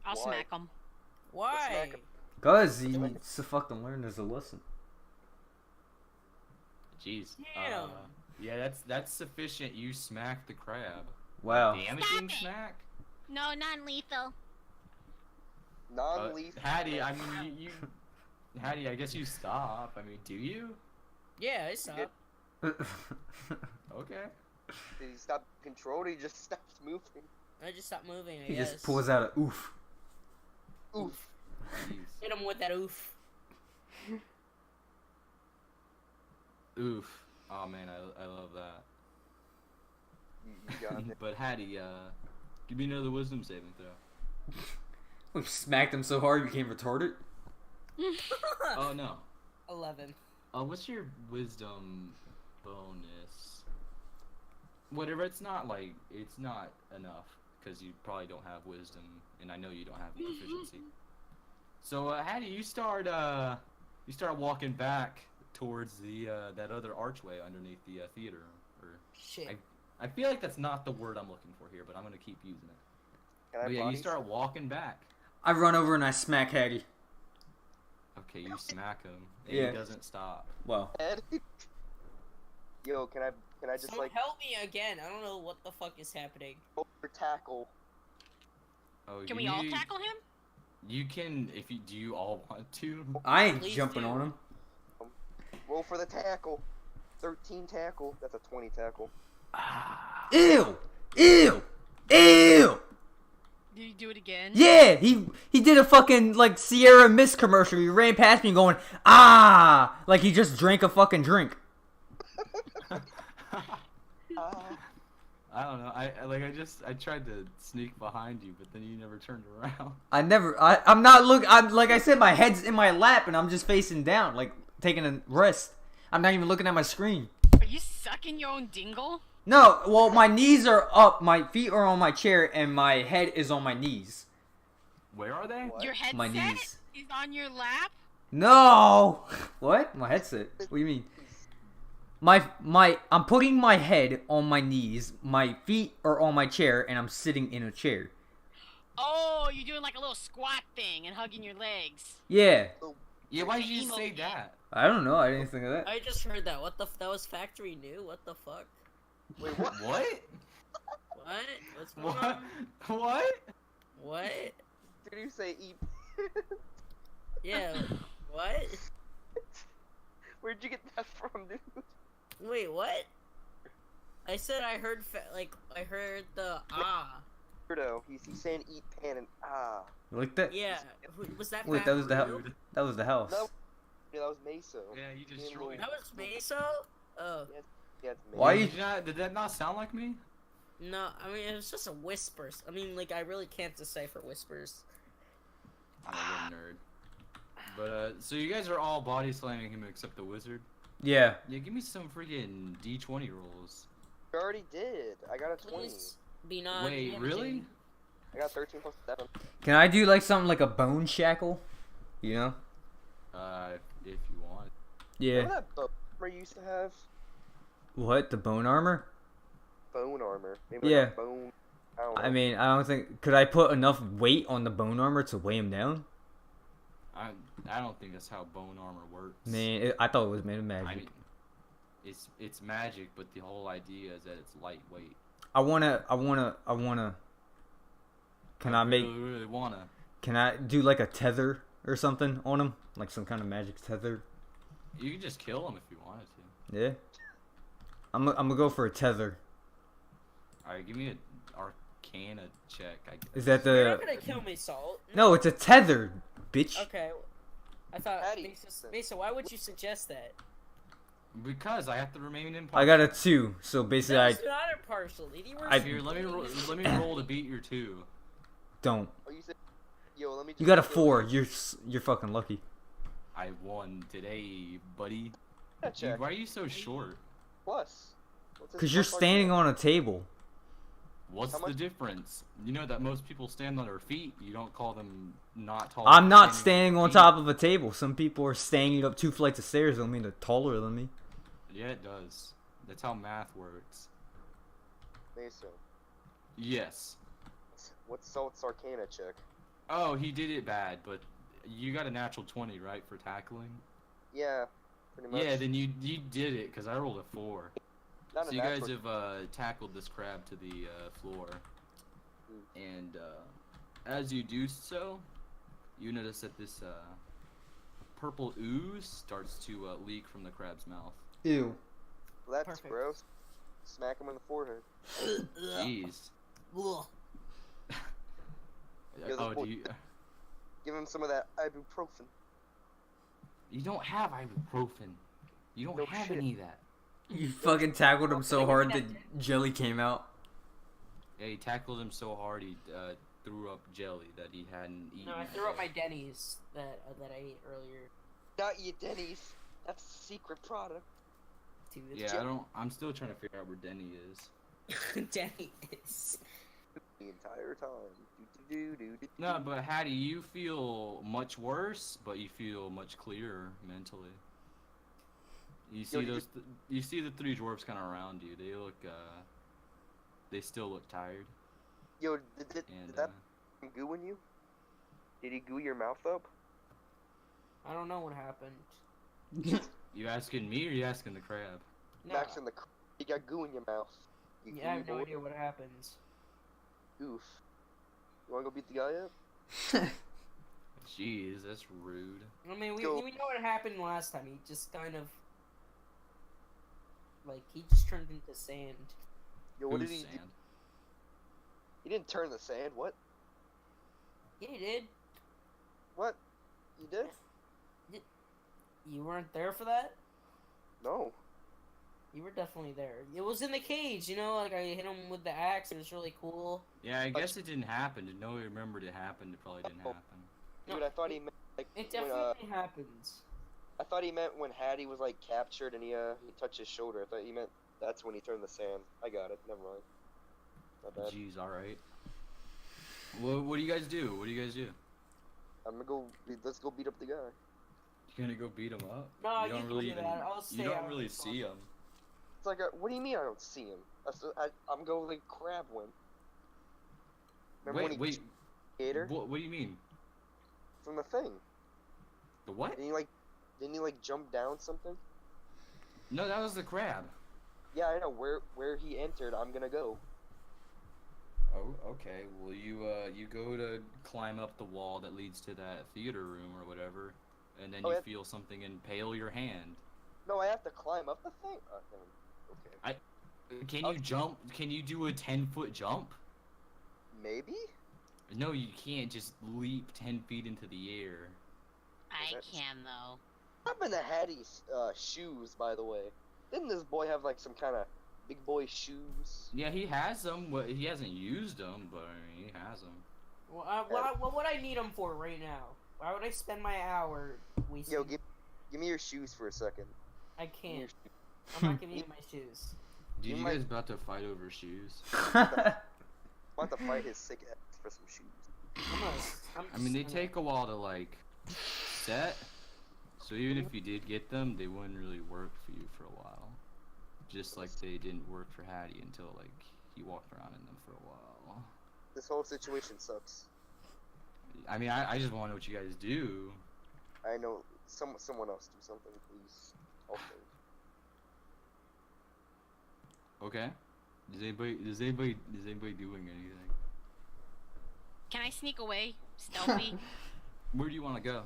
I'll Why? smack him. Why? Smack him. Cause he needs to fucking learn as a lesson. Jeez. Damn. Yeah, that's sufficient. You smack the crab. Wow. Damaging Stop it. smack? No, non-lethal. Non-lethal. Hattie, I mean, you Hattie, I guess you stop. I mean, do you? Yeah, I stopped. Okay. Did he stop control? Or he just stops moving? I just stopped moving, I He guess. just pulls out a oof. Oof. Jeez. Hit him with that oof. Oof. Oh man, I love that. You got it. But Hattie, give me another wisdom saving throw. We smacked him so hard he became retarded. Oh no. 11. What's your wisdom bonus? Whatever. It's not enough because you probably don't have wisdom, and I know you don't have proficiency. So Hattie, you start walking back towards the that other archway underneath the theater. Or Shit. I feel like that's not the word I'm looking for here, but I'm gonna keep using it. Can I But yeah, you body start walking back. I run over and I smack Hattie. Okay, you smack him, and Yeah. he doesn't stop. Well, head? Yo, can I just Someone like help me again. I don't know what the fuck is happening. over tackle? Oh, Can we all tackle him? You can if you do. You all want to? I ain't Please jumping do. on him. Roll for the tackle. 13 tackle. That's a 20 tackle. Ew! Ew! Ew! Did you do it again? Yeah, he did a fucking like Sierra Mist commercial. He ran past me going, ah, like he just drank a fucking drink. I don't know. I tried to sneak behind you, but then you never turned around. I'm not like I said, my head's in my lap and I'm just facing down, like taking a rest. I'm not even looking at my screen. Are you sucking your own dingle? No, well, my knees are up, my feet are on my chair, and my head is on my knees. Where are they? What? Your headset My knees. is on your lap? No! What? My headset? What do you mean? I'm putting my head on my knees, my feet are on my chair, and I'm sitting in a chair. Oh, you're doing like a little squat thing and hugging your legs. Yeah. Yeah, why did you Emo say kid. that? I don't know, I didn't think of that. I just heard that. What the? That was Factory New. What the fuck? Wait, what? What? What? What's going What? on? What? What? Did you say eat? Yeah. What? Where'd you get that from, dude? Wait, what? I said I heard I heard the ah. Weirdo. He's saying eat pan and ah. Like that? Yeah, was that? Wait, Fat that was the Rude? that was the house. No. Yeah, that was Meso. Yeah, you Being destroyed. little- That was Meso. Oh Yeah, it's Why Meso. you- Did that not sound like me? no, I mean it was just a whispers. I mean, like I really can't decipher whispers. I'm a nerd. But so you guys are all body slamming him except the wizard. Yeah. Yeah, give me some freaking D20 rolls. I already did. I got a 20. Please be not. Wait, really? I got 13 plus 7. Can I do like something like a bone shackle? You know? If you want. Yeah. Remember that bone armor you used to have? What? The bone armor? Bone armor. Maybe Yeah. like a bone. I don't know. I mean, I don't think. Could I put enough weight on the bone armor to weigh him down? I don't think that's how bone armor works. Man, I thought it was made of I magic. mean, it's magic, but the whole idea is that it's lightweight. I wanna. Can I make? Really wanna. Can I do like a tether or something on him? Like some kind of magic tether? You can just kill him if you wanted to. Yeah. I'm gonna go for a tether. All right, give me an Arcana check. Is that You're the? not gonna kill me, Salt. No, it's a tether, bitch. Okay. I thought. Patty. Mesa, why would you suggest that? Because I have to remain impartial. I got a 2, so basically I That's not impartial. You were Here, let me roll to beat your 2. don't. Oh, you said. Yo, let me. You got a 4. You're fucking lucky. I won today, buddy. Yeah, Dude, check. why are you so short? Plus. What's this Cause you're plus standing Arcana? on a table. What's How the much- difference? You know that most people stand on their feet. You don't call them not tall. I'm for not on standing their on feet. top of a table. Some people are standing up 2 flights of stairs. Don't mean they're taller than me. Yeah, it does. That's how math works. Meso. Yes. What's Salt's Arcana check? Oh, he did it bad, but you got a natural 20, right, for tackling? Yeah, pretty much. Yeah, then you did it, because I rolled a 4. Not So a you guys natural- have tackled this crab to the floor, and as you do so, you notice that this purple ooze starts to leak from the crab's mouth. Ew. That's Perfect. gross. Smack him in the forehead. Jeez. Ugh. this Oh, boy- do you? Give him some of that ibuprofen. You don't have ibuprofen. You don't No have shit. any of that. You fucking tackled him so hard that jelly came out. Yeah, he tackled him so hard he threw up jelly that he hadn't eaten. No, I threw up my Denny's that I ate earlier. Not you, Denny's. That's a secret product. Dude, Yeah, I'm still trying to figure out where Denny is. Denny's. The entire time. Do. No, but Hattie, you feel much worse, but you feel much clearer mentally. You see you you see the 3 dwarves kind of around you. They look, they still look tired. Yo, did And that goo in you? Did he goo your mouth up? I don't know what happened. you asking me or you asking the crab? No, Max in the. You got goo in your mouth. You yeah, I have gooey no boy. idea what happens. Oof. You wanna go beat the guy up? Jeez, that's rude. I mean, we Go. know what happened last time. He just kind of, like, he just turned into sand. Yo, what Who's did he do? sand? He didn't turn the sand. What? Yeah, he did. What? You did? You weren't there for that? No. You were definitely there. It was in the cage, you know, like I hit him with the axe. It was really cool. Yeah, I guess it didn't happen. Did nobody remembered it happened? It probably didn't Oh. happen. Dude, No, I thought he meant like It when, definitely happens. I thought he meant when Hattie was like captured and he touched his shoulder. I thought he meant that's when he turned the sand. I got it. Never mind. My bad. Jeez, alright. What do you guys do? What do you guys do? I'm gonna go. Let's go beat up the guy. You gonna go beat him up? No, you don't you really can do even. that. I'll stay You don't out really of the see him. It's like, what do you mean I don't see him? I'm going like crab went. Remember when he Wait. Gator What do you mean? from the thing? The what? Didn't he like jump down something? No, that was the crab. Yeah, I know where he entered. I'm gonna go. Oh, okay. Well, you go to climb up the wall that leads to that theater room or whatever, and then Oh, you yeah. feel something impale your hand. No, I have to climb up the thing. Okay. Can you jump? Can you do a 10-foot jump? Maybe? No, you can't just leap 10 feet into the air. I That's- can though. I'm in the Hattie's shoes, by the way. Didn't this boy have like some kind of big boy shoes? Yeah, he has them. Well, he hasn't used them, but I mean, he has them. What would I need them for right now? Why would I spend my hour wasting? Yo, give me your shoes for a second. I Give me your can't. shoes. I'm not giving you my shoes. Dude, You you might- guys about to fight over shoes? I want to fight his sick ass for some shoes. I mean, they take a while to like set. So even if you did get them, they wouldn't really work for you for a while. Just like they didn't work for Hattie until like he walked around in them for a while. This whole situation sucks. I mean, I just want to know what you guys do. I know someone else do something, please. Help me. Okay. Is anybody doing anything? Can I sneak away? Stealthy? Where do you want to go?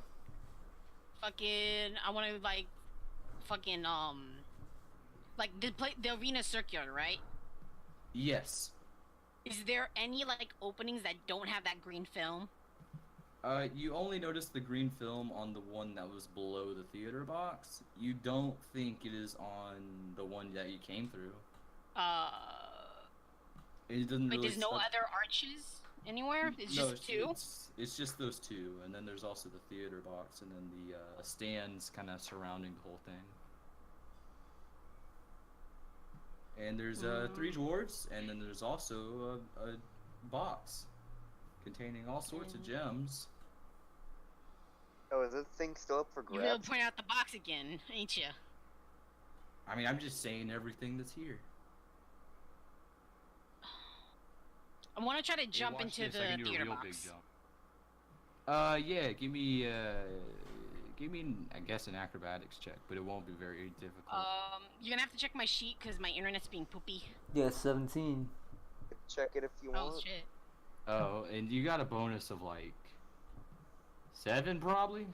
Fucking, I want to like the arena circular, right? Yes. Is there any like openings that don't have that green film? You only noticed the green film on the one that was below the theater box. You don't think it is on the one that you came through. It doesn't Like really there's no spec- other arches anywhere? It's No, just two? It's just those two, and then there's also the theater box, and then the stands kind of surrounding the whole thing. And there's 3 dwarves, and then there's also a box containing all sorts of gems. Oh, is this thing still up for You're gonna grabs? point out the box again, ain't you? I mean, I'm just saying everything that's here. I want to try to Hey, jump watch into this, I can the do a theater real box. big jump. Yeah, give me, I guess an acrobatics check, but it won't be very difficult. You're gonna have to check my sheet because my internet's being poopy. Yeah, 17. Check it if you Oh want. shit. Oh, and you got a bonus of like 7 probably.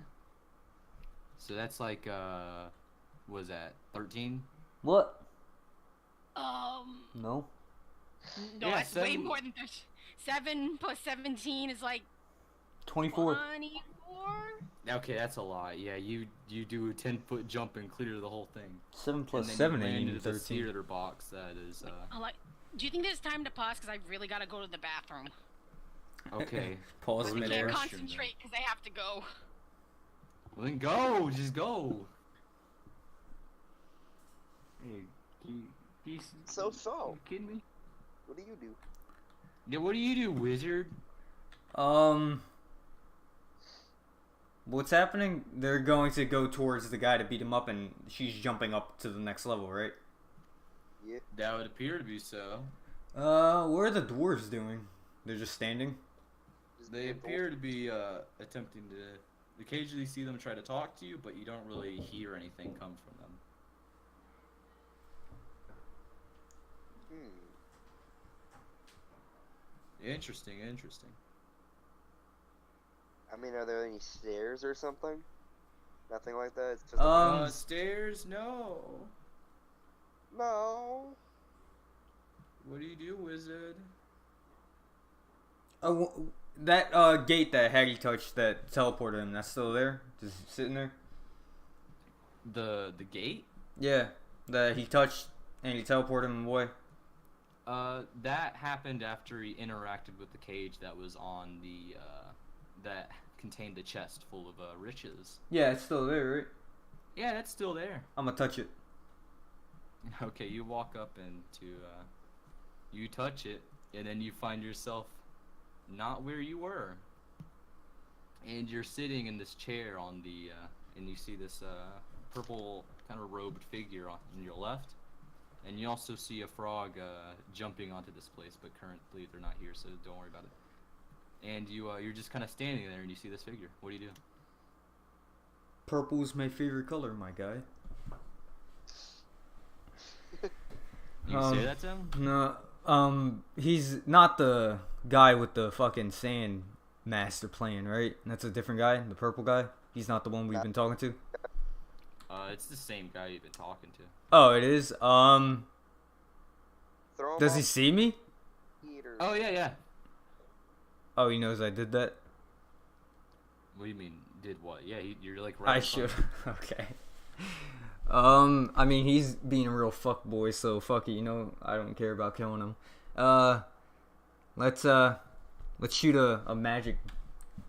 So that's like what was that 13? What? No, No. Yeah, that's way 7 more than 7 plus 17 is like 24. 24. Okay, that's a lot. Yeah, you do a 10-foot jump and clear the whole thing. 7 plus and then 7 you land ain't into even the 13. theater box that is Do you think there's time to pause? Because I really gotta go to the bathroom. okay. Pause Really I midair. can't restroom, concentrate because I have to go. Well, then go, just go. Hey, So. You kidding me? What do you do? Yeah, what do you do, wizard? What's happening? They're going to go towards the guy to beat him up, and she's jumping up to the next level, right? Yeah. That would appear to be so. What are the dwarves doing? They're just standing? Just They being appear to be attempting to occasionally see them try to talk to you, but you don't really hear anything come from them. bold. Interesting. I mean, are there any stairs or something? Nothing like that. It's just a Stairs? No. no. What do you do, wizard? That gate that Hattie touched that teleported him, that's still there? Just sitting there? The gate? Yeah, that he touched and he teleported him away. That happened after he interacted with the cage that was on the that contained the chest full of riches. Yeah, it's still there, right? Yeah, that's still there. I'm gonna touch it. Okay, you walk up into you touch it, and then you find yourself not where you were. And you're sitting in this chair on the and you see this purple kind of robed figure on your left. And you also see a frog jumping onto this place, but currently they're not here, so don't worry about it. And you're just kind of standing there, and you see this figure. What do you do? Purple's my favorite color, my guy. You can say that to him? No, he's not the guy with the fucking sand master plan, right? That's a different guy, the purple guy. He's not the one we've been talking to. It's the same guy you've been talking to. Oh, it is. throw him Does he off see me? theater. Oh yeah, yeah. Oh, he knows I did that. What do you mean? Did what? Yeah, you're like right. I in front should. of Okay. I mean, he's being a real fuck boy, so fuck it. You know, I don't care about killing him. Let's shoot a magic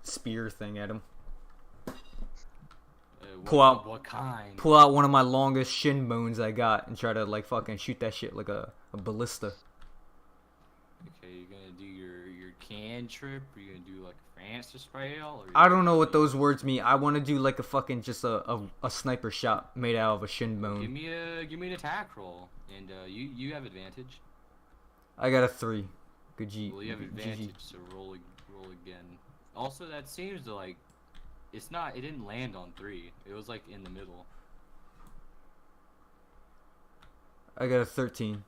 spear thing at him. What kind? Pull out one of my longest shin bones I got and try to like fucking shoot that shit like a ballista. Okay, you're gonna do your cantrip? Or you gonna do like a fancy spell? Or I don't know what those words mean. I want to do like a fucking just a sniper shot made out of a shin bone. Give me an attack roll, and you have advantage. I got a 3. Good G. Well, you have advantage, so roll again. Also, that seems to like, it didn't land on 3. It was like in the middle. I got a 13.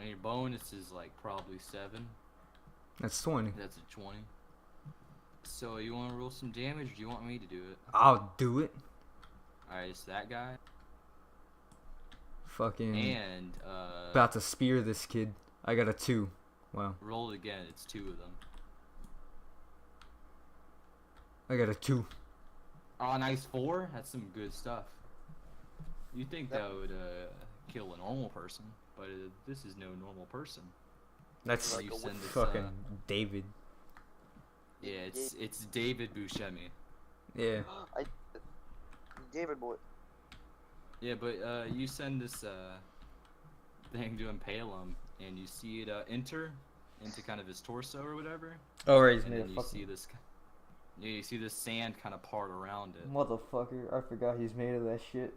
And your bonus is like probably 7. That's 20. That's a 20. So you want to roll some damage, or do you want me to do it? I'll do it. Alright, it's that guy. Fucking And, about to spear this kid. I got a 2. Wow. roll it again, it's 2 of them. I got a 2. Oh, nice 4? That's some good stuff. You'd think that would, kill a normal person, but this is no normal person. That's So like you send this, fucking David. Yeah, it's David Buscemi. Yeah. David boy. Yeah, but you send this thing to impale him, and you see it enter into kind of his torso or whatever. Oh right, he's And made then a you see fucking this. Yeah, you see this sand kind of part around it. motherfucker. I forgot he's made of that shit.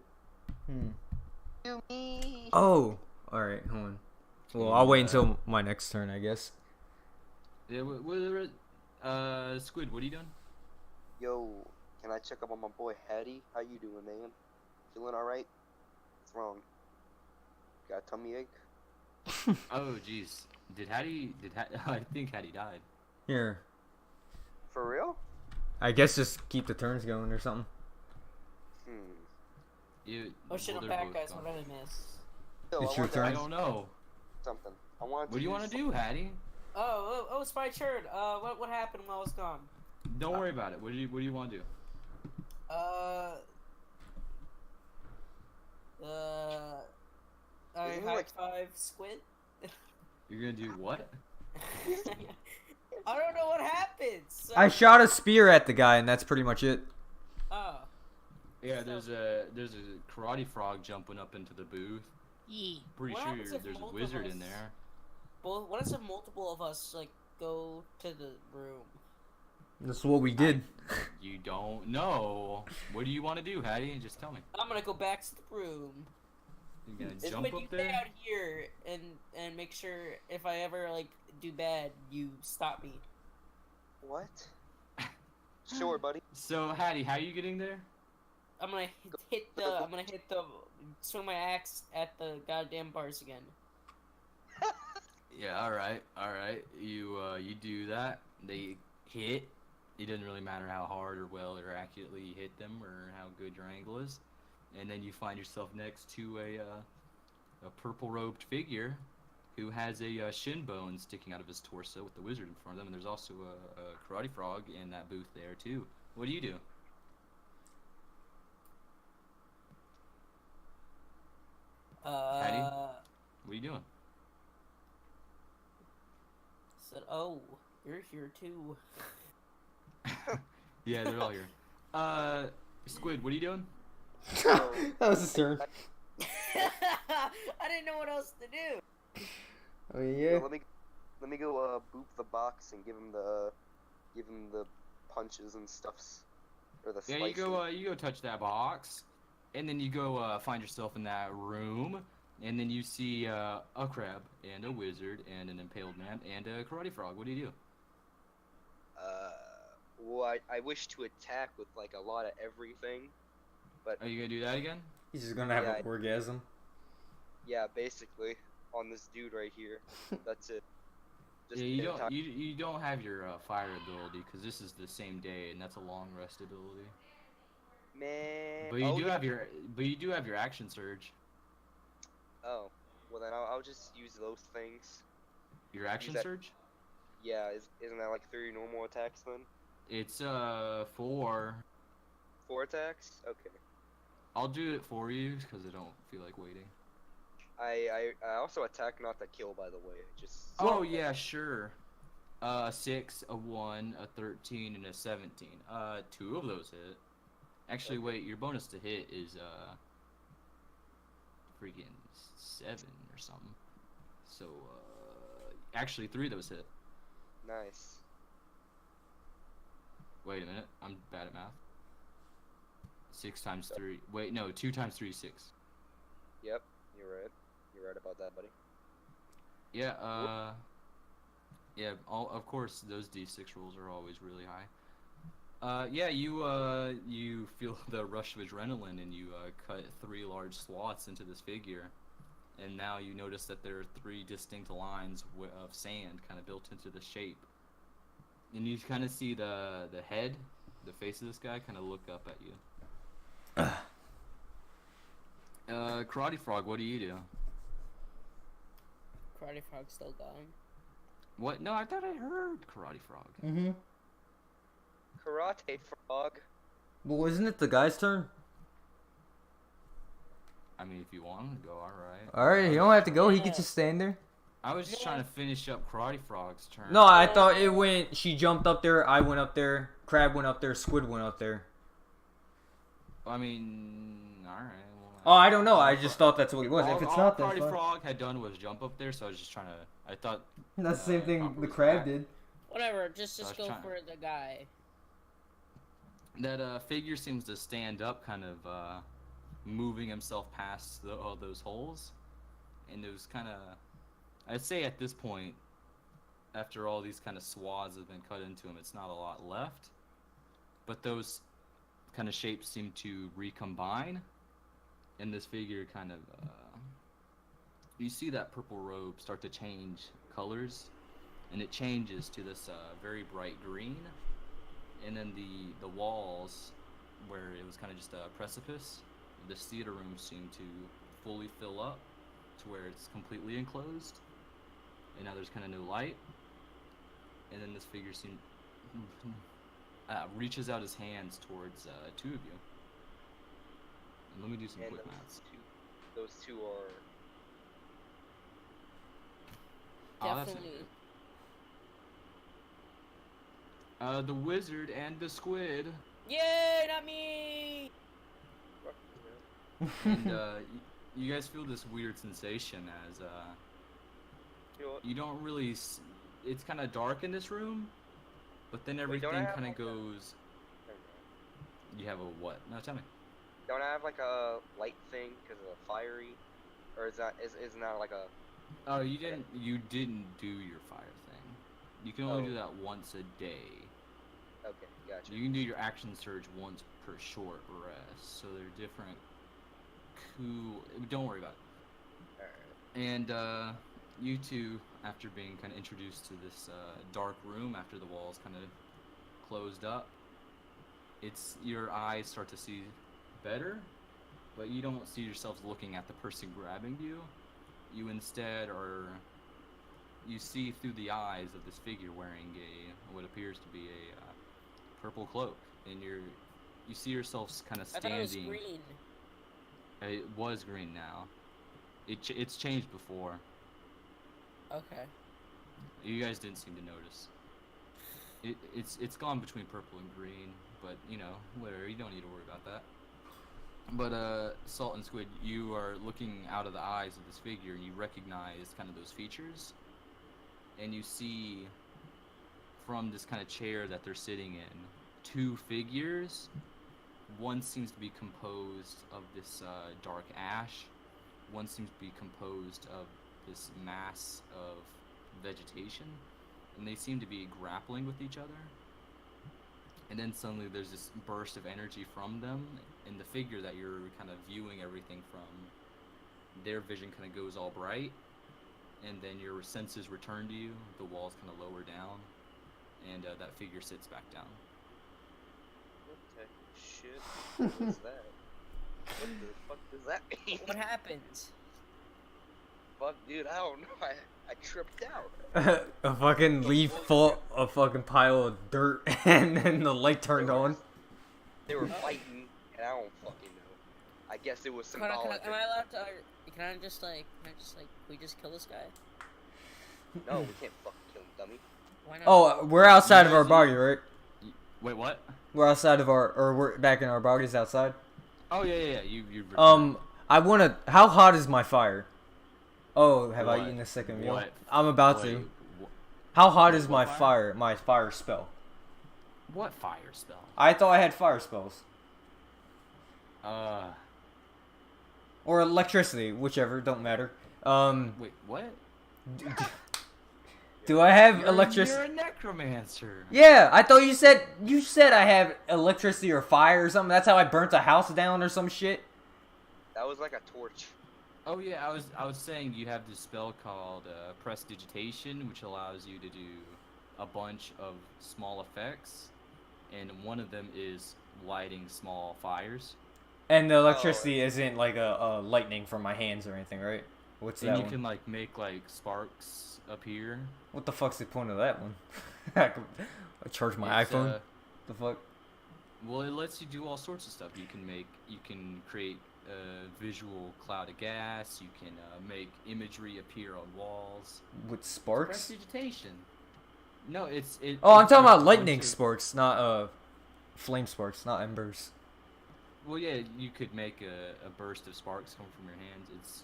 To me. Oh. All right, hold on. Well, I'll wait until my next turn, I guess. Yeah, Squid, what are you doing? Yo, can I check up on my boy Hattie? How you doing, man? Feeling alright? What's wrong? Got a tummy ache? Oh, jeez. I think Hattie died. Here. For real? I guess just keep the turns going or something. Oh shit, well, I'm they're back, both guys. gone. What did I miss? Yo, It's I your wanted to turn. I ask don't know. something. I wanted What do you want to do, Hattie? Oh, it's my turn. What happened while I was gone? Don't worry about it. What do you want to do? I Isn't it high like- five Squid. You're gonna do what? I don't know what happened. So... I shot a spear at the guy, and that's pretty much it. Oh. Yeah, there's a karate frog jumping up into the booth. Yee. Pretty What sure happens if there's a multiple wizard of in us- there. Well, what if multiple of us like go to the room? That's what we did. You don't know. What do you want to do, Hattie? Just tell me. I'm gonna go back to the room. You're gonna It's jump when you up stay there? out here and make sure if I ever like do bad, you stop me. What? Sure, buddy. So, Hattie, how are you getting there? I'm gonna swing my axe at the goddamn bars again. Yeah, all right. You do that. They hit. It doesn't really matter how hard or well or accurately you hit them or how good your angle is. And then you find yourself next to a purple-robed figure who has a shin bone sticking out of his torso with the wizard in front of them. And there's also a karate frog in that booth there too. What do you do? Hattie? What are you doing? Said, oh, you're here too. Yeah, they're all here. Squid, what are you doing? That was his turn. I didn't know what else to do. Oh Yo, yeah. let me go boop the box and give him the punches and stuffs or the Yeah, slices. you go touch that box, and then you go find yourself in that room, and then you see a crab and a wizard and an impaled man and a karate frog. What do you do? Well, I wish to attack with like a lot of everything, but Are you gonna do that again? He's just gonna have Yeah, an orgasm. yeah, basically on this dude right here. That's it. Just Yeah, attack- you don't have your fire ability because this is the same day, and that's a long rest ability. Man. But you oh, do yeah. have your action surge. Oh, Well, then I'll just use those things. Your action that- surge? Yeah, isn't that like 3 normal attacks then? It's 4. 4 attacks? Okay. I'll do it for you because I don't feel like waiting. I also attack not to kill, by the way. Just. Oh yeah, sure. A 6, a 1, a 13, and a 17. 2 of those hit. Actually, Okay. wait. Your bonus to hit is freaking 7 or something. So actually 3 of those hit. Nice. Wait a minute. I'm bad at math. 6 times 3. Wait, no. 2 times 3 is 6. Yep, you're right. You're right about that, buddy. Yeah. Yeah. Of course, those D6 rolls are always really high. Yeah. You feel the rush of adrenaline, and you cut 3 large swaths into this figure, and now you notice that there are 3 distinct lines of sand kind of built into the shape, and you kind of see the head, the face of this guy, kind of look up at you. Karate Frog, what do you do? Karate Frog's still going. What? No, I thought I heard Karate Frog. Mm-hmm. Karate Frog. But wasn't it the guy's turn? I mean, if you want to go, alright. Alright, he don't have to go. He could just stand there. I was just trying to finish up Karate Frog's turn. No, I thought it went. She jumped up there. I went up there. Crab went up there. Squid went up there. I mean, alright. Oh, I don't know. I just thought that's what it was. All, If it's all not, that's Karate fine. Frog had done was jump up there, so I was just trying to. I thought. That's the same thing Papa the was crab back. did. Whatever, just I was go trying- for the guy. That figure seems to stand up, kind of moving himself past all those holes, and it was kind of. I'd say at this point, after all these kind of swaths have been cut into him, it's not a lot left. But those kind of shapes seem to recombine, and this figure kind of. You see that purple robe start to change colors, and it changes to this very bright green, and then the walls, where it was kind of just a precipice, this theater room seemed to fully fill up to where it's completely enclosed, and now there's kind of no light, and then this figure reaches out his hands towards 2 of you. And let me do some And quick maths. Those two are. Oh, that's Definitely. the wizard and the squid. Yay, not me! And you guys feel this weird sensation as You know what? you don't really. It's kind of dark in this room, but then Wait, everything don't I have kind of like a- goes. You have a what? No, tell me. Don't I have like a light thing because of the fiery, or isn't that like a? Oh, you didn't do your fire thing. You can only Oh. do that once a day. Okay, gotcha. You can do your action surge once per short rest, so they're different. Cool. Don't worry about it. Alright. And you two, after being kind of introduced to this dark room, after the walls kind of closed up, it's your eyes start to see better, but you don't see yourselves looking at the person grabbing you. You instead you see through the eyes of this figure wearing what appears to be a purple cloak, and you see yourselves kind of I thought it was standing. green. It was green now. It's changed before. Okay. You guys didn't seem to notice. It's gone between purple and green, but you know, whatever. You don't need to worry about that. But Salt and Squid, you are looking out of the eyes of this figure, and you recognize kind of those features, and you see from this kind of chair that they're sitting in 2 figures. One seems to be composed of this dark ash. One seems to be composed of this mass of vegetation, and they seem to be grappling with each other. And then suddenly there's this burst of energy from them, and the figure that you're kind of viewing everything from, their vision kind of goes all bright, and then your senses return to you, the walls kind of lower down, and that figure sits back down. What the shit? What is that? What the fuck does that mean? What happens? fuck, dude? I don't know. I tripped out. A fucking leaf full of fucking pile of dirt, and then the light turned on. They were fighting, and I don't fucking know. I guess it was Am I symbolic. allowed to? Can I just like? We just kill this guy? No, we can't fucking kill him, dummy. Why not? Oh, we're outside of our body, right? Wait, what? We're outside of our, or we're back in our bodies outside. Oh yeah. You. I wanna. How hot is my fire? Oh, have I What? eaten a second meal? What? I'm about Wait, to. How hot is what my fire? My fire spell? What fire spell? I thought I had fire spells. Or electricity, whichever, don't matter. Wait, what? Do I have You're electricity? a necromancer. Yeah, I thought you said I have electricity or fire or something. That's how I burnt a house down or some shit. That was like a torch. Oh yeah, I was saying you have this spell called prestidigitation, which allows you to do a bunch of small effects, and one of them is lighting small fires. And the electricity isn't like a lightning from my hands or anything, right? What's And that you one? can like make like sparks appear. What the fuck's the point of that one? I charge my It's, iPhone. The fuck? Well, it lets you do all sorts of stuff. You can create a visual cloud of gas. You can make imagery appear on walls. With sparks? Prestidigitation. No, it's it. Oh, I'm it's talking just about a lightning bunch of- sparks, not flame sparks, not embers. Well, yeah, you could make a burst of sparks come from your hands.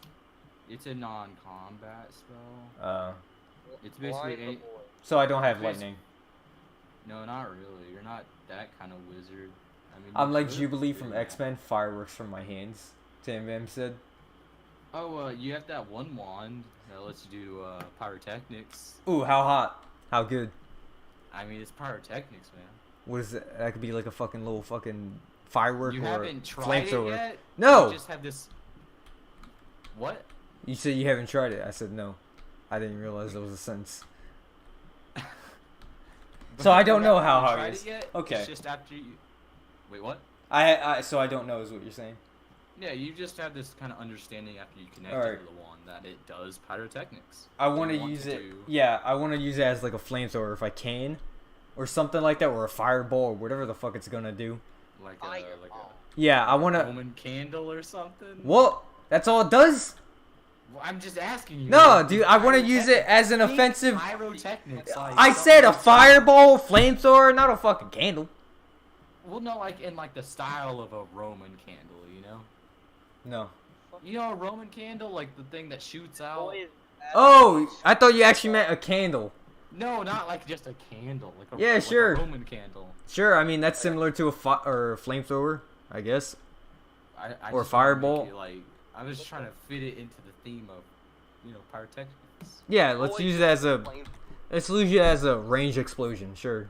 It's a non-combat spell. It's basically Blind boy. So I don't have It's basi- lightning. No, not really. You're not that kind of wizard. I mean, I'm you like could Jubilee do from that. X-Men, fireworks from my hands. Tim Vam said. Oh, you have that one wand that lets you do pyrotechnics. Ooh, how hot? How good? I mean, it's pyrotechnics, man. What is it? That could be like a fucking little fucking firework You or haven't tried it flamethrower. yet? No! You just have this. What? You said you haven't tried it. I said no. I didn't realize that was a sentence. So I don't know how You hard tried it is. yet? Okay. It's just after you. Wait, what? So I don't know is what you're saying. Yeah, you just have this kind of understanding after you connect Alright. it to the wand that it does pyrotechnics. I Do you want to use it. do- Yeah, I want to use it as like a flamethrower if I can, or something like that, or a fireball, or whatever the fuck it's gonna do. like Fireball. Yeah, I want a to. Roman candle or something. What? That's all it does? Well, I'm just asking you. No, dude, I want to use it as an Think offensive. Pyrotechnics. Like I something said a that's- fireball, flamethrower, not a fucking candle. Well, no, like in like the style of a Roman candle, you know. No. You know a Roman candle, like the thing that shoots out. Boy, is that Oh, I thought you actually meant a candle. No, not like just a candle. Like a, Yeah, like sure. A Roman candle. Sure, I mean that's similar to a or a flamethrower, I guess. I Or just wanna make fireball. it, like I was just trying to fit it into the theme of, you know, pyrotechnics. Yeah, let's boy use it as a flame- range explosion. Sure.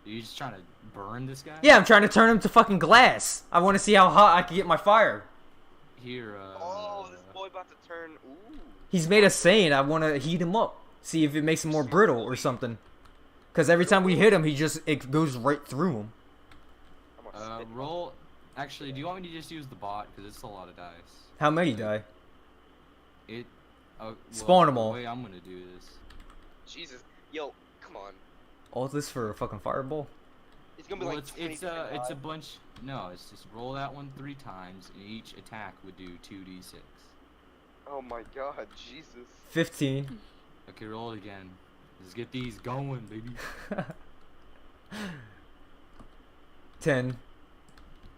Are you just trying to burn this guy? Yeah, I'm trying to turn him to fucking glass. I want to see how hot I can get my fire. Here. Oh, this boy about to turn. Ooh. He's made us saying I want to heat him up, see if it makes him more brittle or something. Cause every time we hit him, it goes right through him. I'm gonna spit. Roll. Actually, do you want me to just use the bot? Because it's a lot of dice. How many die? It. Well, Spawn 'em all. The way I'm gonna do this. Jesus. Yo, come on. All this for a fucking fireball? It's gonna be Well, like it's a 20. bunch. No, it's just roll that one 3 times, and each attack would do 2d6. Oh my god, Jesus. 15. Okay, roll it again. Let's get these going, baby. 10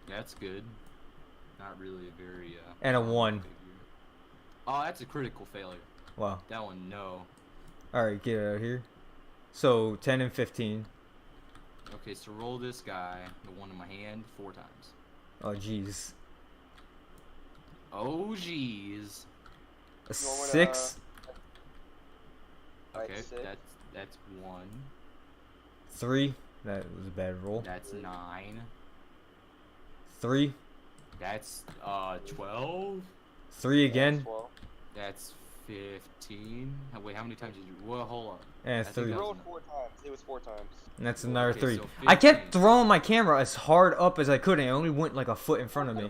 That's good. Not really a very. and a common 1. figure. Oh, that's a critical failure. Wow. That one, no. All right, get out of here. So 10 and 15. Okay, so roll this guy, the one in my hand, 4 times. Oh jeez. Oh, jeez. A You want me to, 6, Alright, Okay, 6. that's 1. 3. That was a bad roll. That's 9. 3. That's 12. 3 again. 12. That's 15. Wait, how many times did you? Well, hold on. And I think 3. We that was rolled enough. 4 times. It was 4 times. And that's another Okay, 3. so I kept 15. throwing my camera as hard up as I could, and it only went like a foot in front of me.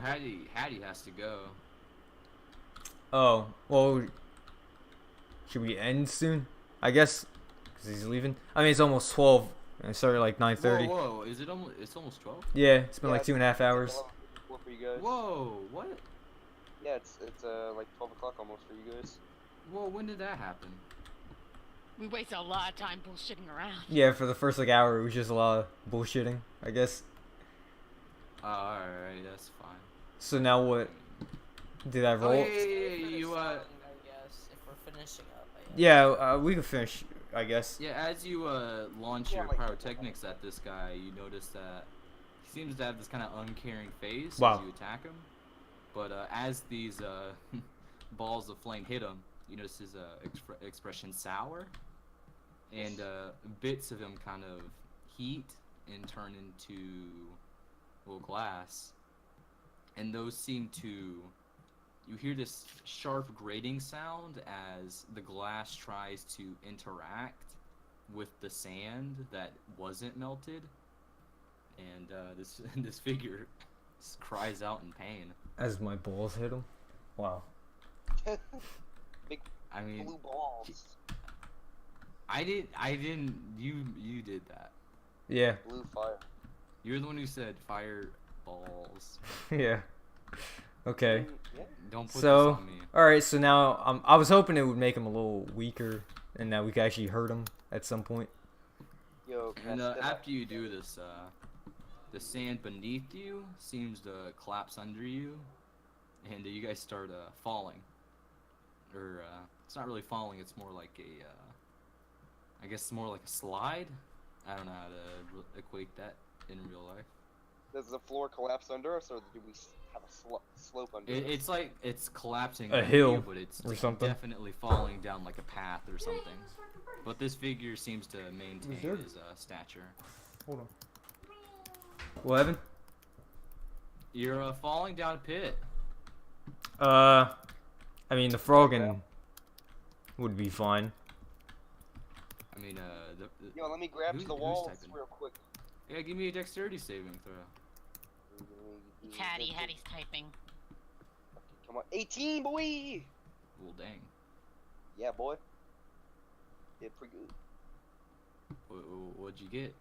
Hattie has to go. Oh, well, should we end soon? I guess, cause he's leaving. I mean, it's almost 12. And it started like 9:30. Whoa, is it almost? It's almost 12. Yeah, it's been Yeah, like 2.5 hours. What for you guys? Whoa, what? Yeah, it's like 12 o'clock almost for you guys. Whoa, when did that happen? We waste a lot of time bullshitting around. Yeah, for the first like hour, it was just a lot of bullshitting, I guess. Alright, that's fine. So now what? Did I roll? Oh, yeah, Finish you, filing, I guess, if we're finishing up. I guess. Yeah, we can finish, I guess. Yeah, as you launch Yeah, your like- pyrotechnics at this guy, you notice that he seems to have this kind of uncaring face Wow. as you attack him. But as these balls of flame hit him, you notice his expression sour, and bits of him kind of heat and turn into little glass. And those seem to... You hear this sharp grating sound as the glass tries to interact with the sand that wasn't melted, and this figure cries out in pain. As my balls hit him. Wow. I mean, Blue balls. I didn't. You did that. Yeah. Blue fire. You're the one who said fireballs. Yeah. Okay. Yeah. Don't put So, this on me. all right. So now, I was hoping it would make him a little weaker, and that we could actually hurt him at some point. Yo, can And I step after up? you do this, the sand beneath you seems to collapse under you, and you guys start falling. Or it's not really falling; it's more like a, I guess, more like a slide. I don't know how to equate that in real life. Does the floor collapse under us, or do we have a slope under us? It's like it's collapsing A under hill you, but it's or something. definitely falling down like a path or something. But this figure seems to maintain Reserve. his stature. Hold on. What happened? You're falling down a pit. I mean, the frogging would be fine. I mean, Yo, let me grab Who's- to the who's walls typing? real quick. yeah, give me a dexterity saving throw. It's Hattie. Hattie's typing. Come on, 18, boy. Well, dang. Yeah, boy. Yeah, pretty good. What'd you get?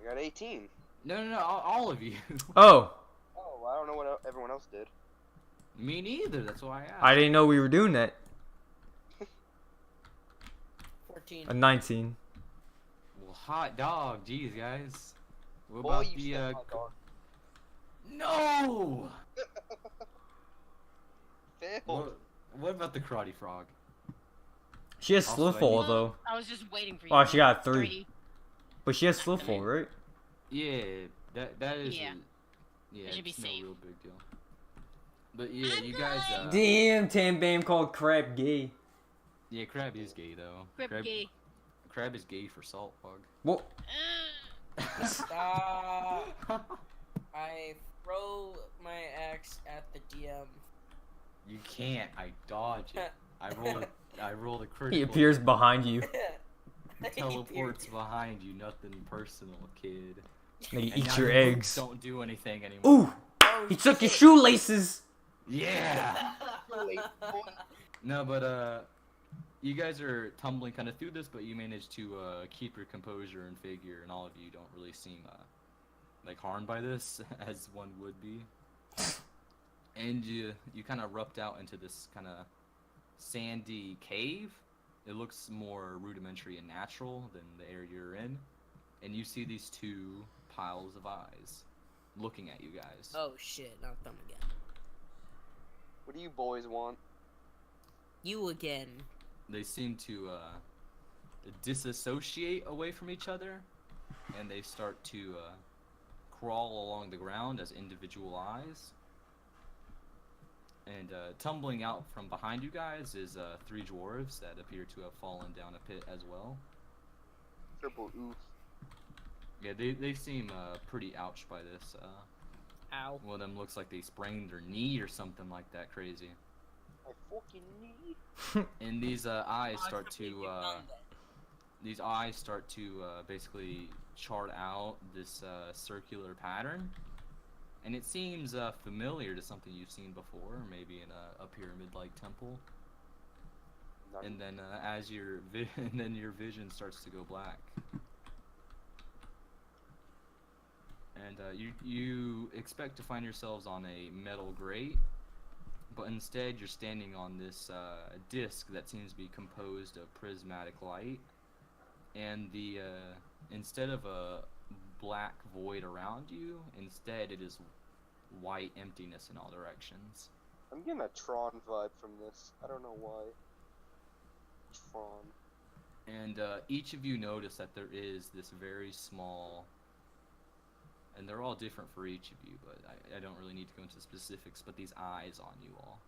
I got 18. No, all of you. Oh, Oh, I don't know what everyone else did. Me neither. That's why I asked. I didn't know we were doing that. 14. A 19. Well, hot dog. Jeez, guys. What Boy, about you the stepped my dog. No. Failed. What about the karate frog? She has Also, slip fall I- though. I was just waiting for you. Oh, she got Three. 3. But she has slip fall, right? Yeah, that is. Yeah. Yeah, It should be it's no safe. real big deal. But yeah, you guys. Damn, Tam Bam called crab gay. Yeah, crab is gay though. Grip gay. Crab is gay for salt bug. Well, Stop. I throw my axe at the DM. You can't. I dodge it. I rolled a critical. he appears behind you. He teleports behind you. Nothing personal, kid. And he And eats now your boots eggs. Don't do anything anymore. Ooh, he took your shoelaces. Yeah. No, but you guys are tumbling kind of through this, but you manage to keep your composure and figure, and all of you don't really seem like harmed by this, as one would be. And you kind of erupt out into this kind of sandy cave. It looks more rudimentary and natural than the area you're in, and you see these two piles of eyes looking at you guys. Oh shit, not them again. What do you boys want? You again. They seem to disassociate away from each other, and they start to crawl along the ground as individual eyes. And tumbling out from behind you guys is 3 dwarves that appear to have fallen down a pit as well. Triple oof. Yeah, they seem pretty ouched by this. Ow. One of them looks like they sprained their knee or something like that crazy. I fucking need. And these eyes start to basically chart out this circular pattern, and it seems familiar to something you've seen before, maybe in a pyramid-like temple. and then as your and then your vision starts to go black. And you expect to find yourselves on a metal grate, but instead you're standing on this disc that seems to be composed of prismatic light, and the instead of a black void around you, instead it is white emptiness in all directions. I'm getting a Tron vibe from this. I don't know why. Tron. And each of you notice that there is this very small, and they're all different for each of you, but I don't really need to go into specifics, but these eyes on you all.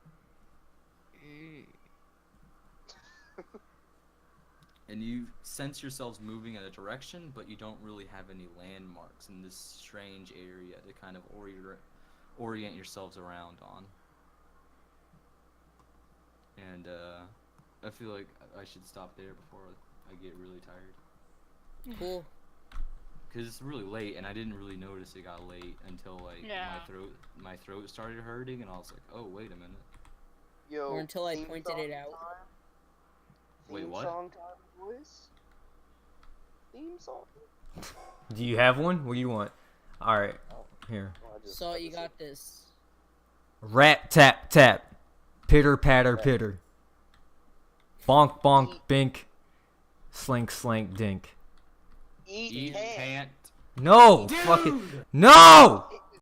And you sense yourselves moving in a direction, but you don't really have any landmarks in this strange area to kind of orient yourselves around on. And I feel like I should stop there before I get really tired. Cool. Because it's really late, and I didn't really notice it got late until like my throat started hurting, and I was like, oh wait a minute. Yo, Or until I theme pointed song it out. time? Wait, Theme what? Song time, boys? Theme song? Do you have one? What do you want? Alright, here. Oh, I just- So you got this. Rat tap tap. Pitter patter pitter. Bonk bonk bink. Slink slank dink. Eat Eat pant. pant. No! Fucking. No!